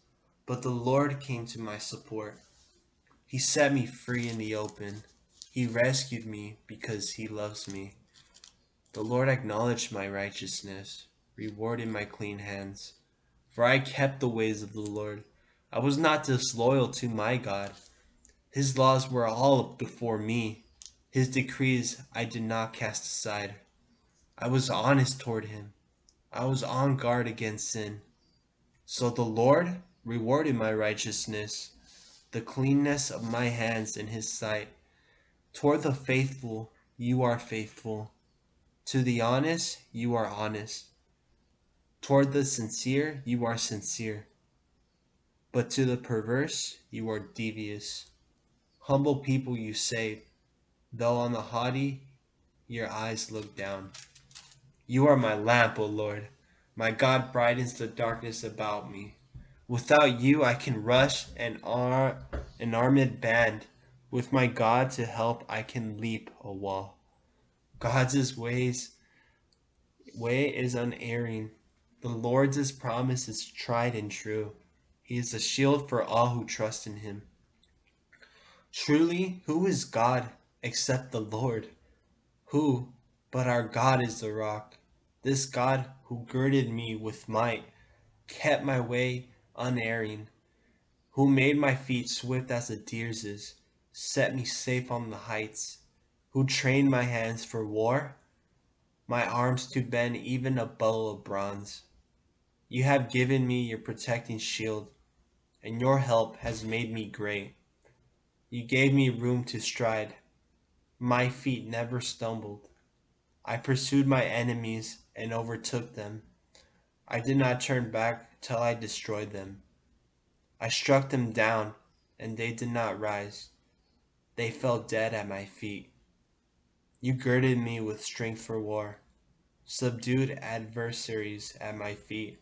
but the Lord came to my support. He set me free in the open. He rescued me because he loves me. The Lord acknowledged my righteousness, rewarded my clean hands. For I kept the ways of the Lord. I was not disloyal to my God. His laws were all before me. His decrees I did not cast aside. I was honest toward him. I was on guard against sin. So the Lord rewarded my righteousness, the cleanness of my hands in his sight. Toward the faithful, you are faithful. To the honest, you are honest. Toward the sincere, you are sincere. But to the perverse, you are devious. Humble people you save, though on the haughty your eyes look down. You are my lamp, O Lord. My God brightens the darkness about me. Without you I can rush an armed band. With my God to help I can leap a wall. God's way is unerring. The Lord's promise is tried and true. He is a shield for all who trust in him. Truly, who is God except the Lord? Who but our God is the rock? This God who girded me with might, kept my way unerring, who made my feet swift as a deer's, set me safe on the heights, who trained my hands for war, my arms to bend even a bow of bronze. You have given me your protecting shield, and your help has made me great. You gave me room to stride. My feet never stumbled. I pursued my enemies and overtook them. I did not turn back till I destroyed them. I struck them down, and they did not rise. They fell dead at my feet. You girded me with strength for war, subdued adversaries at my feet.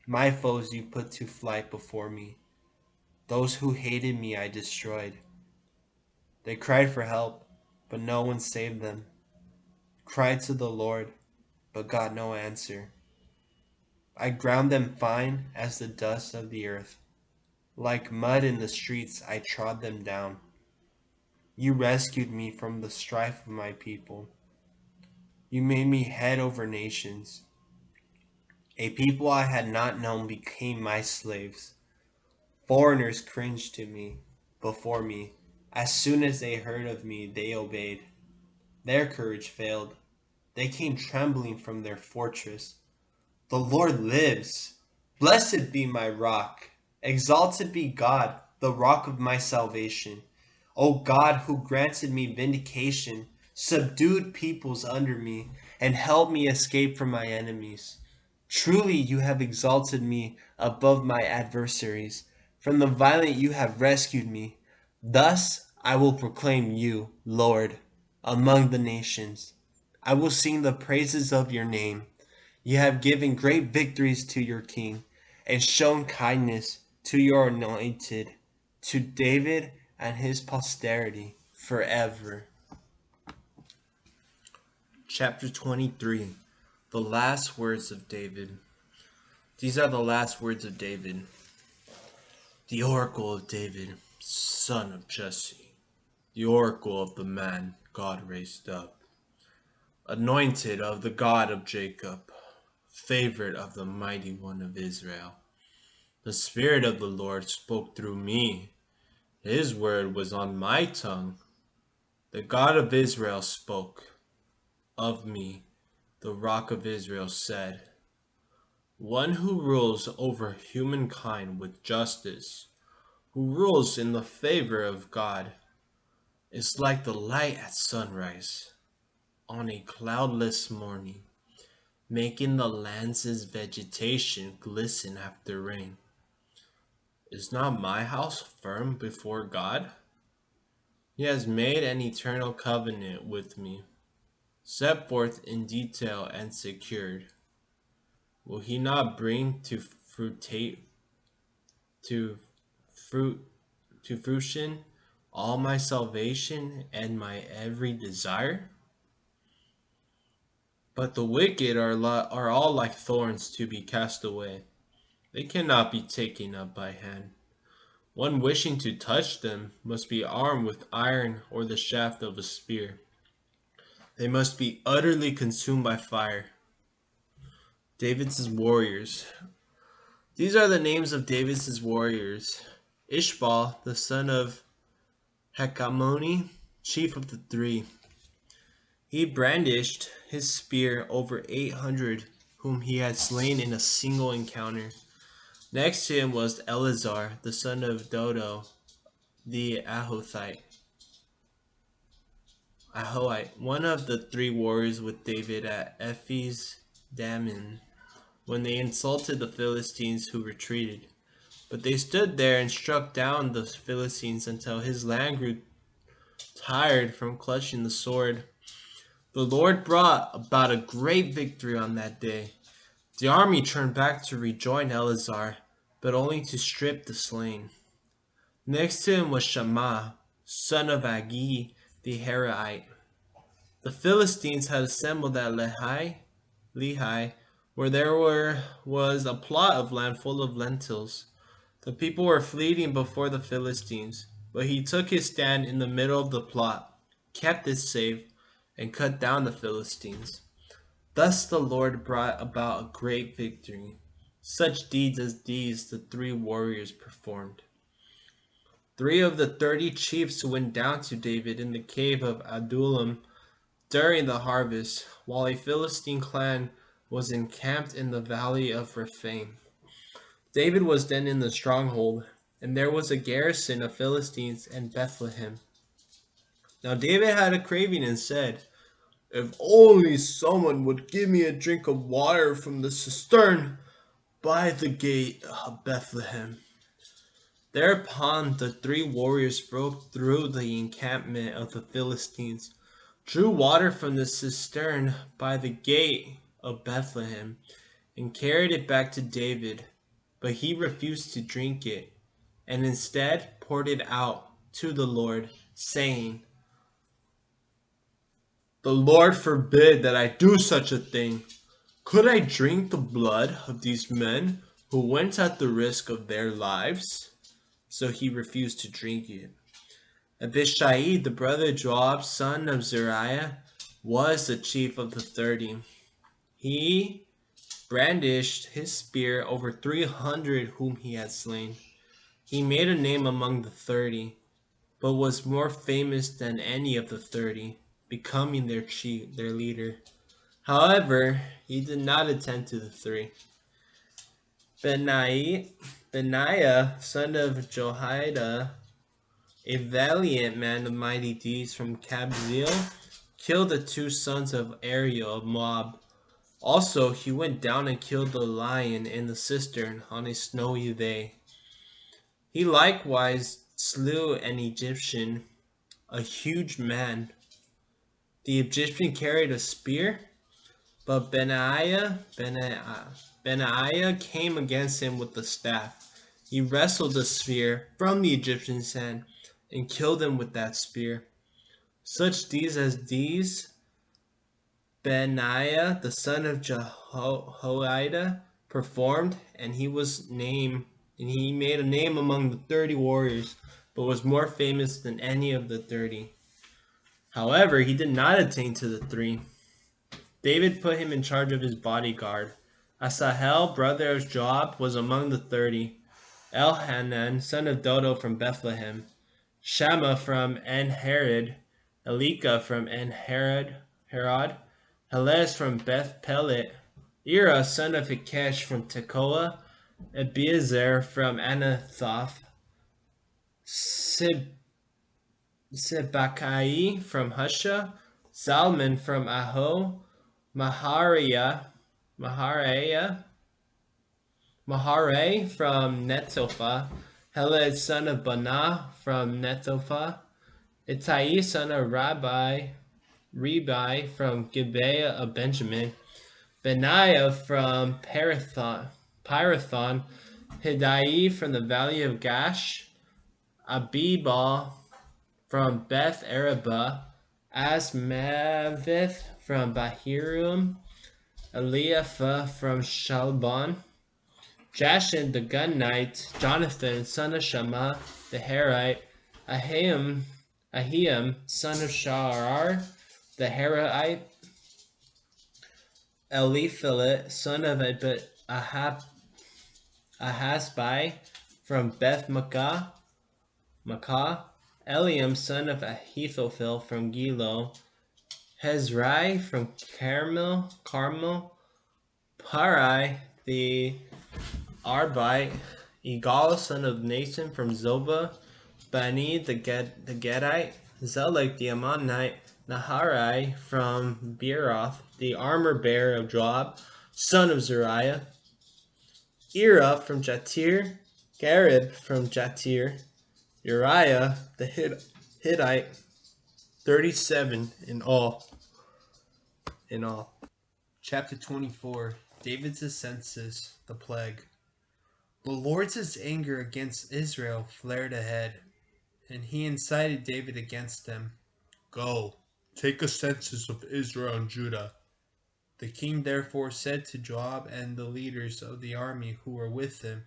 My foes you put to flight before me. Those who hated me I destroyed. They cried for help, but no one saved them. Cried to the Lord, but got no answer. I ground them fine as the dust of the earth. Like mud in the streets I trod them down. You rescued me from the strife of my people. You made me head over nations. A people I had not known became my slaves. Foreigners cringed to me, before me. As soon as they heard of me, they obeyed. Their courage failed. They came trembling from their fortress. The Lord lives. Blessed be my rock. Exalted be God, the rock of my salvation. O God, who granted me vindication, subdued peoples under me, and helped me escape from my enemies. Truly you have exalted me above my adversaries. From the violent you have rescued me. Thus I will proclaim you, Lord, among the nations. I will sing the praises of your name. You have given great victories to your king. and shown kindness to your anointed, to David and his posterity forever. Chapter 23. The last words of David. These are the last words of David. The oracle of David, son of Jesse, the oracle of the man God raised up, anointed of the God of Jacob, favorite of the mighty one of Israel. The Spirit of the Lord spoke through me. His word was on my tongue. The God of Israel spoke of me. The rock of Israel said, one who rules over humankind with justice, who rules in the favor of God, is like the light at sunrise on a cloudless morning, making the land's vegetation glisten after rain. Is not my house firm before God? He has made an eternal covenant with me, set forth in detail and secured. Will he not bring to fruition all my salvation and my every desire? But the wicked are all like thorns to be cast away. They cannot be taken up by hand. One wishing to touch them must be armed with iron or the shaft of a spear. They must be utterly consumed by fire. David's warriors. These are the names of David's warriors. Ishmael, the son of Hecamoni, chief of the three. He brandished his spear over 800 whom he had slain in a single encounter. Next to him was Eleazar, the son of Dodo, the Ahohite, one of the three warriors with David at Ephes Dammim, when they insulted the Philistines who retreated. But they stood there and struck down the Philistines until his land grew tired from clutching the sword. The Lord brought about a great victory on that day. The army turned back to rejoin Eleazar, but only to strip the slain. Next to him was Shammah, son of Agi the Herite. The Philistines had assembled at Lehi, where there was a plot of land full of lentils. The people were fleeing before the Philistines, but he took his stand in the middle of the plot, kept it safe, and cut down the Philistines. Thus the Lord brought about a great victory. Such deeds as these the three warriors performed. 3 of the 30 chiefs went down to David in the cave of Adullam during the harvest, while a Philistine clan was encamped in the valley of Rephaim. David was then in the stronghold, and there was a garrison of Philistines in Bethlehem. Now David had a craving and said, if only someone would give me a drink of water from the cistern by the gate of Bethlehem. Thereupon the 3 warriors broke through the encampment of the Philistines, drew water from the cistern by the gate of Bethlehem, and carried it back to David. But he refused to drink it, and instead poured it out to the Lord, saying, the Lord forbid that I do such a thing. Could I drink the blood of these men who went at the risk of their lives? So he refused to drink it. Abishai, the brother of Joab, son of Zeruiah, was the chief of the 30. He brandished his spear over 300 whom he had slain. He made a name among the 30, but was more famous than any of the 30, becoming their leader. However, he did not attend to the 3. Benaiah, son of Jehoiada, a valiant man of mighty deeds from Kabzeel, killed the 2 sons of Ariel of Moab. Also, he went down and killed the lion in the cistern on a snowy day. He likewise slew an Egyptian, a huge man. The Egyptian carried a spear, But Benaiah came against him with the staff. He wrestled the spear from the Egyptian's hand and killed him with that spear. Such deeds as these Benaiah the son of Jehoiada performed, and he made a name among the 30 warriors, but was more famous than any of the 30. However, he did not attain to the three. David put him in charge of his bodyguard. Asahel, brother of Joab, was among the 30. Elhanan, son of Dodo from Bethlehem. Shammah from En-Hared. Elika from En-Harod. Helez from Beth Pelet. Ira, son of Hikesh from Tekoa. Abiezer from Anathoth. Sibbecai from Husha. Zalman from Aho. Mahare from Netophah, Heled son of Banah from Netophah, Ittai son of Ribai from Gibeah of Benjamin, Benaiah from Pirathon, Hidai from the valley of Gash, Abibal from Beth Arabah, Asmaveth from Bahirum, Eliapha from Shalbon, Jashin the Gunite, Jonathan son of Shammah the Herite, Ahiam son of Sharar the Herite, Eliphalet son of Ahasbai from Beth Makkah, Eliam son of Ahithophel from Gilo, Hezrai from Carmel, Parai the Arbite, Egal son of Nathan from Zobah, Bani the Gedite, Zelek the Ammonite, Naharai from Beeroth, the armor bearer of Joab, son of Zariah, Ira from Jatir, Gareb from Jatir, Uriah the Hittite, 37 in all. Chapter 24. David's census, the plague. The Lord's anger against Israel flared ahead, and he incited David against them. Go, take a census of Israel and Judah. The king therefore said to Joab and the leaders of the army who were with him,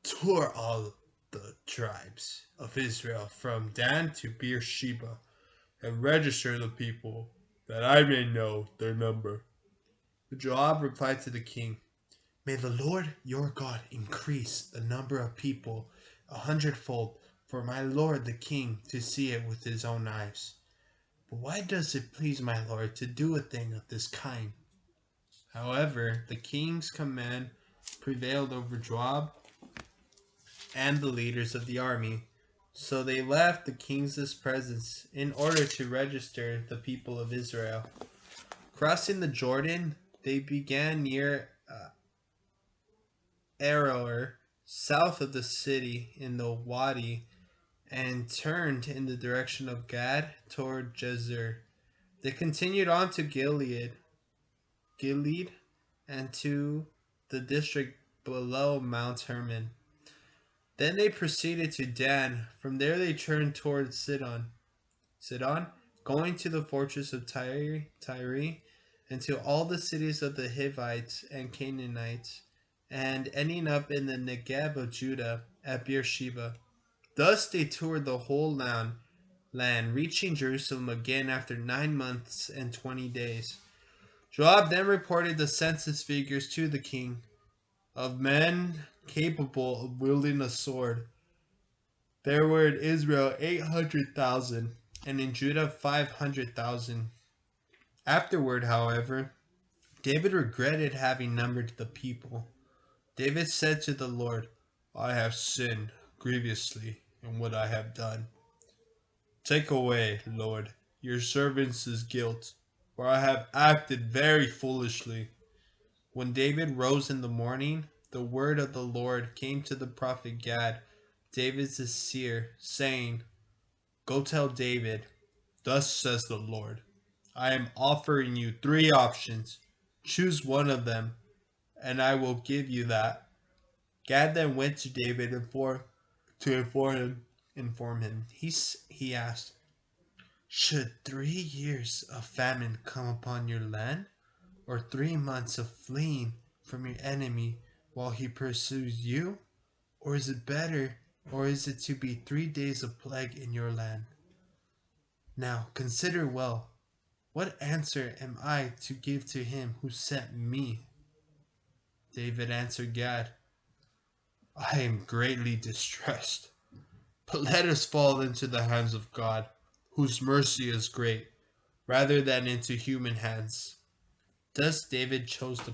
tour all the tribes of Israel from Dan to Beersheba, and register the people, that I may know their number. Joab replied to the king, may the Lord your God increase the number of people 100-fold for my lord the king to see it with his own eyes. But why does it please my lord to do a thing of this kind? However, the king's command prevailed over Joab and the leaders of the army, so they left the king's presence in order to register the people of Israel. Crossing the Jordan, they began near Aroer, south of the city in the Wadi, and turned in the direction of Gad toward Jezer. They continued on to Gilead, and to the district below Mount Hermon. Then they proceeded to Dan. From there they turned toward Sidon, going to the fortress of Tyre, and to all the cities of the Hivites and Canaanites, and ending up in the Negeb of Judah at Beersheba. Thus they toured the whole land, reaching Jerusalem again after 9 months and 20 days. Joab then reported the census figures to the king. Of men capable of wielding a sword, there were in Israel 800,000, and in Judah 500,000. Afterward, however, David regretted having numbered the people. David said to the Lord, I have sinned grievously in what I have done. Take away, Lord, your servant's guilt, for I have acted very foolishly. When David rose in the morning, the word of the Lord came to the prophet Gad, David's seer, saying, go tell David, thus says the Lord, I am offering you 3 options. Choose one of them, and I will give you that. Gad then went to David to inform him. He asked, should 3 years of famine come upon your land, or 3 months of fleeing from your enemy while he pursues you? Or is it better, or is it to be 3 days of plague in your land? Now consider well, what answer am I to give to him who sent me? David answered Gad, I am greatly distressed, but let us fall into the hands of God, whose mercy is great, rather than into human hands. Thus David chose the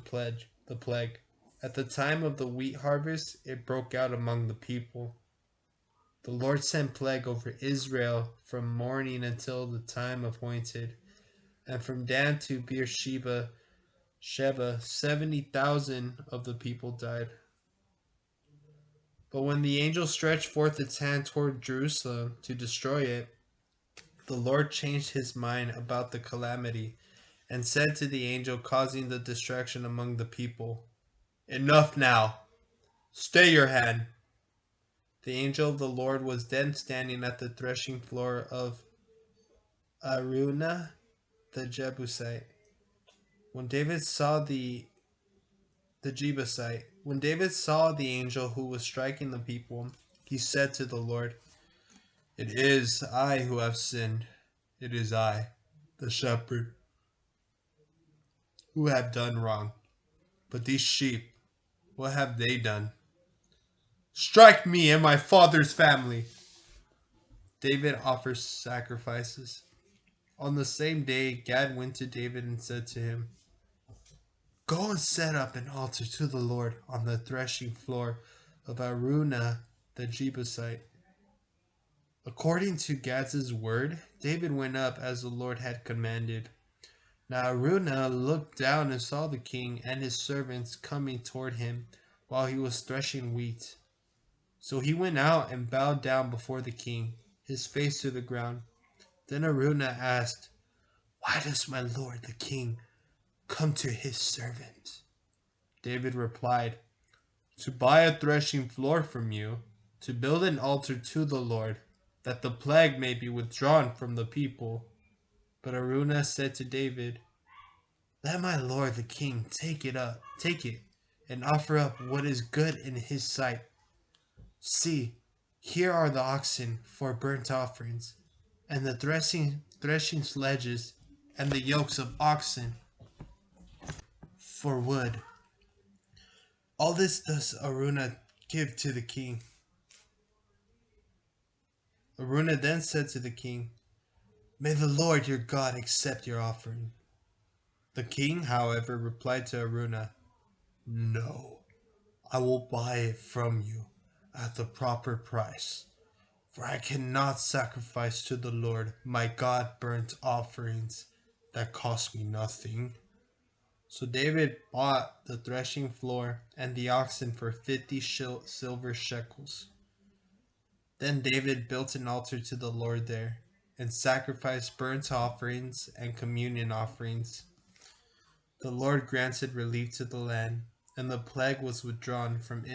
plague. At the time of the wheat harvest, it broke out among the people. The Lord sent plague over Israel from morning until the time appointed, and from Dan to Beersheba, Sheba, 70,000 of the people died. But when the angel stretched forth its hand toward Jerusalem to destroy it, the Lord changed his mind about the calamity, and said to the angel causing the destruction among the people, enough now, stay your hand. The angel of the Lord was then standing at the threshing floor of Araunah the Jebusite. When David saw the Jebusite, when David saw the angel who was striking the people, he said to the Lord, it is I who have sinned. It is I, the shepherd, who have done wrong. But these sheep, what have they done? Strike me and my father's family. David offers sacrifices. On the same day, Gad went to David and said to him, go and set up an altar to the Lord on the threshing floor of Araunah the Jebusite. According to Gad's word, David went up as the Lord had commanded. Now Araunah looked down and saw the king and his servants coming toward him while he was threshing wheat. So he went out and bowed down before the king, his face to the ground. Then Araunah asked, why does my lord the king come to his servant? David replied, to buy a threshing floor from you, to build an altar to the Lord, that the plague may be withdrawn from the people. But Araunah said to David, let my lord the king take it, and offer up what is good in his sight. See, here are the oxen for burnt offerings, and the threshing sledges, and the yokes of oxen for wood. All this does Araunah give to the king. Araunah then said to the king, may the Lord your God accept your offering. The king, however, replied to Araunah, no, I will buy it from you at the proper price, for I cannot sacrifice to the Lord my God burnt offerings that cost me nothing. So David bought the threshing floor and the oxen for 50 silver shekels. Then David built an altar to the Lord there, and sacrificed burnt offerings and communion offerings. The Lord granted relief to the land, and the plague was withdrawn from